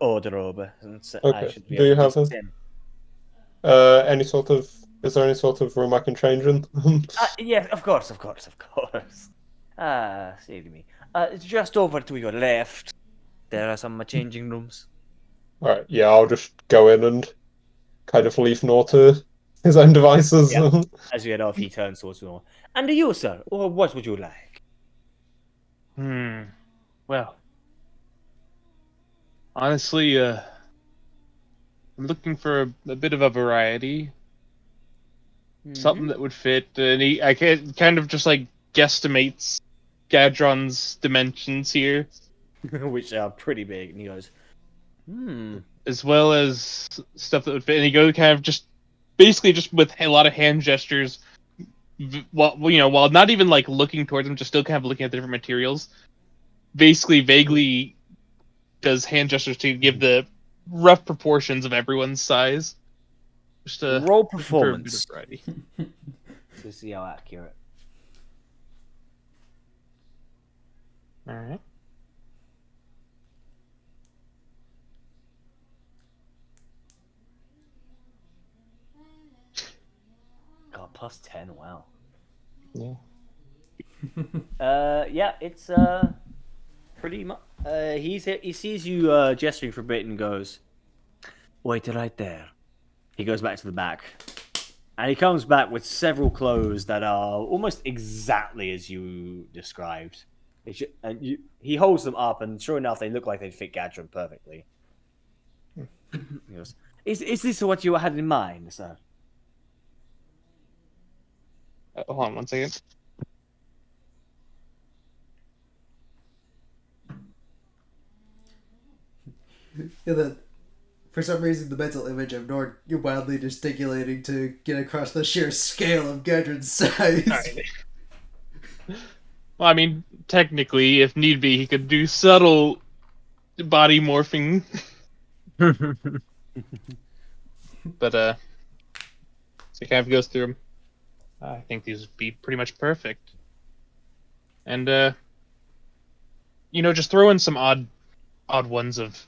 wardrobe, since I Okay. should be Do able you to have visit him." any sort of is there any sort of room I can change in? Yes, of course, of course, of course. Save me. Just over to your left, there are some changing rooms. Alright, yeah, I'll just go in and kind of leave Nor to his own devices. Yeah. As you head off, he turns towards you. And you, sir, or what would you like? Well, honestly, I'm looking for a bit of a variety, something that would fit. And I can kind of just like guesstimates Gadron's dimensions here, Which are pretty big. And he goes, as well as stuff that would fit. And he goes kind of just basically just with a lot of hand gestures, while not even like looking towards them, just still kind of looking at the different materials. Basically, vaguely does hand gestures to give the rough proportions of everyone's size. Just roll looking for a bit of performance variety. to see how accurate. All right. God, +10. Wow. Yeah. Yeah, it's pretty much. He sees you gesturing for a bit and goes, "Wait right there." He goes back to the back, and he comes back with several clothes that are almost exactly as you described. He holds them up, and sure enough, they look like they'd fit Gadron perfectly. He goes, "Is this what you had in mind, sir?" Hold on one second. Yeah, for some reason, the mental image of Nord wildly gesticulating to get across the sheer scale of Gadron's size. All right. Well, I mean, technically, if need be, he could do subtle body morphing. But so he kind of goes through them. I think these would be pretty much perfect. And just throw in some odd ones of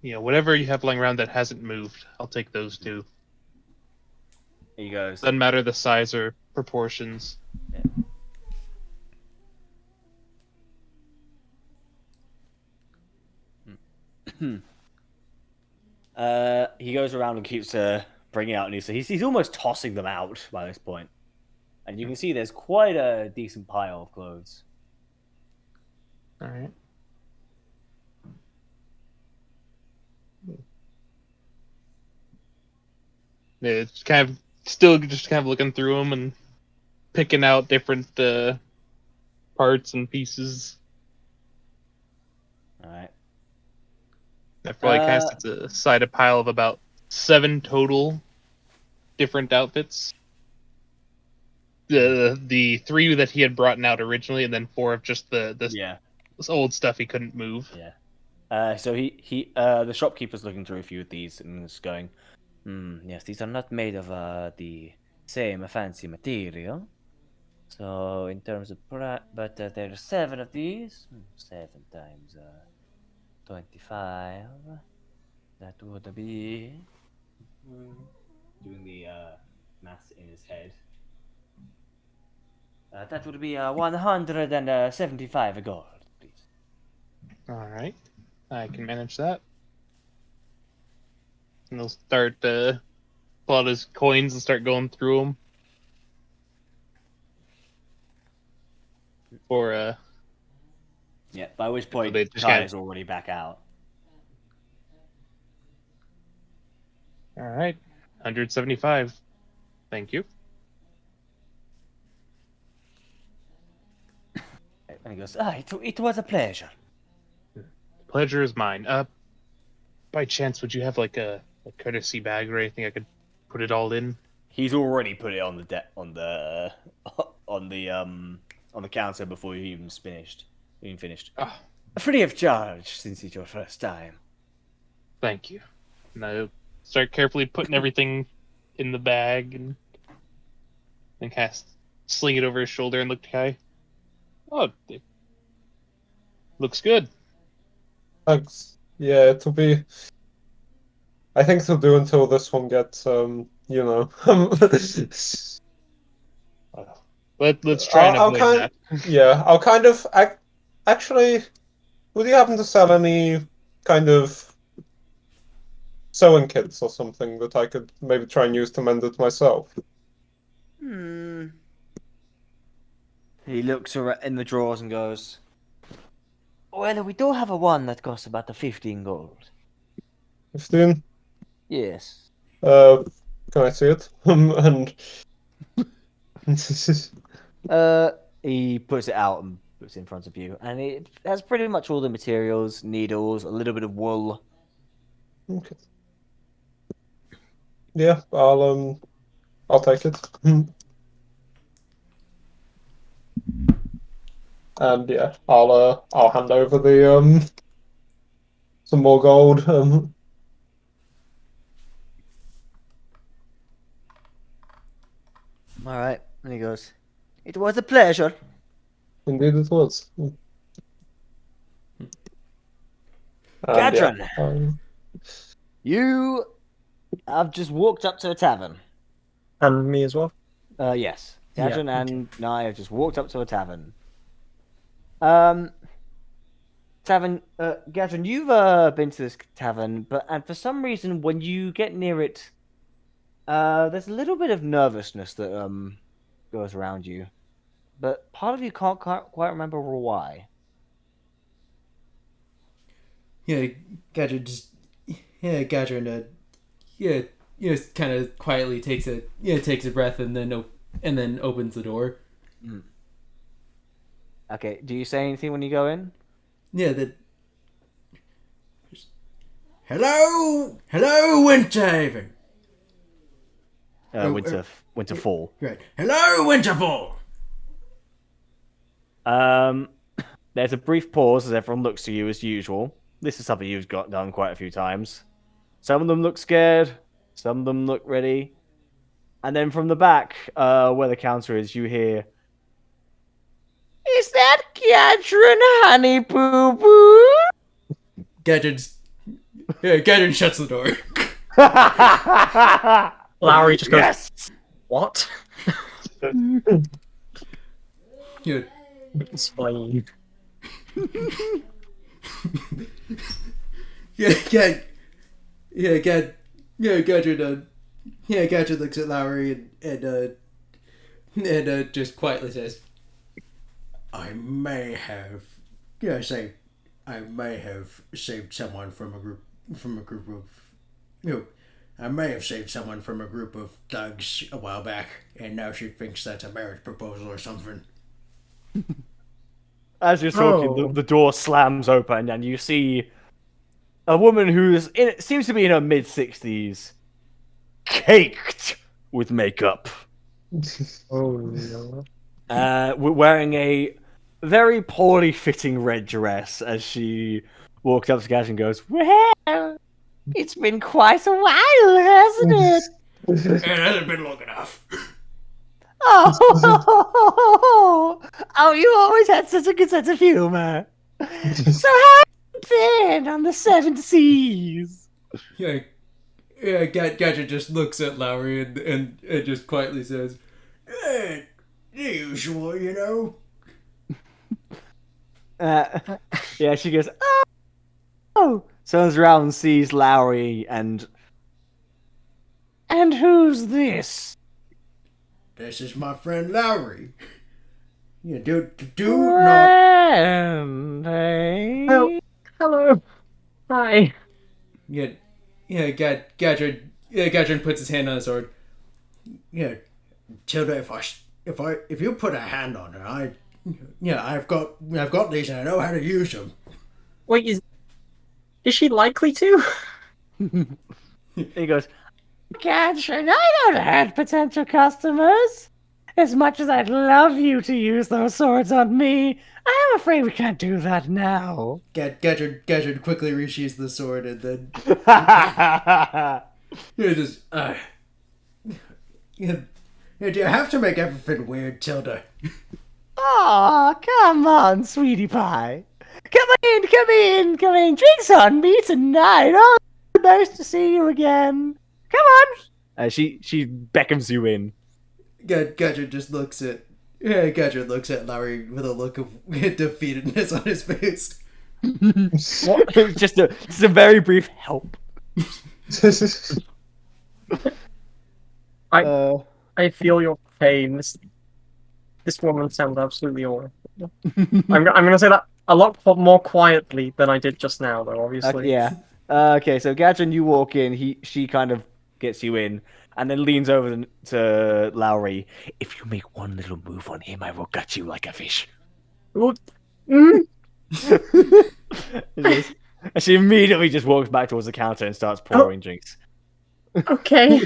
whatever you have lying around that hasn't moved. I'll take those too. He goes, Doesn't matter the size or proportions. he goes around and keeps bringing out new. So he's almost tossing them out by this point, and you can see there's quite a decent pile of clothes. All right. Yeah, it's kind of still just kind of looking through them and picking out different parts and pieces. All right. That probably kind of sets aside a pile of about 7 total different outfits. The 3 that he had brought out originally, and then 4 of just the this old stuff he couldn't move. Yeah. So the shopkeeper's looking through a few of these and is going, yes, these are not made of the same fancy material. So in terms of but there are 7 of these. 7 times 25. That would be doing the maths in his head. That would be 175 gold, please. All right, I can manage that. And he'll start pull out his coins and start going through them for Yeah. By which point they just Kai kinda- is already back out. All right, 175. Thank you. And he goes, it was a pleasure. Pleasure is mine. By chance, would you have like a courtesy bag or anything I could put it all in? He's already put it on the on the on the counter before he even finished. Oh, Free of charge, since it's your first time. thank you. And I'll start carefully putting everything in the bag and then cast sling it over his shoulder and look to Kai. Oh, it looks good. Thanks. Yeah, it'll be. I think it'll do until this one gets Let's try and I'll avoid kind. that. Yeah, I'll kind of. Actually, would you happen to sell any kind of sewing kits or something that I could maybe try and use to mend it myself? He looks in the drawers and goes, well, we do have a one that costs about the 15 gold. 15? Yes. Can I see it? And He puts it out and puts it in front of you, and it has pretty much all the materials, needles, a little bit of wool. okay. Yeah, I'll take it. And yeah, I'll hand over the some more gold. All right. And he goes, it was a pleasure. Indeed it was. And Gadron, yeah, you have just walked up to a tavern. And me as well. Yes. Yeah, Gadron okay. and I have just walked up to a tavern. Tavern, Gadron, you've been to this tavern, and for some reason, when you get near it, there's a little bit of nervousness that goes around you, but part of you can't quite remember why. Yeah, Gadget just Gadget kind of quietly takes a breath and then opens the door. Okay, do you say anything when you go in? Yeah, that. Hello, Winterhaven. Winterfall. Right. Hello, Winterfall. There's a brief pause as everyone looks to you as usual. This is something you've got done quite a few times. Some of them look scared, some of them look ready. And then from the back, where the counter is, you hear, is that Quadruin, honey boo boo? Gadget shuts the door. Lowry just goes, Yes! what? Yeah. Explain. Gadget looks at Lowry and just quietly says, I may have saved someone from a group of I may have saved someone from a group of thugs a while back, and now she thinks that's a marriage proposal or something. As you're talking, the door slams open, and you see a woman seems to be in her mid-60s, caked with makeup. Oh no. Wearing a very poorly fitting red dress as she walks up to Gash and goes, well, it's been quite a while, hasn't it? It hasn't been long enough. Oh, oh, you always had such a good sense of humor. So how have you been on the seven seas? Yeah, Gadget just looks at Lowry and just quietly says, "The usual, you know." Yeah, she goes, oh. Turns around and sees Lowry and who's this? This is my friend Lowry. Yeah, do not. Friend, eh? Oh, hello. Hi. Yeah, Gadget puts his hand on his sword. Yeah, Tilda, if you put a hand on her, I've got these and I know how to use them. Wait, is she likely to? He goes, Gretchen, I don't hurt potential customers. As much as I'd love you to use those swords on me, I am afraid we can't do that now. Gadget quickly resheathes the sword and then just do you have to make everything weird, Tilda? Aw, come on, sweetie pie. Come in. Drinks on me tonight. Oh, nice to see you again. Come on. She beckons you in. Gadget just looks at Gadget looks at Lowry with a look of defeatedness on his face. just a very brief help. I feel your pain. This woman sounds absolutely awful. I'm gonna say that a lot more quietly than I did just now, though. Obviously. Yeah. Okay, so Gadget, you walk in. She kind of gets you in, and then leans over to Lowry. If you make one little move on him, I will gut you like a fish. Well, And she immediately just walks back towards the counter and starts pouring drinks. okay.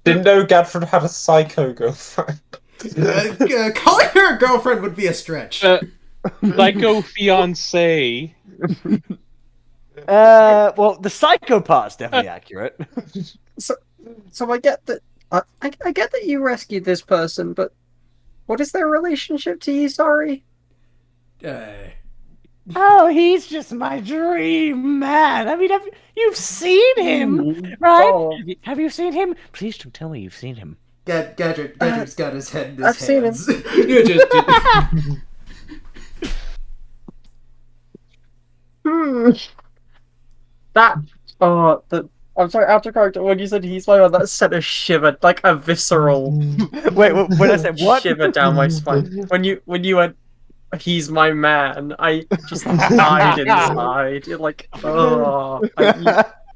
Didn't know Gadford had a psycho girlfriend. Calling her a girlfriend would be a stretch. Psycho fiance. Well, the psycho part's definitely accurate. So I get that. I get that you rescued this person, but what is their relationship to you? Sorry. Oh, he's just my dream man. I mean, you've seen him, right? Oh. Have you seen him? Please don't tell me you've seen him. Gadget's got his head in his I've seen him. hands. Just- I'm sorry, out of character, when you said he's my man, that sent a shiver, like a visceral Wait, when I said what? shiver down my spine. When you went, he's my man, I just died inside. You're like, oh,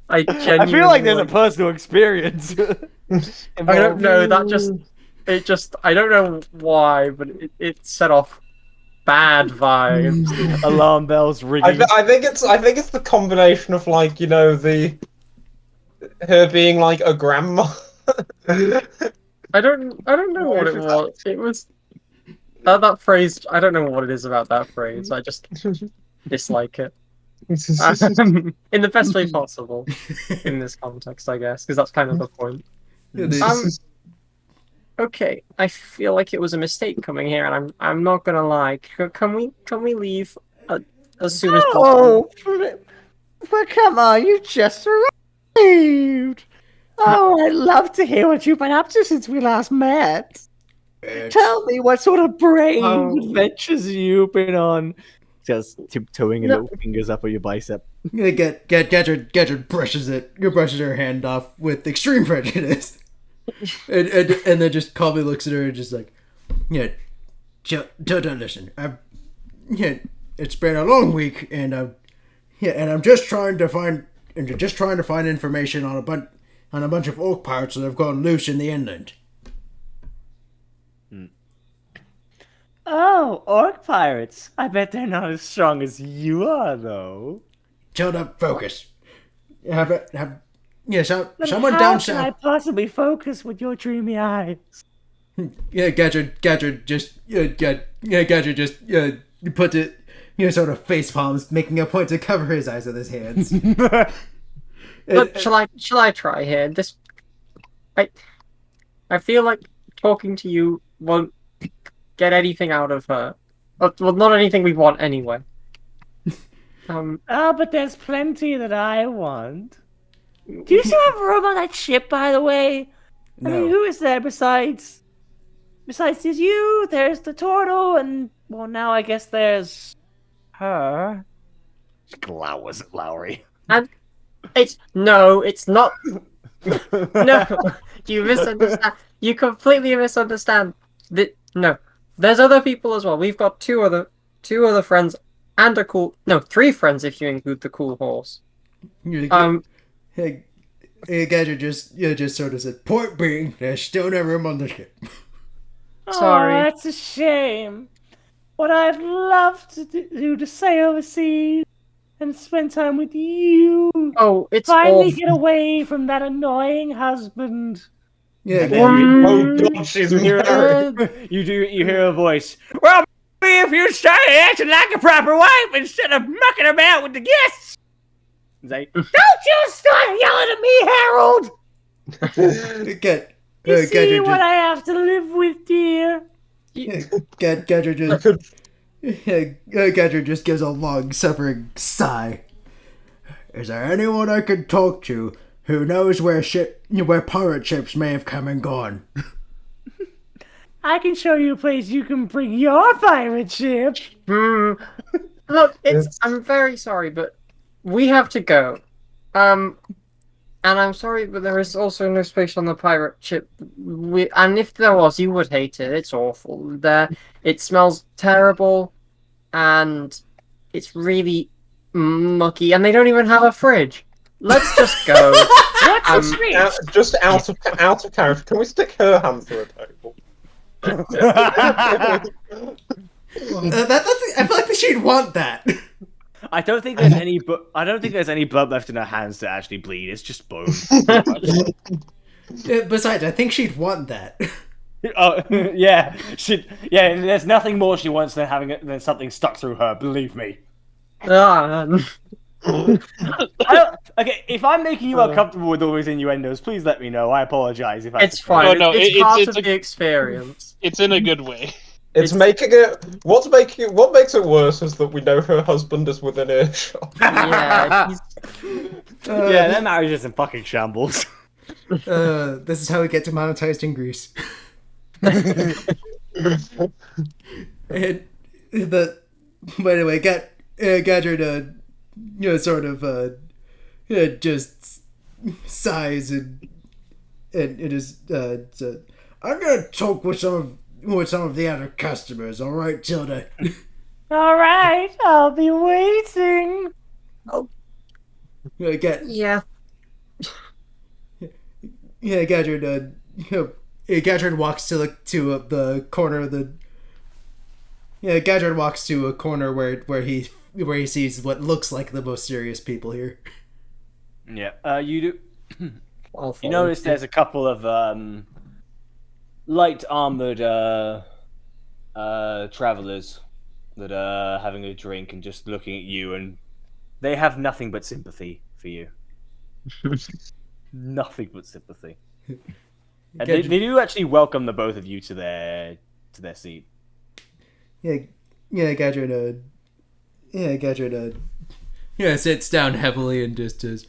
I genuinely. I feel like there's a personal experience. I don't know. I don't know why, but it set off bad vibes. Alarm bells ringing. I think it's the combination of like, you know, her being like a grandma. I don't know what it was. It was that phrase. I don't know what it is about that phrase. I just dislike it. In the best way possible in this context, I guess, because that's kind of the point. Okay, I feel like it was a mistake coming here, and I'm not gonna lie. Can we leave as soon as possible? But come on, you just arrived. Oh, I'd love to hear what you've been up to since we last met. Tell me what sort of brave adventures you've been on. Just tiptoeing and little fingers up on your bicep. Gadget brushes her hand off with extreme prejudice. and then just calmly looks at her and just like, don't listen. It's been a long week, and I'm just trying to find information on a bunch of orc pirates that have gone loose in the inland. Oh, orc pirates! I bet they're not as strong as you are, though. Shut up, focus. Someone How down can south. I possibly focus with your dreamy eyes? Gadget just puts it, sort of face palms, making a point to cover his eyes with his hands. Look, shall I try here? I feel like talking to you won't get anything out of her. Well, not anything we want anyway. Oh, but there's plenty that I want. Do you still have room on that ship, by the way? I mean, No. who is there besides there's you, there's the turtle, and, well, now I guess there's her. She glowers at Lowry. And it's not. No, you misunderstand. You completely misunderstand. No, there's other people as well. We've got two other friends and three friends if you include the cool horse. Hey, Gadget just sort of said, "Point being, there's still no room on the ship." Sorry. Oh, that's a shame. What I'd love to do to sail overseas and spend time with you. Oh, it's Finally awful. get away from that annoying husband. Yeah, Oh god, she's married. You hear a voice. Well, if you started acting like a proper wife instead of mucking about with the guests. It's like, don't you start yelling at me, Harold! You see what I have to live with, dear? Gadget just gives a long, suffering sigh. Is there anyone I could talk to who knows where pirate ships may have come and gone? I can show you a place you can bring your pirate ship. Look, I'm very sorry, but we have to go. And I'm sorry, but there is also no space on the pirate ship. And if there was, you would hate it. It's awful. It smells terrible, and it's really mucky. And they don't even have a fridge. Let's just go. What's a fridge? Just out of character, can we stick her hand through a table? I feel like she'd want that. I don't think there's any blood left in her hands to actually bleed. It's just bone. Besides, I think she'd want that. Oh yeah, there's nothing more she wants than something stuck through her. Believe me. Ah, Okay, if I'm making you uncomfortable with all these innuendos, please let me know. I apologize if it's fine. Oh, no, it's part of the experience. It's in a good way. It's making it. What makes it worse is that we know her husband is within earshot. Yeah, yeah, their marriage is in fucking shambles. This is how we get demonetized in Greece. But anyway, Gadget, sort of, just sighs and it is. I'm gonna talk with some of the other customers. All right, Tilda. All right, I'll be waiting. yeah. Yeah, Gadget. Gadget walks to the corner of the. Yeah, Gadget walks to a corner where he sees what looks like the most serious people here. Yeah, you do. I'll You follow. notice there's a couple of light armored travelers that are having a drink and just looking at you, and they have nothing but sympathy for you. Nothing but sympathy. And they do actually welcome the both of you to their seat. Gadget. Sits down heavily and just does.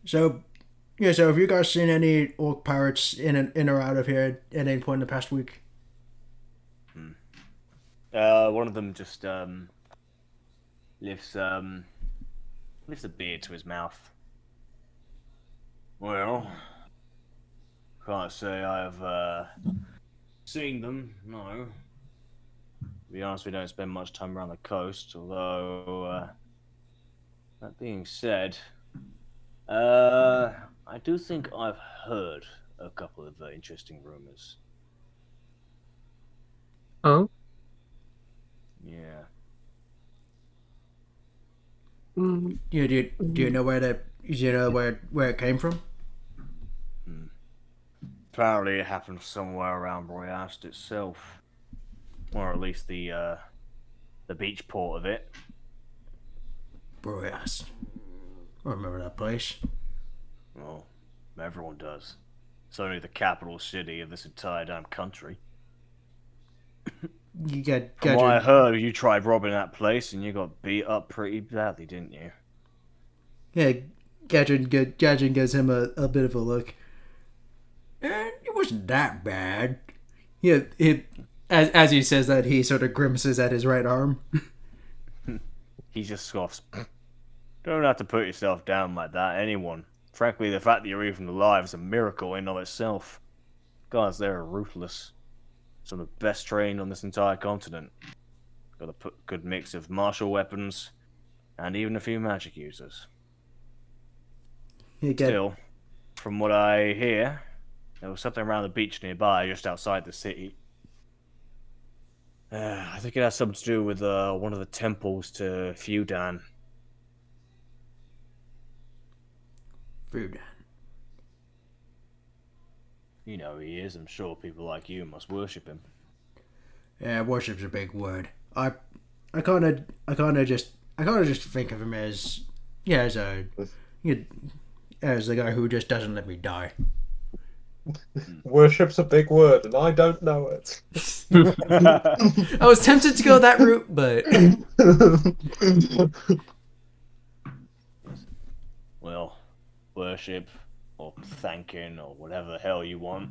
So have you guys seen any orc pirates in or out of here at any point in the past week? One of them just lifts a beer to his mouth. Well, can't say I've seen them, no. To be honest, we don't spend much time around the coast, although, that being said, I do think I've heard a couple of interesting rumors. Oh? Yeah. Yeah, do you know where where it came from? Apparently it happened somewhere around Royast itself. Or at least the beach port of it. Bro, yes. I remember that place. Well, everyone does. It's only the capital city of this entire damn country. You got From what I Gadrin. heard, you tried robbing that place and you got beat up pretty badly, didn't you? Yeah, Gadrin gives him a bit of a look. It wasn't that bad. Yeah, as he says that, he sort of grimaces at his right arm. He just scoffs. Don't have to put yourself down like that, anyone. Frankly, the fact that you're even alive is a miracle in of itself. Guys, they're ruthless. Some of the best trained on this entire continent. Got a good mix of martial weapons, and even a few magic users. Still, from what I hear, there was something around the beach nearby, just outside the city. I think it has something to do with one of the temples to Feudan. Food. You know who he is. I'm sure people like you must worship him. Yeah, worship's a big word. I kind of just think of him as as a guy who just doesn't let me die. Worship's a big word, and I don't know it. I was tempted to go that route, but Well, worship or thanking or whatever the hell you want.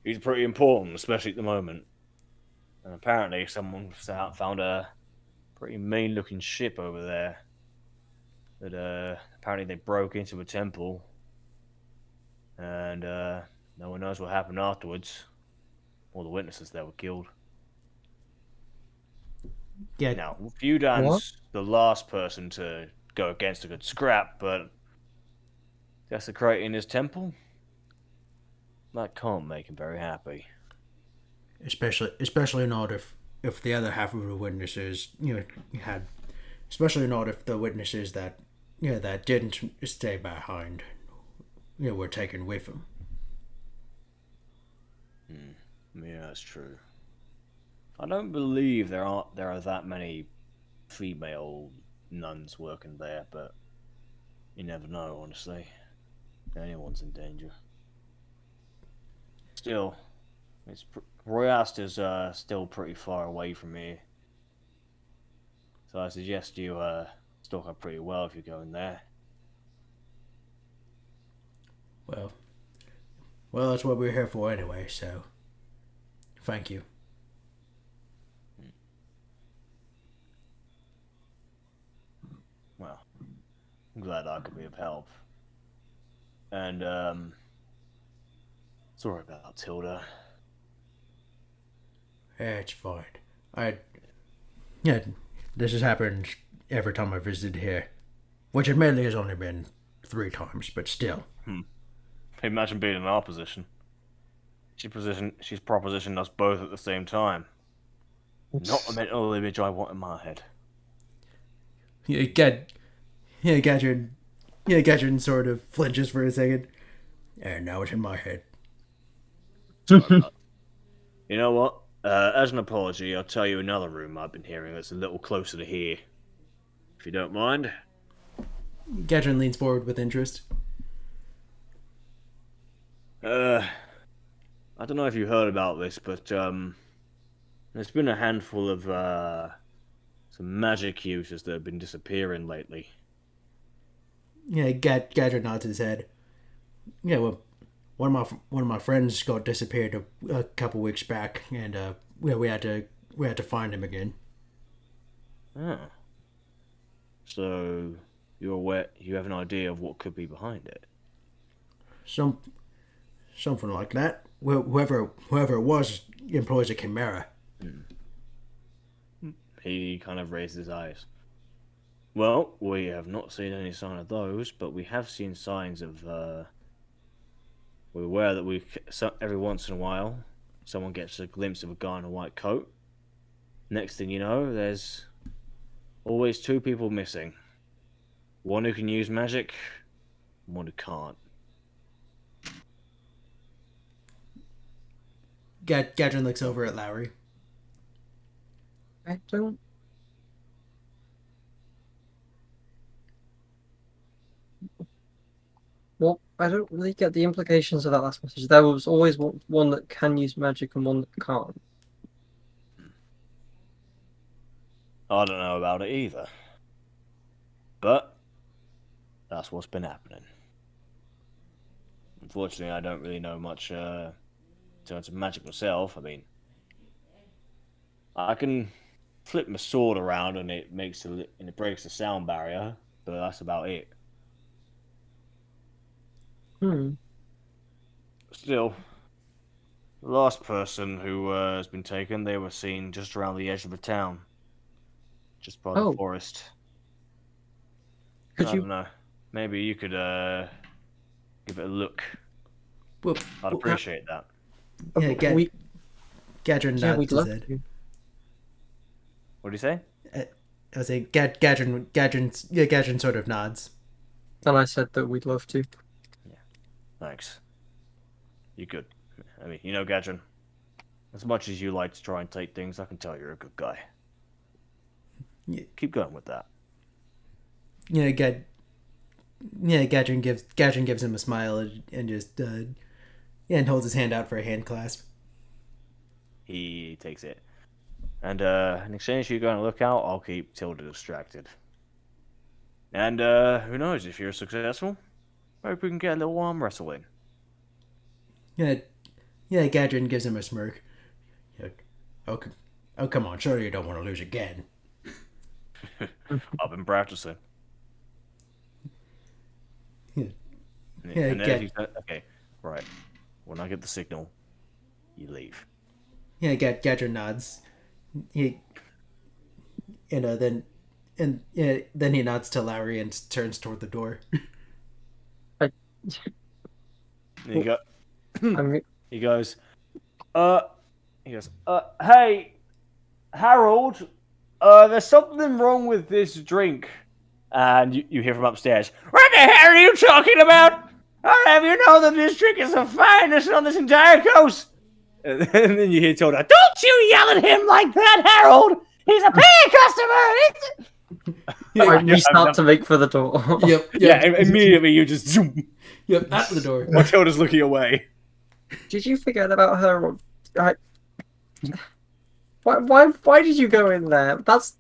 He's pretty important, especially at the moment. And apparently, someone found a pretty mean-looking ship over there. That apparently they broke into a temple, and no one knows what happened afterwards. All the witnesses there were killed. yeah, Now, Feudan's the last person to go against a good scrap, but desecrating his temple? That can't make him very happy. especially not if the other half of the witnesses had, especially not if the witnesses that that didn't stay behind were taken with him. Yeah, that's true. I don't believe there are that many female nuns working there, but you never know, honestly. Anyone's in danger. Still, Royast is still pretty far away from here. So I suggest you stock up pretty well if you're going there. Well, that's what we're here for anyway. So, thank you. Well, I'm glad I could be of help. And sorry about Tilda. Yeah, it's fine. This has happened every time I visited here, which admittedly has only been 3 times, but still. Imagine being in our position. She's propositioned us both at the same time. Not the mental image I want in my head. Gadrin sort of flinches for a second, and now it's in my head. You know what? As an apology, I'll tell you another room I've been hearing that's a little closer to here. If you don't mind. Gadrin leans forward with interest. I don't know if you heard about this, but there's been a handful of some magic users that have been disappearing lately. Yeah, Gadrin nods his head. Yeah, well, one of my friends got disappeared a couple weeks back, and we had to find him again. Oh. So you're aware? You have an idea of what could be behind it? Something like that. Whoever it was employs a chimera. He kind of raised his eyes. Well, we have not seen any sign of those, but we have seen signs of. We're aware that every once in a while, someone gets a glimpse of a guy in a white coat. Next thing you know, there's always 2 people missing. One who can use magic, and one who can't. Gadrin looks over at Lowry. I don't. Well, I don't really get the implications of that last message. There was always one that can use magic and one that can't. I don't know about it either. But that's what's been happening. Unfortunately, I don't really know much in terms of magic myself. I mean, I can flip my sword around and it breaks the sound barrier, but that's about it. Still, the last person who has been taken, they were seen just around the edge of the town, just by the forest. I don't know. Maybe you could give it a look. Well, I'd appreciate that. Yeah, Gadrin nods we'd his love head. to. What do you say? I was saying Gadrin sort of nods. And I said that we'd love to. Thanks. You good. I mean, you know, Gadrin, as much as you like to try and take things, I can tell you're a good guy. Yeah. Keep going with that. Yeah, Gadrin gives him a smile and just and holds his hand out for a hand clasp. He takes it. And in exchange for you going to look out, I'll keep Tilda distracted. And who knows, if you're successful, maybe we can get a little arm wrestling. Yeah, Gadrin gives him a smirk. Yeah, oh, come on, surely you don't want to lose again. I've been practicing. Yeah, And then he said, okay, right. When I get the signal, you leave. Yeah, Gadrin nods. Then he nods to Lowry and turns toward the door. He goes, hey, Harold, there's something wrong with this drink. And you hear from upstairs, what the hell are you talking about? I'll have you know that this drink is the finest on this entire coast. And then you hear Tilda, don't you yell at him like that, Harold. He's a paying customer. We start to make for the door. Yep. Yeah, immediately you just zoom. Yep, out the door. While Tilda's looking away. Did you forget about her? Why did you go in there? That's.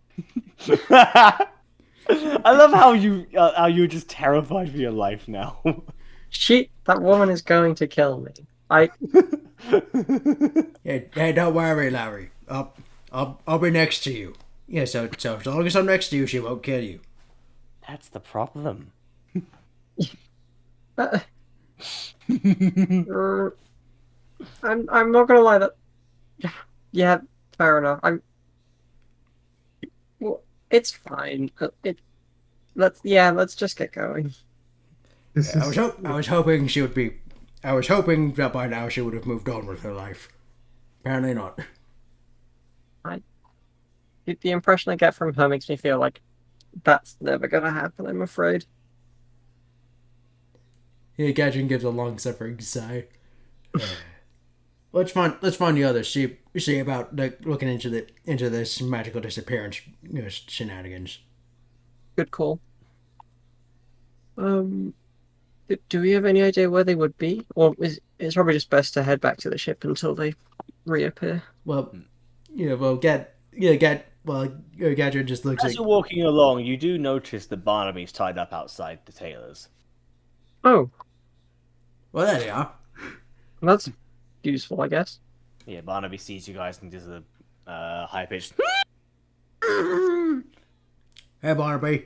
I love how you're just terrified for your life now. That woman is going to kill me. Hey, don't worry, Lowry. I'll be next to you. Yeah, so as long as I'm next to you, she won't kill you. That's the problem. I'm not gonna lie. That. Yeah, fair enough. Well, it's fine. Let's just get going. Yeah, I was hoping she would be. I was hoping that by now she would have moved on with her life. Apparently not. The impression I get from her makes me feel like that's never gonna happen. I'm afraid. Yeah, Gadrin gives a long suffering sigh. Let's find the others. See about looking into this magical disappearance shenanigans. Good call. Do we have any idea where they would be, or it's probably just best to head back to the ship until they reappear? Well, Gadrin just looks As you're walking along, you do notice that Barnaby's tied up outside the tailor's. Oh, well, there they are. that's useful, I guess. Yeah, Barnaby sees you guys and does a high-pitched... Hey, Barnaby.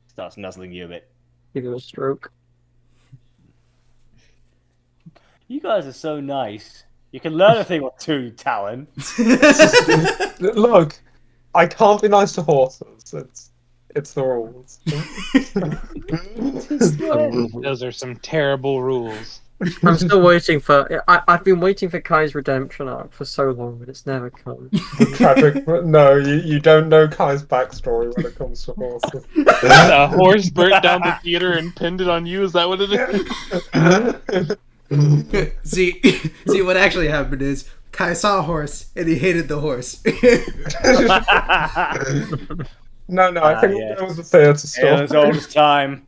Starts nuzzling you a bit. Give him a stroke. You guys are so nice. You can learn a thing or two, Talon. Look, I can't be nice to horses. It's the rules. Those are some terrible rules. I'm still waiting for. I've been waiting for Kai's redemption arc for so long, but it's never come. Tragic, but no, you don't know Kai's backstory when it comes to horses. A horse burnt down the theater and pinned it on you. Is that what it is? See, what actually happened is Kai saw a horse and he hated the horse. No, I think we'll go with the theatre Yeah, stuff. as old as time.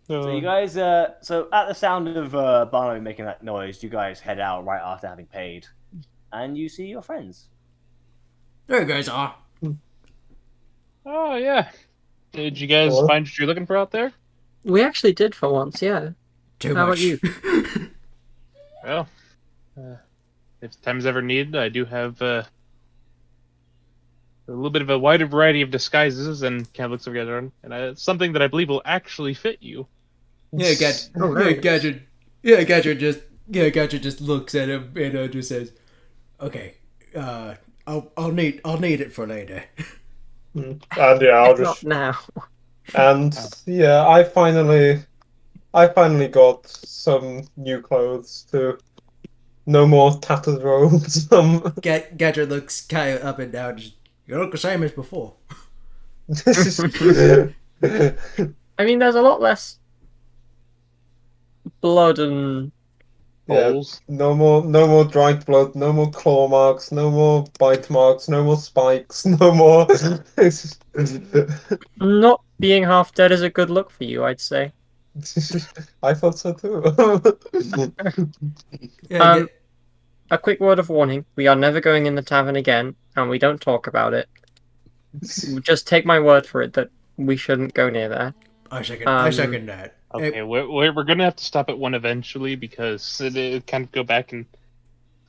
So you guys, so at the sound of Barnaby making that noise, you guys head out right after having paid, and you see your friends. There you guys are. Oh yeah. Did you guys Hello? find what you're looking for out there? We actually did for once, yeah. Too How much. about you? Well, if time's ever needed, I do have a little bit of a wider variety of disguises, and kind of looks over and it's something that I believe will actually fit you. Yeah, Gadget. Oh, Yeah, nice. Gadget. Yeah, Gadget just looks at him and just says, "Okay, I'll need it for later." And yeah, I'll If not just now. and yeah, I finally got some new clothes too. No more tattered robes. Gadget looks kind of up and down. Just, you look the same as before. I mean, there's a lot less blood and Yeah, Holes. no more dried blood, no more claw marks, no more bite marks, no more spikes, no more. not being half dead is a good look for you, I'd say. I thought so too. Yeah, Um, A quick word of warning: we are never going in the tavern again, and we don't talk about it. Just take my word for it that we shouldn't go near there. I second that. Okay, we're gonna have to stop at one eventually because it can't go back and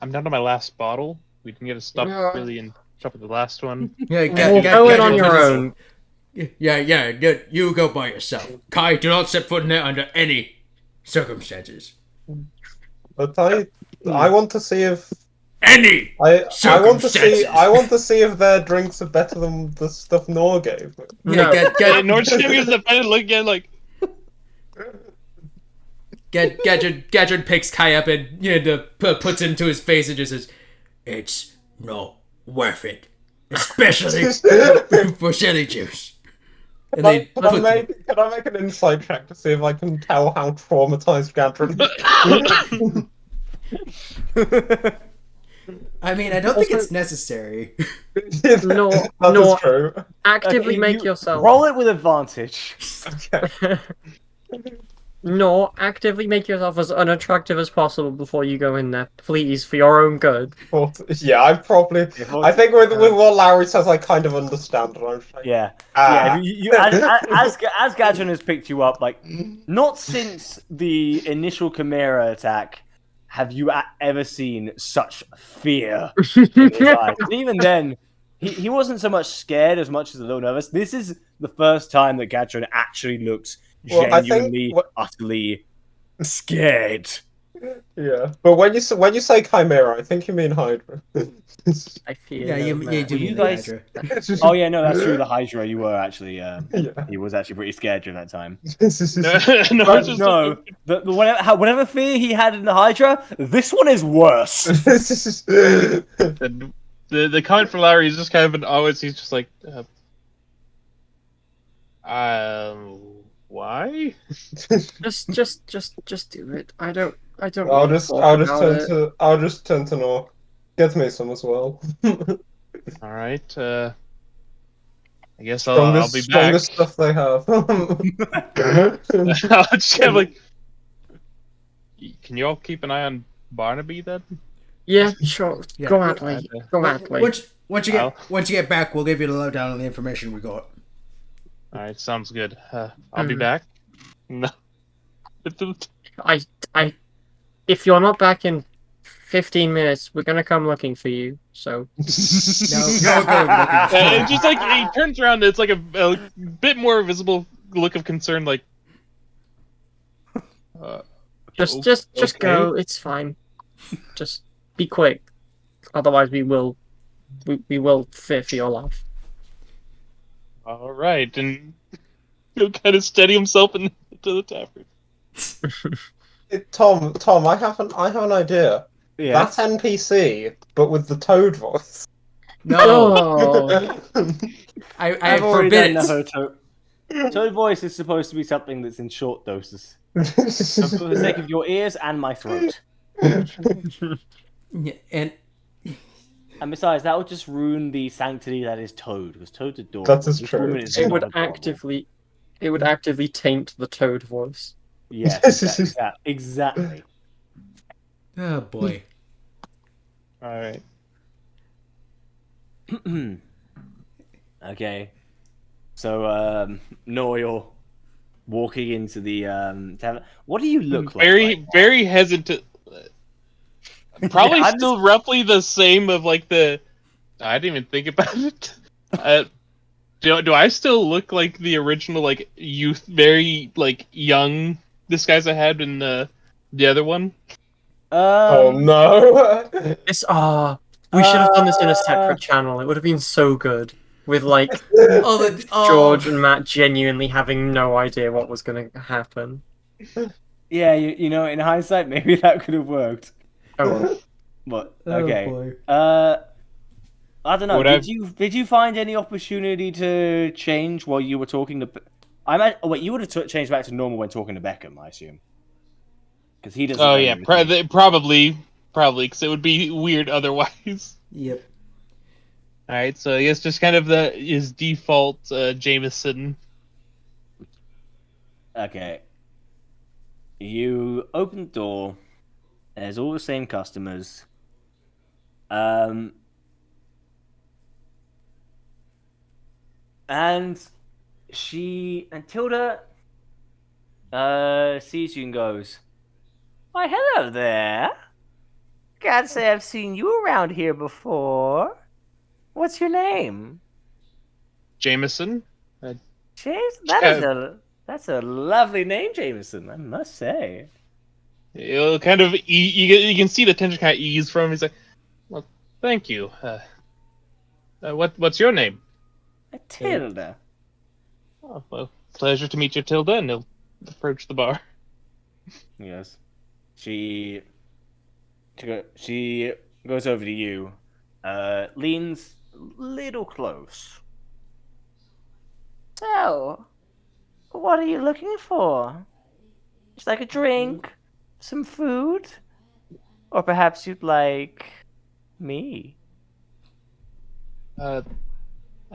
I'm down to my last bottle. We didn't get to stop Yeah. really and stop at the last one. Yeah, We'll go in on your own. Yeah, you go by yourself. Kai, do not set foot in there under any circumstances. But I want to see if Any I circumstances. I want to see if their drinks are better than the stuff Nor gave me. No. And Nordstrom is the pen look again like Gadget picks Kai up and puts it into his face and just says, "It's not worth it, especially for silly juice." And they Can I make an insight check to see if I can tell how traumatized Gadrin is? I mean, I don't think it's necessary. No, That no. is true. Actively Okay, make you yourself. roll it with advantage. Okay. No, actively make yourself as unattractive as possible before you go in there, please, for your own good. But, yeah, I think with what Larry says, I kind of understand. And I'm just like, Yeah, ah. as Gadron has picked you up, like, not since the initial Chimera attack have you ever seen such fear in his eyes. And even then, he wasn't so much scared as much as a little nervous. This is the first time that Gadron actually looks Well, I think genuinely, utterly scared. Yeah, but when you say Chimera, I think you mean Hydra. I fear. Yeah, no you man. do Well, you mean guys- the Hydra. Oh yeah, no, that's true. The Hydra, you were actually, Yeah. he was actually pretty scared during that time. no, But just no, the whatever fear he had in the Hydra, this one is worse. the comment from Larry is just kind of an always he's just like why? Just do it. I don't. I'll wanna just talk about it. I'll just turn to Nor. Get me some as well. All right, I guess I'll be back. Strongest stuff they have. I'll just kind of like, can you all keep an eye on Barnaby then? Yeah, sure. Yeah. Go at me. Go at me. Once you get back, we'll give you the lowdown on the information we got. All right, sounds good. I'll be back. No. If you're not back in 15 minutes, we're gonna come looking for you. So No going looking for And just like he turns around, it's like a bit more visible look of concern, like. just okay. go. It's fine. Just be quick. Otherwise, we will fear for your life. All right, and he'll kind of steady himself into the tavern. Tom, I have an idea. Yes. That's NPC, but with the Toad voice. No, Oh, I I've already forbid done it. the Toad voice is supposed to be something that's in short doses. So for the sake of your ears and my throat. Yeah, and And besides, that would just ruin the sanctity that is Toad, because Toad's adorable. That is This true. woman is it not would adorable. actively It would actively taint the toad voice. Yes, exactly. Oh boy. All right. Okay. So, Noel walking into the tavern. What do you look like? Very, very hesitant. Probably Yeah, I'm still roughly the same of like the. I didn't even think about it. Do I still look like the original like youth, very like young disguise I had in the other one? Oh no! This we should have done this in a separate channel. It would have been so good. With like George and Matt genuinely having no idea what was going to happen. Yeah, you know, in hindsight, maybe that could have worked. Oh well. But Oh okay. boy. I don't know. Would Did you find any opportunity to change while you were talking to? Wait, you would have changed back to normal when talking to Beckham, I assume, because he doesn't. Oh know yeah, you were changed. probably, because it would be weird otherwise. Yep. All right, so I guess just kind of his default Jameson. Okay. You open the door. There's all the same customers. And Tilda sees you and goes, "Why, hello there. Can't say I've seen you around here before. What's your name?" Jameson. James, that's a lovely name, Jameson, I must say. It'll kind of you can see the tension kind of ease from him. He's like, "Well, thank you. What's your name?" Tilda. Oh, well, pleasure to meet you, Tilda. And he'll approach the bar. Yes. She goes over to you, leans a little close. So, what are you looking for? Just like a drink, some food, or perhaps you'd like me?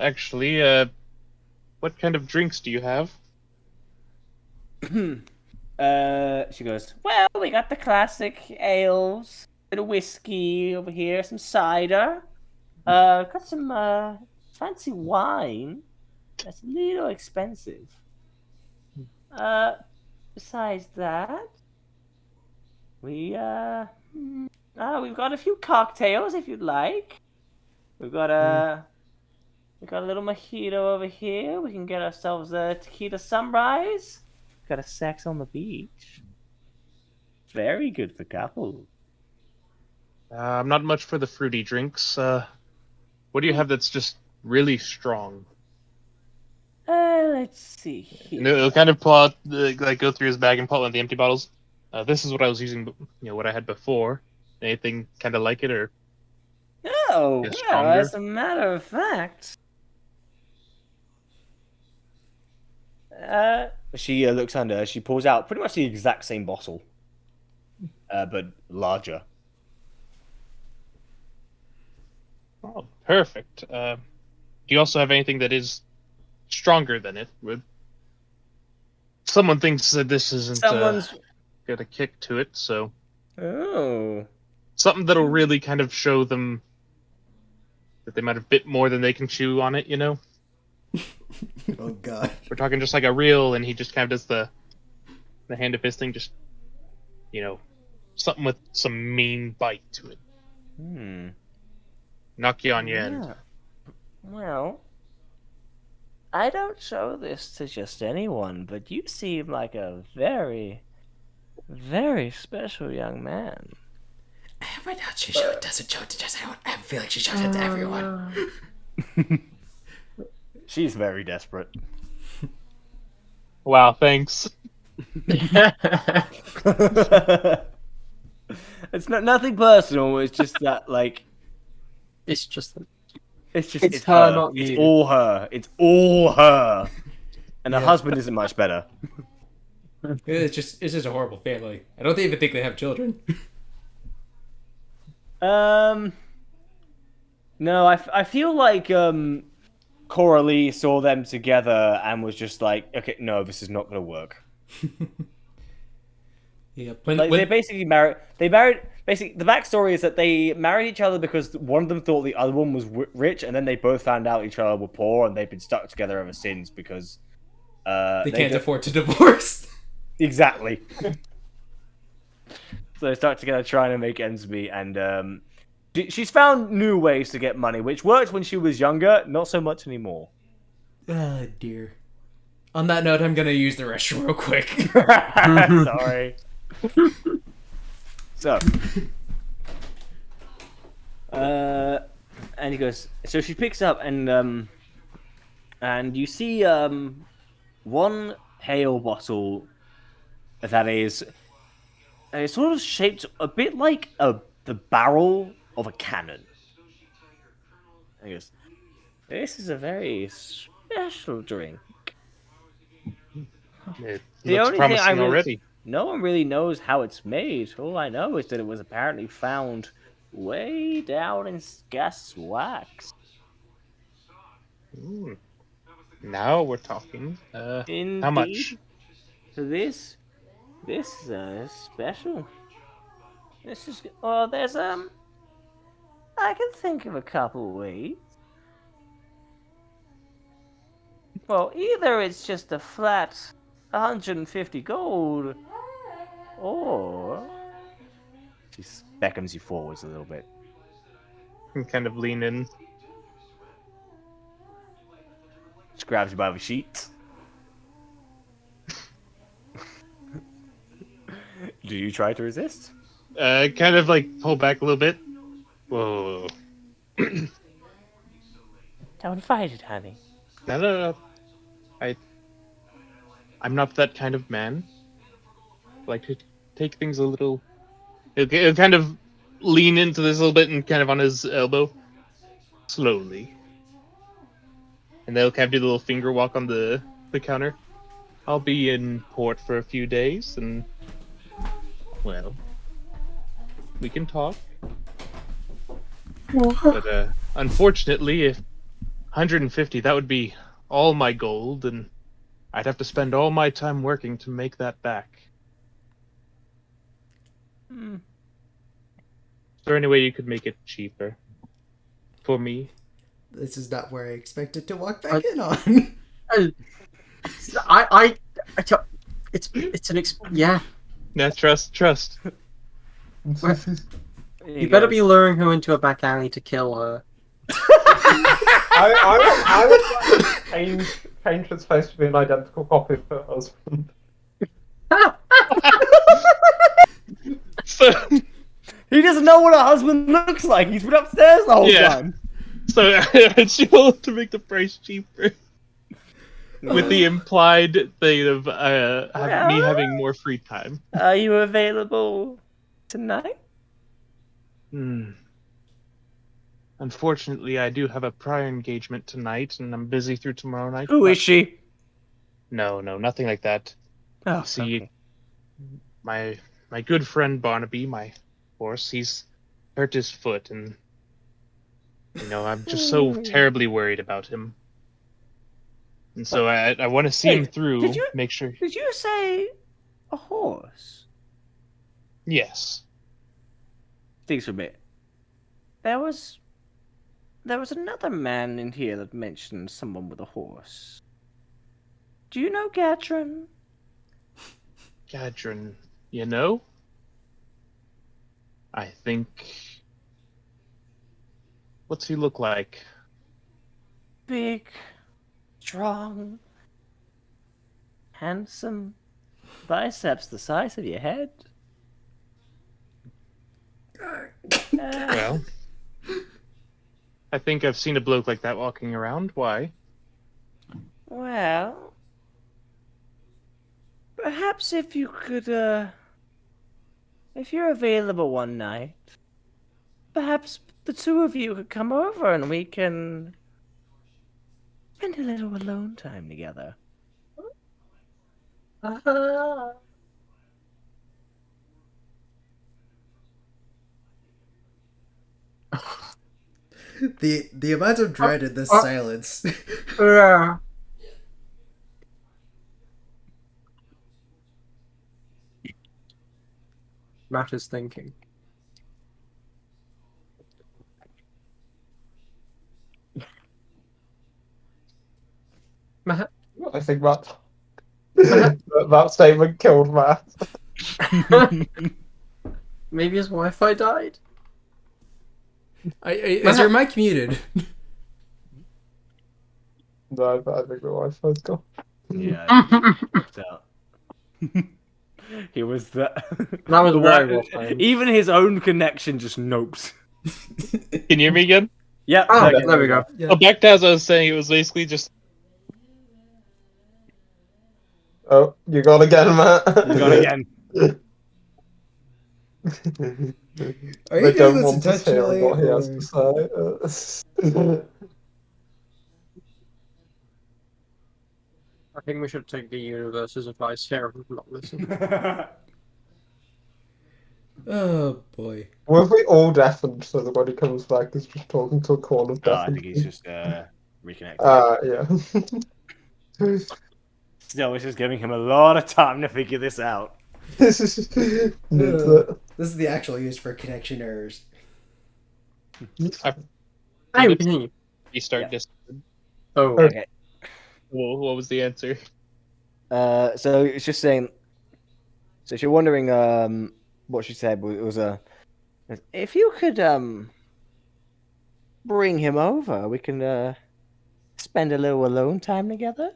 Actually, what kind of drinks do you have? She goes, well, we got the classic ales, bit of whiskey over here, some cider. Got some fancy wine. That's a little expensive. Besides that, we've got a few cocktails if you'd like. We got a little mojito over here. We can get ourselves a tequila sunrise. Got a sex on the beach. Very good for couples. I'm not much for the fruity drinks. What do you have that's just really strong? Let's see here. And he'll kind of pull out, like, go through his bag and pull out one of the empty bottles. This is what I was using, what I had before. Anything kind of like it, or Oh, Is well, stronger? as a matter of fact. She looks under her. She pulls out pretty much the exact same bottle, but larger. oh, perfect. Do you also have anything that is stronger than it? Someone thinks that this isn't Someone's. got a kick to it, so Oh. something that'll really kind of show them that they might have bit more than they can chew on it, you know? Oh god. We're talking just like a reel, and he just kind of does the hand of his thing, just, something with some mean bite to it. Hmm. Knock you on your end. Yeah. Well, I don't show this to just anyone, but you seem like a very, very special young man. But not she doesn't show it to just anyone. I feel like she shows it to everyone. She's very desperate. Wow, thanks. It's nothing personal. It's just that, like, It's just it's her, her. not It's you. all her. It's all her. And her husband isn't much better. It's just a horrible family. I don't even think they have children. No, I feel like Coralie saw them together and was just like, okay, no, this is not going to work. Yeah, They basically married. Basically, the backstory is that they married each other because one of them thought the other one was rich, and then they both found out each other were poor, and they've been stuck together ever since because they can't afford to divorce. Exactly. So they stuck together trying to make ends meet, and she's found new ways to get money, which worked when she was younger, not so much anymore. Oh dear. On that note, I'm gonna use the restroom real quick. Sorry. So, and he goes. So she picks up, and you see one ale bottle that is sort of shaped a bit like the barrel of a cannon. And he goes, "This is a very special drink." It The looks only thing promising already. No one really knows how it's made. All I know is that it was apparently found way down in gas wax. Now we're talking. Indeed. How much? This is special. This is there's I can think of a couple ways. Well, either it's just a flat 150 gold, or she beckons you forwards a little bit. And kind of lean in. Just grabs you by the sheets. Do you try to resist? Kind of like pull back a little bit. Whoa. Don't fight it, honey. No. I'm not that kind of man. I like to take things a little. He'll kind of lean into this a little bit and kind of on his elbow, slowly. And they'll kind of do the little finger walk on the counter. I'll be in port for a few days, and well, we can talk. But unfortunately, if 150, that would be all my gold, and I'd have to spend all my time working to make that back. Is there any way you could make it cheaper for me? This is not where I expected to walk back in on. Yeah. Yeah, trust. You better be luring her into a back alley to kill her. I would like to change his face to be an identical copy of her husband. So He doesn't know what a husband looks like. He's been upstairs the whole time. So she will to make the price cheaper. With the implied thing of me having more free time. Are you available tonight? Unfortunately, I do have a prior engagement tonight, and I'm busy through tomorrow night. Who is she? No, nothing like that. Oh, See, okay. my good friend Barnaby, my horse, he's hurt his foot, and I'm just so terribly worried about him. And so I want to see him through. Make sure. Did you say a horse? Yes. Thanks for a bit. There was another man in here that mentioned someone with a horse. Do you know Quadruin? Quadruin, I think. What's he look like? Big, strong, handsome, biceps the size of your head. Well, I think I've seen a bloke like that walking around. Why? Well, perhaps if you could, if you're available one night, perhaps the two of you could come over and we can spend a little alone time together. The amount of dread in this silence. Yeah. Matt is thinking. Matt. I think that statement killed Matt. Maybe his Wi-Fi died. Is your mic muted? No, I think the Wi-Fi's gone. Yeah, he dropped out. He was that. That was the very one- well timed. Even his own connection just nopes. Can you hear me again? Yep. Oh, okay, there we go. Yeah. Oh, back to as I was saying, it was basically just Oh, you gone again, Matt? You got it again. Are They you doing don't this want to hear intentionally? what he has Or... to say. I think we should take the universe's advice here and not listen. Oh boy. What if we all deafened so that when he comes back he's just talking to a corner of Oh, I deafened? think he's just reconnecting. Yeah. Still, it's just giving him a lot of time to figure this out. Needs it. This is the actual use for connection errors. Hey, we continue. restart Yeah. Discord. Oh, Okay. Well, what was the answer? So it's just saying. So if you're wondering, what she said was if you could bring him over, we can spend a little alone time together.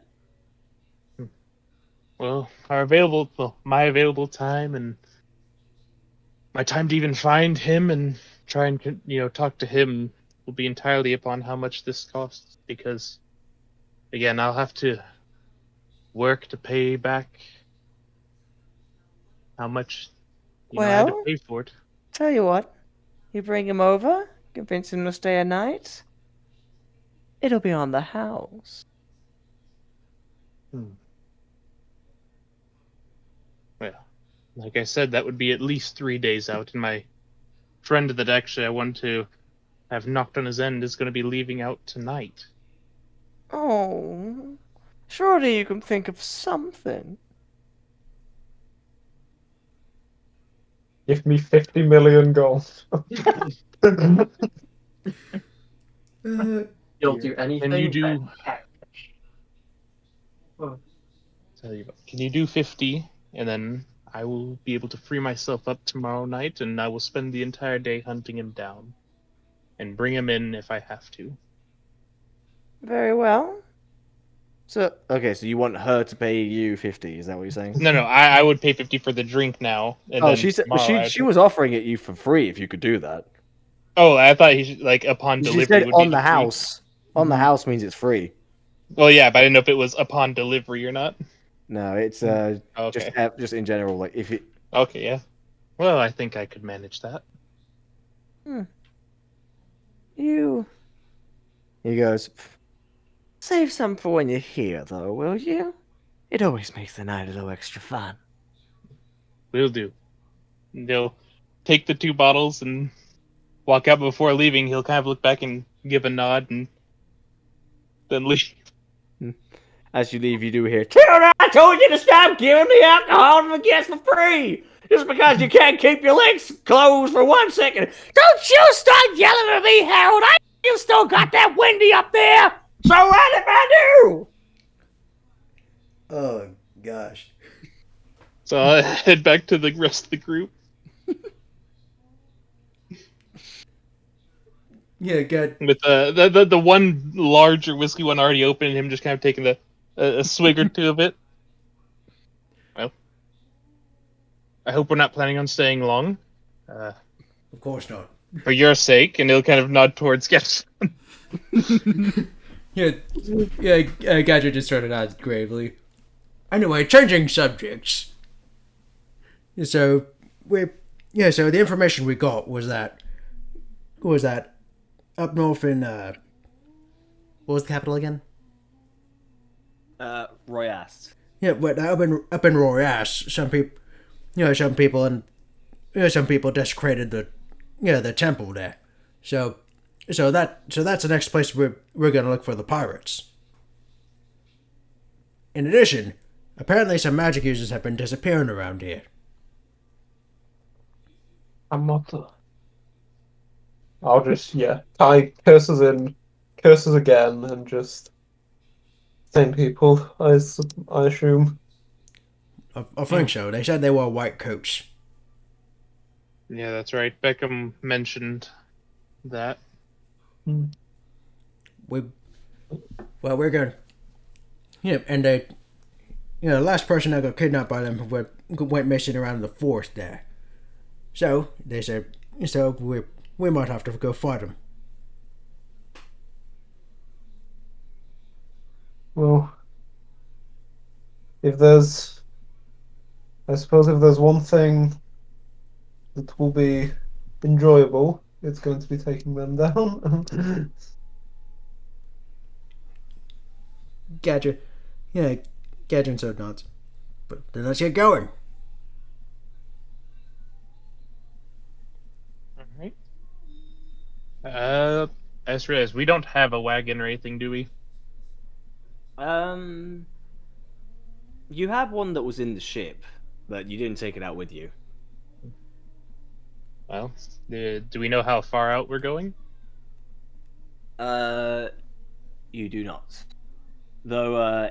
Well, my available time and my time to even find him and try and talk to him will be entirely upon how much this costs. Because, again, I'll have to work to pay back how much I had to Well- pay for it. Tell you what, you bring him over, convince him to stay a night. It'll be on the house. Well, like I said, that would be at least 3 days out, and my friend that actually I want to have knocked on his end is going to be leaving out tonight. Oh, surely you can think of something. Give me 50 million gold. you'll do anything. Can you do? but cash. Oh. Tell you what, can you do 50, and then I will be able to free myself up tomorrow night, and I will spend the entire day hunting him down, and bring him in if I have to. Very well. So, okay, so you want her to pay you 50, is that what you're saying? No, I would pay 50 for the drink now. And Oh, then she said tomorrow she was offering it you for free if you could do that. Oh, I thought he should, upon She delivery. said would be on the free. house. On the house means it's free. Well, yeah, but I didn't know if it was upon delivery or not. No, it's Okay. just in general. Like if it Okay, yeah. Well, I think I could manage that. you, he goes. Save some for when you're here, though, will you? It always makes the night a little extra fun. Will do. They'll take the 2 bottles and walk out. Before leaving, he'll kind of look back and give a nod and then leave. As you leave, you do hear, Tara, I told you to stop giving the alcohol to the guests for free! Just because you can't keep your legs closed for 1 second. Don't you start yelling at me, Harold! You still got that windy up there! So what if I do? Oh gosh. So I'll head back to the rest of the group. Yeah, good. With the one larger whiskey one already open, and him just kind of taking a swig or 2 of it. Well, I hope we're not planning on staying long. Of course not. For your sake, and he'll kind of nod towards Gets. Yeah, Gadget just started out gravely. Anyway, changing subjects. So so the information we got was that up north in what was the capital again? Royas. Yeah, but up in Royas, some people desecrated the temple there. So So that's the next place we're gonna look for the pirates. In addition, apparently some magic users have been disappearing around here. I'm not. I'll just Kai curses again, and just same people. I assume. I think so. They said they wore white coats. Yeah, that's right. Beckham mentioned that. We're going. Yeah, and the last person that got kidnapped by them went missing around the forest there. So they said, we might have to go fight them. Well, I suppose if there's one thing that will be enjoyable, it's going to be taking them down. Gadget, Gadget so nods. But then let's get going. Alright. I just realized we don't have a wagon or anything, do we? You have one that was in the ship, but you didn't take it out with you. Well, do we know how far out we're going? You do not. Though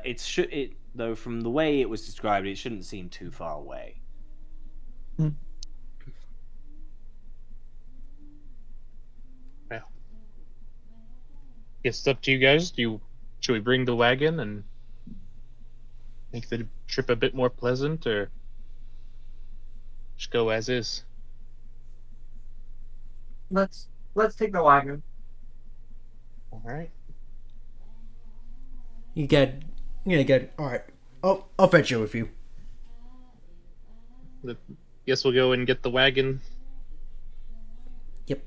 though from the way it was described, it shouldn't seem too far away. Well, guess it's up to you guys. Should we bring the wagon and make the trip a bit more pleasant, or just go as is? Let's take the wagon. All right. You get. All right. I'll fetch you with you. Guess we'll go and get the wagon. Yep.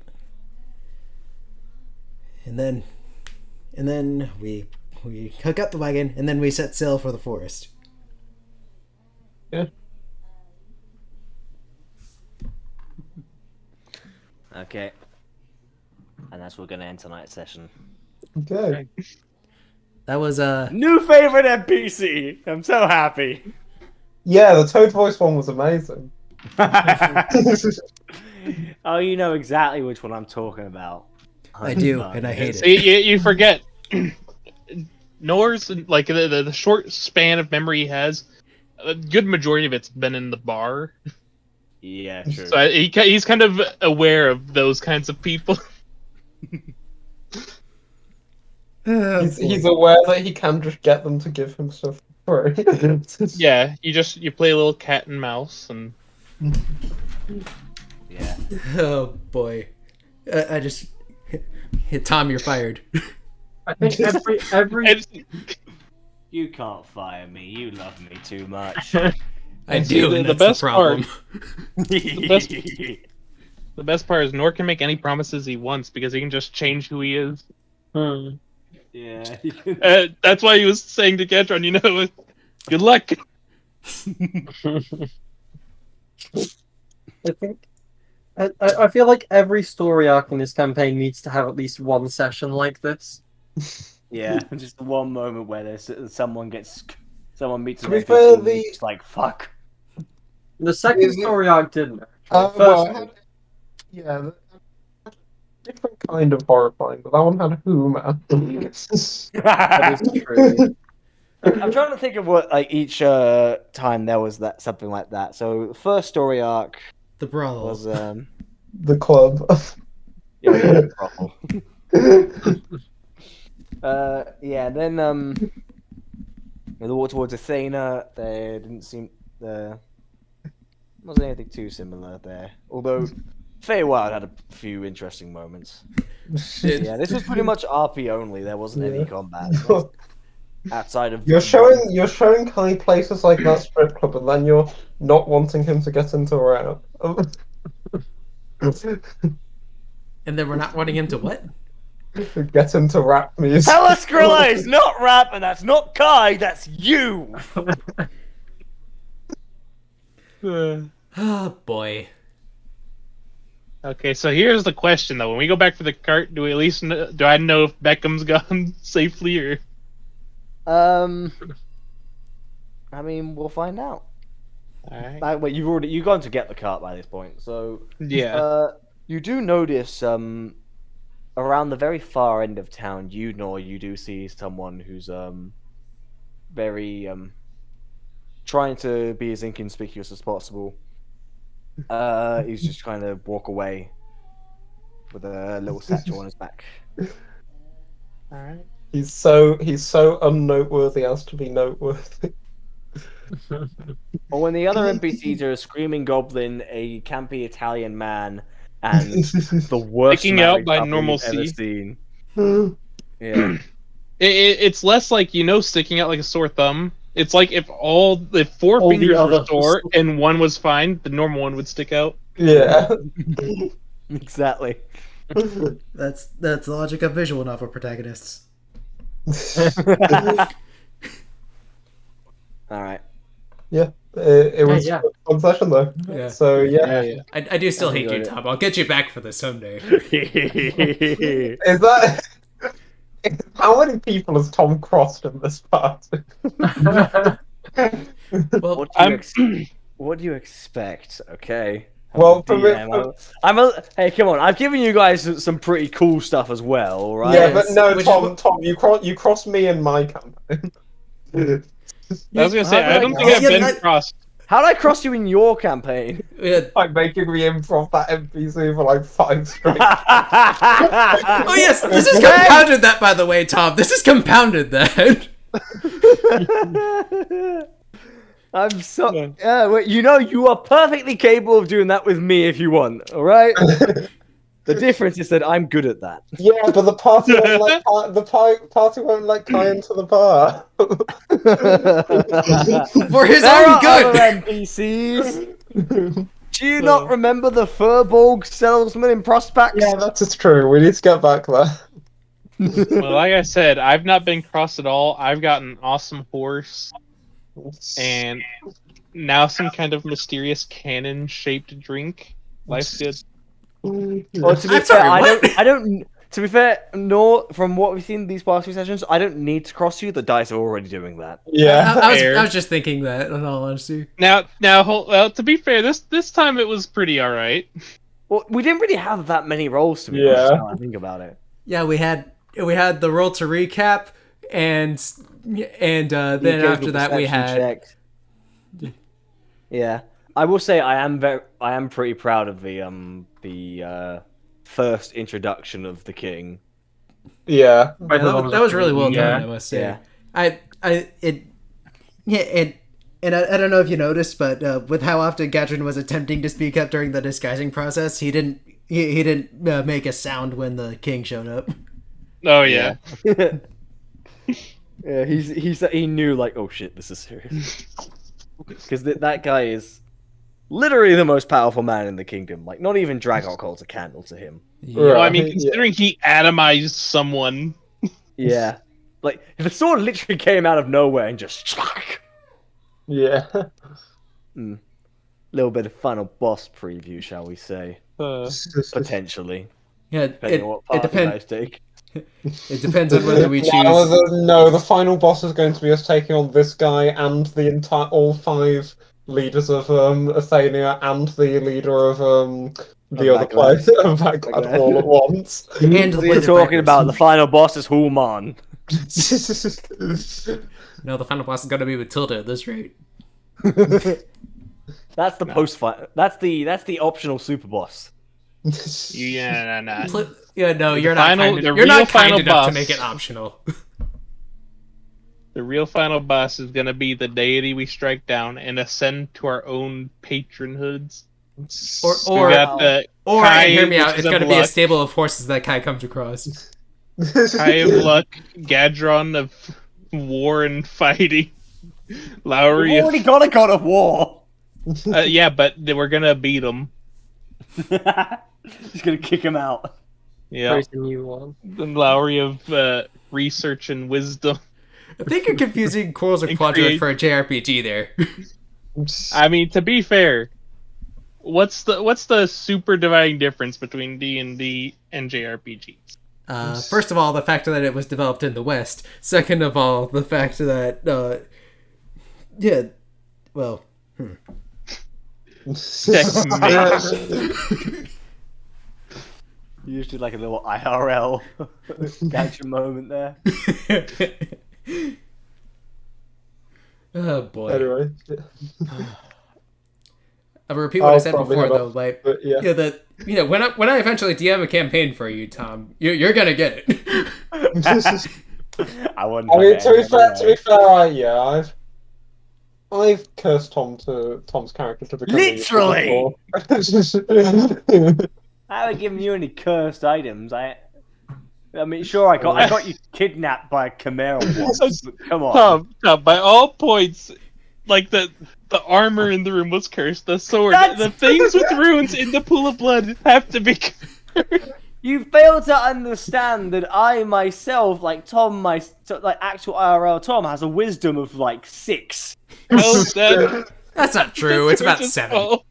And then we hook up the wagon, and then we set sail for the forest. Yeah. Okay. And that's where we're going to end tonight's session. Okay. That was New favorite NPC! I'm so happy. Yeah, the Toad voice one was amazing. Oh, you know exactly which one I'm talking about. I do, and I hate it. See, you forget. Nor's, like, the short span of memory he has, a good majority of it's been in the bar. Yeah, true. So he's kind of aware of those kinds of people. He's aware that he can just get them to give him stuff for free. Yeah, you play a little cat and mouse, and Yeah. Oh boy, I just hit Tom. You're fired. I think every You can't fire me. You love me too much. I And do, see, and the that's best the problem. the best part is Nor can make any promises he wants because he can just change who he is. Yeah. That's why he was saying to Ketron, good luck. I think I feel like every story arc in this campaign needs to have at least one session like this. Yeah, just one moment where someone meets To an be NPC fair, and it's like, fuck. The second Is it- story arc didn't. Well, First, it had, different kind of horrifying, but that one had a humor. that is true. I'm trying to think of what each time there was that something like that. So the first story arc The brothel. was The club. yeah, brothel. Yeah, then the walk towards Athena, there didn't seem wasn't anything too similar there. Although Feywild had a few interesting moments. Yeah, this was pretty much RP only. There wasn't any combat outside of. You're showing Kai places like that strip club, and then you're not wanting him to get into rap. And then we're not wanting him to what? Get into rap music. Hella Skrilla is not rap, and that's not Kai. That's you. Oh boy. Okay, so here's the question though: when we go back for the cart, do we at least do I know if Beckham's gone safely or? I mean, we'll find out. All right. Wait, you've gone to get the cart by this point, so Yeah. you do notice around the very far end of town, you do see someone who's very trying to be as inconspicuous as possible. He's just trying to walk away with a little satchel on his back. All right. He's so unnoteworthy as to be noteworthy. Or when the other NPCs are a screaming goblin, a campy Italian man, and the worst Sticking out married by couple you've normalcy. ever seen. Yeah. It's less like sticking out like a sore thumb. It's like if four All the fingers were other- sore and one was fine, the normal one would stick out. Yeah. Exactly. That's the logic of visual novel protagonists. All right. It was Yeah. a fun session though. Yeah. So yeah. I do still hate you, enjoyed it. Tom. I'll get you back for this someday. Is that how many people has Tom crossed in this part? Well, What do you expect? Okay. Well, I'm a DM. Hey, come on! I've given you guys some pretty cool stuff as well, all right? yeah, but no, Which- Tom, you crossed me in my campaign. I was gonna say How I did don't I think I've cross- been Yeah, crossed. How did I cross you in your campaign? yeah. Like making me improv that NPC for like 5 straight. Oh yes, this is compounded that, by the way, Tom. This is compounded that. I'm so wait, you are perfectly capable of doing that with me if you want. All right. The difference is that I'm good at that. Yeah, but the party won't let party won't let Kai into the bar. For his There own are other good. NPCs. Do you not remember the Furbolg salesman in Prospects? Yeah, that's true. We need to get back there. Well, like I said, I've not been crossed at all. I've got an awesome horse and now some kind of mysterious cannon-shaped drink. Life's good. Well, to be I'm fair, sorry, I what? don't. To be fair, no. From what we've seen these past few sessions, I don't need to cross you. The dice are already doing that. Yeah. I was just thinking that, in all honesty. Now, to be fair, this time it was pretty all right. Well, we didn't really have that many rolls to be Yeah. honest. Now I think about it. Yeah, we had the roll to recap, and then after that we had. Checked. Yeah, I will say I am pretty proud of the first introduction of the king. Yeah. Yeah, that was really well done, I must say. Yeah. And I don't know if you noticed, but with how often Quadruin was attempting to speak up during the disguising process, he didn't make a sound when the king showed up. Oh yeah. Yeah, he knew like, oh shit, this is serious. Because that guy is literally the most powerful man in the kingdom. Like, not even Dragok holds a candle to him. Well, I mean, Yeah. considering he atomized someone. Yeah, like if the sword literally came out of nowhere and just Yeah. little bit of final boss preview, shall we say? Uh, Potentially, Yeah, depending on what it path you depends. guys take. It depends on whether we choose. No, the final boss is going to be us taking on this guy and all 5 leaders of Athenia and the leader of the other Baghdad. place of Baghdad Baghdad. all at once. And the We're Bladed talking Vipers. about the final boss is Hulman. No, the final boss is gonna be with Tilda at this rate. That's the post fight. That's the optional super boss. yeah, nah. Yeah, no, you're The not real kind final enough to boss. make it optional. The real final boss is gonna be the deity we strike down and ascend to our own patronhoods. Or We got the or Kai, hear me out, which it's is gonna of be a luck. stable of horses that Kai comes across. Kai of luck, Gadron of war and fighting, Lowry We've of already got a god of war. yeah, but we're gonna beat him. He's gonna kick him out. Yeah, There's a new one. then Lowry of research and wisdom. I think you're confusing Quarrels of And Quadruin create- for a JRPG there. I mean, to be fair, what's the super dividing difference between D&D and JRPGs? First of all, the fact that it was developed in the West. Second of all, the fact that Usually like a little IRL gotcha moment there. Oh boy. Anyway, I'll repeat what I said probably before, head though. off, Like, but yeah. when I eventually DM a campaign for you, Tom, you're gonna get it. I wouldn't. I mean, have to be fair, I've cursed Tom's character to become Literally! before. I haven't given you any cursed items. I mean, sure, I got you kidnapped by a chimera once, but come on. Tom, by all points, like the armor in the room was cursed. The sword, the things with runes in the pool of blood have to be cursed. You fail to understand that I myself, like Tom, like actual IRL Tom, has a wisdom of like 6. No, That's not true. It's about 7. fault.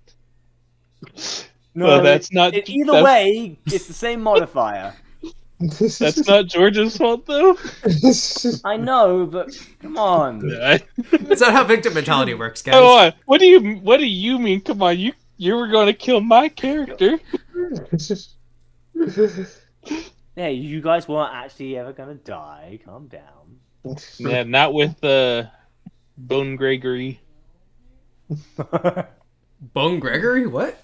No, Well, that's not. Either way, it's the same modifier. That's not George's fault, though. I know, but come on. That's not how victim mentality works, guys. Come on. What do you mean? Come on, you were going to kill my character. Yeah, you guys weren't actually ever gonna die. Calm down. Yeah, not with Bone Gregory. Bone Gregory? What?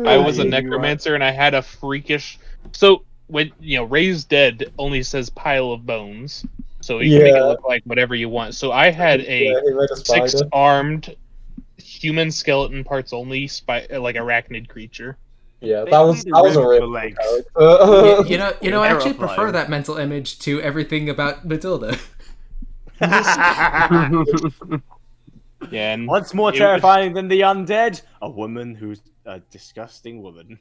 I was a necromancer and I had a freakish. So when Raised Dead only says pile of bones, so you can make it look like whatever you want. So I had a 6-armed human skeleton parts only like arachnid creature. Yeah, that was a real I actually prefer that mental image to everything about Matilda. Yeah, and what's more terrifying than the undead? A woman who's a disgusting woman.